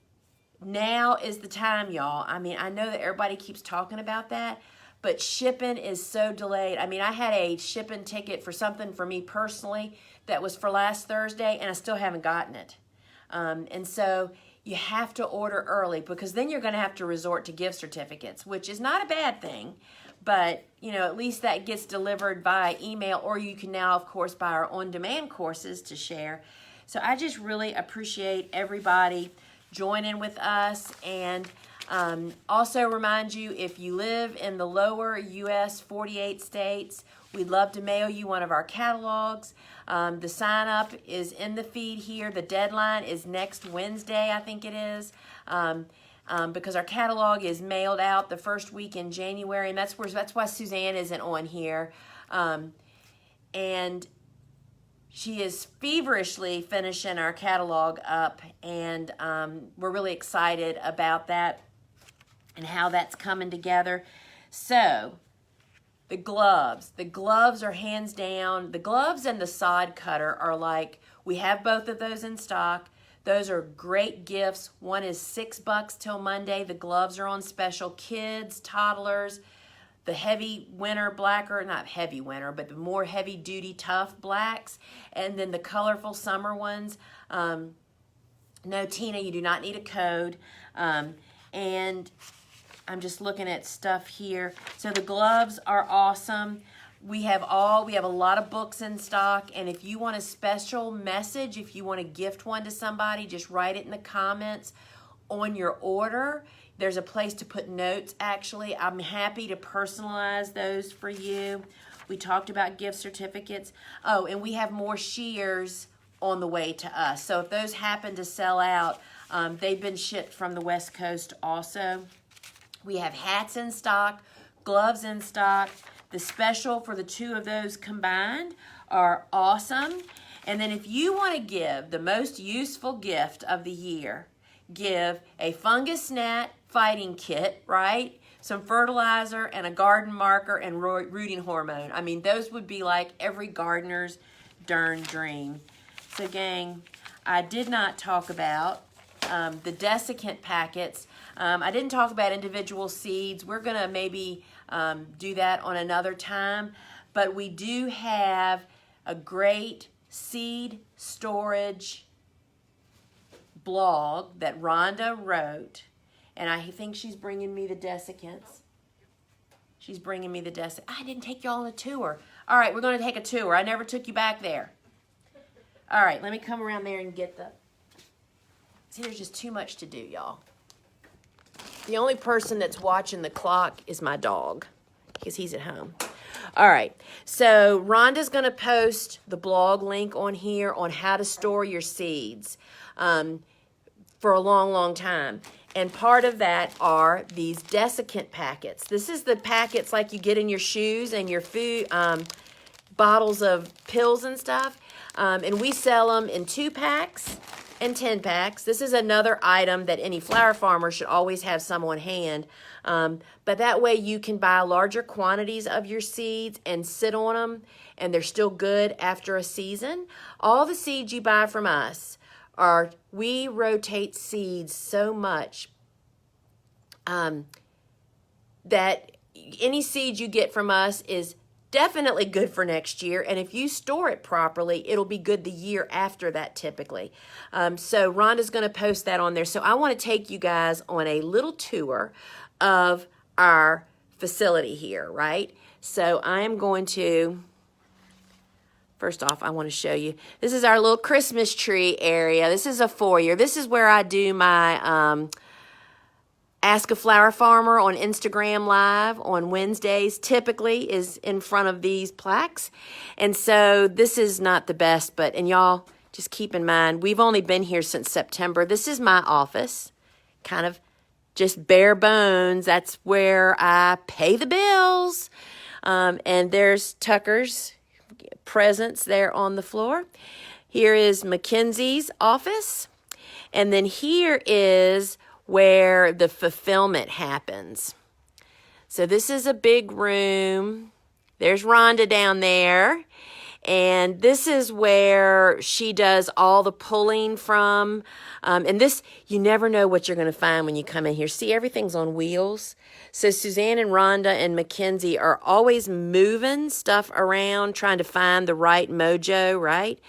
Speaker 1: now is the time, y'all. I mean, I know that everybody keeps talking about that, but shipping is so delayed. I mean, I had a shipping ticket for something for me personally that was for last Thursday, and I still haven't gotten it. And so you have to order early, because then you're going to have to resort to gift certificates, which is not a bad thing. But, you know, at least that gets delivered by email, or you can now, of course, buy our on-demand courses to share. So I just really appreciate everybody joining with us. And also remind you, if you live in the lower U.S. 48 states, we'd love to mail you one of our catalogs. The sign up is in the feed here. The deadline is next Wednesday, I think it is. Because our catalog is mailed out the first week in January, and that's why Suzanne isn't on here. And she is feverishly finishing our catalog up, and we're really excited about that and how that's coming together. So the gloves are hands down. The gloves and the Sod Cutter are like, we have both of those in stock. Those are great gifts. One is $6 till Monday. The gloves are on special. Kids, toddlers, the heavy winter blacker, not heavy winter, but the more heavy duty tough blacks, and then the colorful summer ones. No, Tina, you do not need a code. And I'm just looking at stuff here. So the gloves are awesome. We have a lot of books in stock, and if you want a special message, if you want to gift one to somebody, just write it in the comments on your order. There's a place to put notes, actually. I'm happy to personalize those for you. We talked about gift certificates. Oh, and we have more Shears on the way to us. So if those happen to sell out, they've been shipped from the West Coast also. We have hats in stock, gloves in stock. The special for the two of those combined are awesome. And then if you want to give the most useful gift of the year, give a Fungus Nat Fighting Kit, right? Some fertilizer and a garden marker and rooting hormone. I mean, those would be like every gardener's darn dream. So gang, I did not talk about the desiccant packets. I didn't talk about individual seeds. We're gonna maybe do that on another time, but we do have a great seed storage blog that Rhonda wrote, and I think she's bringing me the desiccants. She's bringing me the desiccants. I didn't take y'all on a tour. All right, we're gonna take a tour. I never took you back there. All right, let me come around there and get the... See, there's just too much to do, y'all. The only person that's watching the clock is my dog because he's at home. All right, so Rhonda's going to post the blog link on here on how to store your seeds for a long, long time. And part of that are these desiccant packets. This is the packets like you get in your shoes and your food, bottles of pills and stuff. And we sell them in 2-packs and 10-packs. This is another item that any flower farmer should always have some on hand. But that way you can buy larger quantities of your seeds and sit on them, and they're still good after a season. All the seeds you buy from us we rotate seeds so much that any seed you get from us is definitely good for next year, and if you store it properly, it'll be good the year after that typically. So Rhonda's going to post that on there. So I want to take you guys on a little tour of our facility here, right? So I am going to, first off, I want to show you, this is our little Christmas tree area. This is a foyer. This is where I do my Ask a Flower Farmer on Instagram Live on Wednesdays, typically is in front of these plaques. And so this is not the best, and y'all just keep in mind, we've only been here since September. This is my office, kind of just bare bones. That's where I pay the bills. And there's Tucker's presents there on the floor. Here is Mackenzie's office. And then here is where the fulfillment happens. So this is a big room. There's Rhonda down there. And this is where she does all the pulling from. And this, you never know what you're going to find when you come in here. See, everything's on wheels. So Suzanne and Rhonda and Mackenzie are always moving stuff around, trying to find the right mojo, right?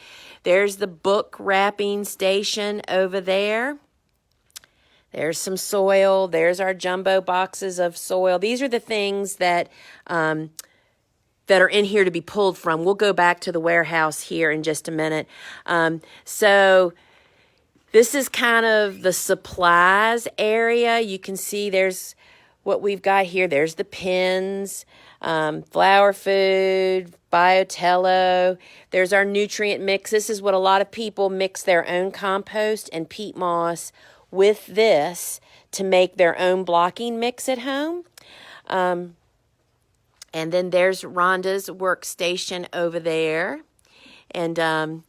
Speaker 1: There's the book wrapping station over there. There's some soil. There's our jumbo boxes of soil. These are the things that that are in here to be pulled from. We'll go back to the warehouse here in just a minute. So this is kind of the supplies area. You can see there's what we've got here. There's the pins, flower food, Biotello. There's our nutrient mix. This is what a lot of people mix their own compost and peat moss with this to make their own blocking mix at home. And then there's Rhonda's workstation over there. And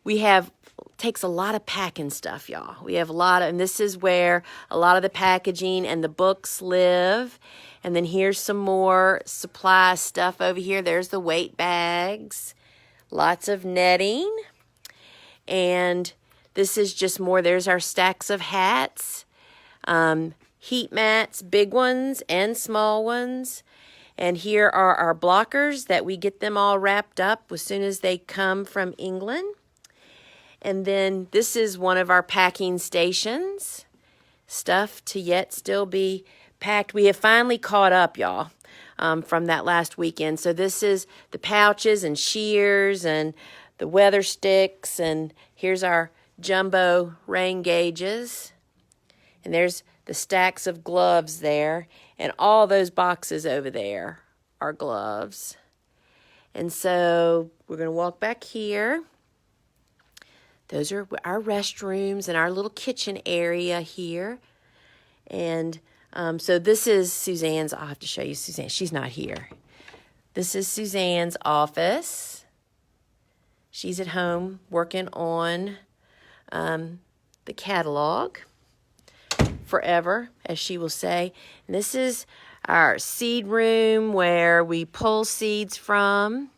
Speaker 1: we have, takes a lot of packing stuff, y'all. We have a lot of, and this is where a lot of the packaging and the books live. And then here's some more supply stuff over here. There's the weight bags, lots of netting. And this is just more, there's our stacks of hats, heat mats, big ones and small ones. And here are our blockers that we get them all wrapped up as soon as they come from England. And then this is one of our packing stations. Stuff to yet still be packed. We have finally caught up, y'all, from that last weekend. So this is the pouches and shears and the weather sticks, and here's our jumbo rain gauges. And there's the stacks of gloves there, and all those boxes over there are gloves. And so we're going to walk back here. Those are our restrooms and our little kitchen area here. And so this is Suzanne's. I'll have to show you Suzanne. She's not here. This is Suzanne's office. She's at home working on the catalog forever, as she will say. And this is our seed room where we pull seeds from.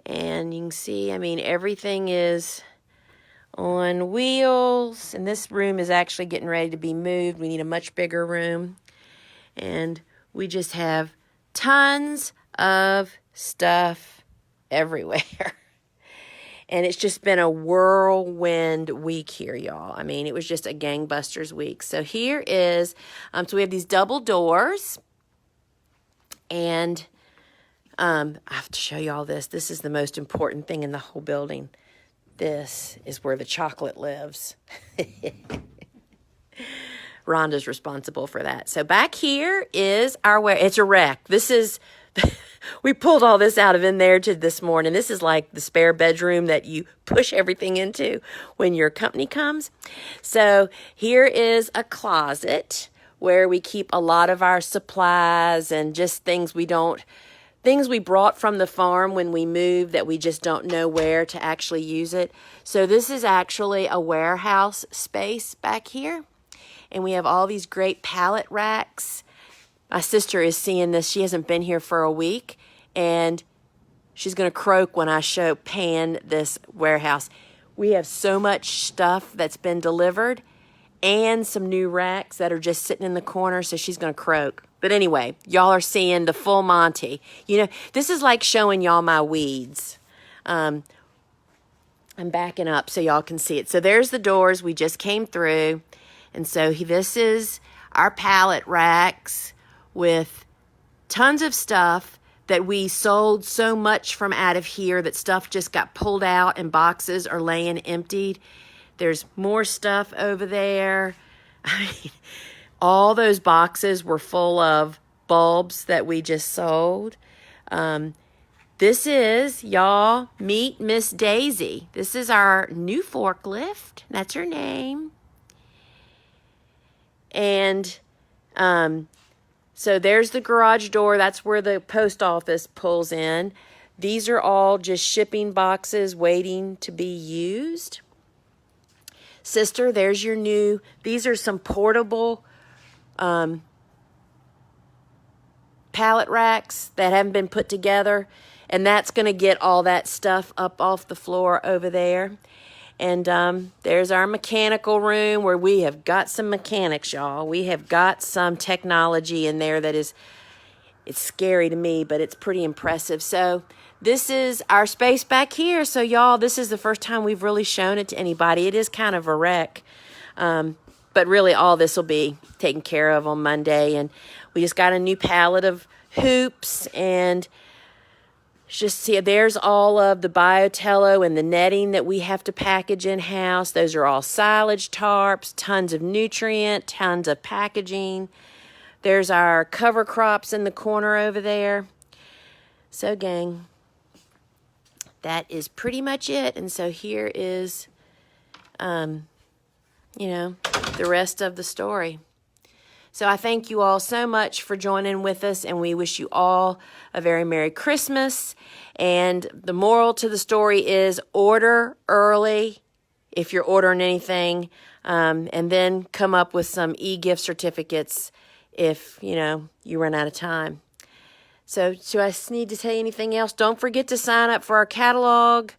Speaker 1: And you can see, I mean, everything is on wheels. And this room is actually getting ready to be moved. We need a much bigger room. And we just have tons of stuff everywhere. And it's just been a whirlwind week here, y'all. I mean, it was just a gangbusters week. So here is, so we have these double doors. And I have to show you all this. This is the most important thing in the whole building. This is where the chocolate lives. Rhonda's responsible for that. So back here is our it's a wreck. This is, we pulled all this out of in there this morning. This is like the spare bedroom that you push everything into when your company comes. So here is a closet where we keep a lot of our supplies and just things we brought from the farm when we moved that we just don't know where to actually use it. So this is actually a warehouse space back here. And we have all these great pallet racks. My sister is seeing this. She hasn't been here for a week. And she's going to croak when I pan this warehouse. We have so much stuff that's been delivered and some new racks that are just sitting in the corner. So she's going to croak. But anyway, y'all are seeing the full Monty. You know, this is like showing y'all my weeds. I'm backing up so y'all can see it. So there's the doors we just came through. And so this is our pallet racks with tons of stuff that we sold so much from out of here that stuff just got pulled out and boxes are laying emptied. There's more stuff over there. I mean, all those boxes were full of bulbs that we just sold. This is, y'all, meet Miss Daisy. This is our new forklift. That's her name. And so there's the garage door. That's where the post office pulls in. These are all just shipping boxes waiting to be used. Sister, there's your new, these are some portable pallet racks that haven't been put together. And that's going to get all that stuff up off the floor over there. And there's our mechanical room where we have got some mechanics, y'all. We have got some technology in there that is, it's scary to me, but it's pretty impressive. So this is our space back here. So y'all, this is the first time we've really shown it to anybody. It is kind of a wreck. But really all this will be taken care of on Monday. And we just got a new pallet of hoops, and just see, there's all of the Biotello and the netting that we have to package in-house. Those are all silage tarps, tons of nutrient, tons of packaging. There's our cover crops in the corner over there. So, gang, that is pretty much it. And so here is, you know, the rest of the story. So I thank you all so much for joining with us, and we wish you all a very Merry Christmas. And the moral to the story is order early if you're ordering anything, and then come up with some e-gift certificates if, you know, you run out of time. So do I need to tell you anything else? Don't forget to sign up for our catalog,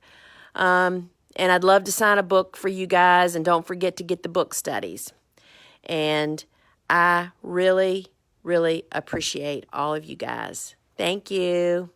Speaker 1: and I'd love to sign a book for you guys, and don't forget to get the book studies. And I really, really appreciate all of you guys. Thank you.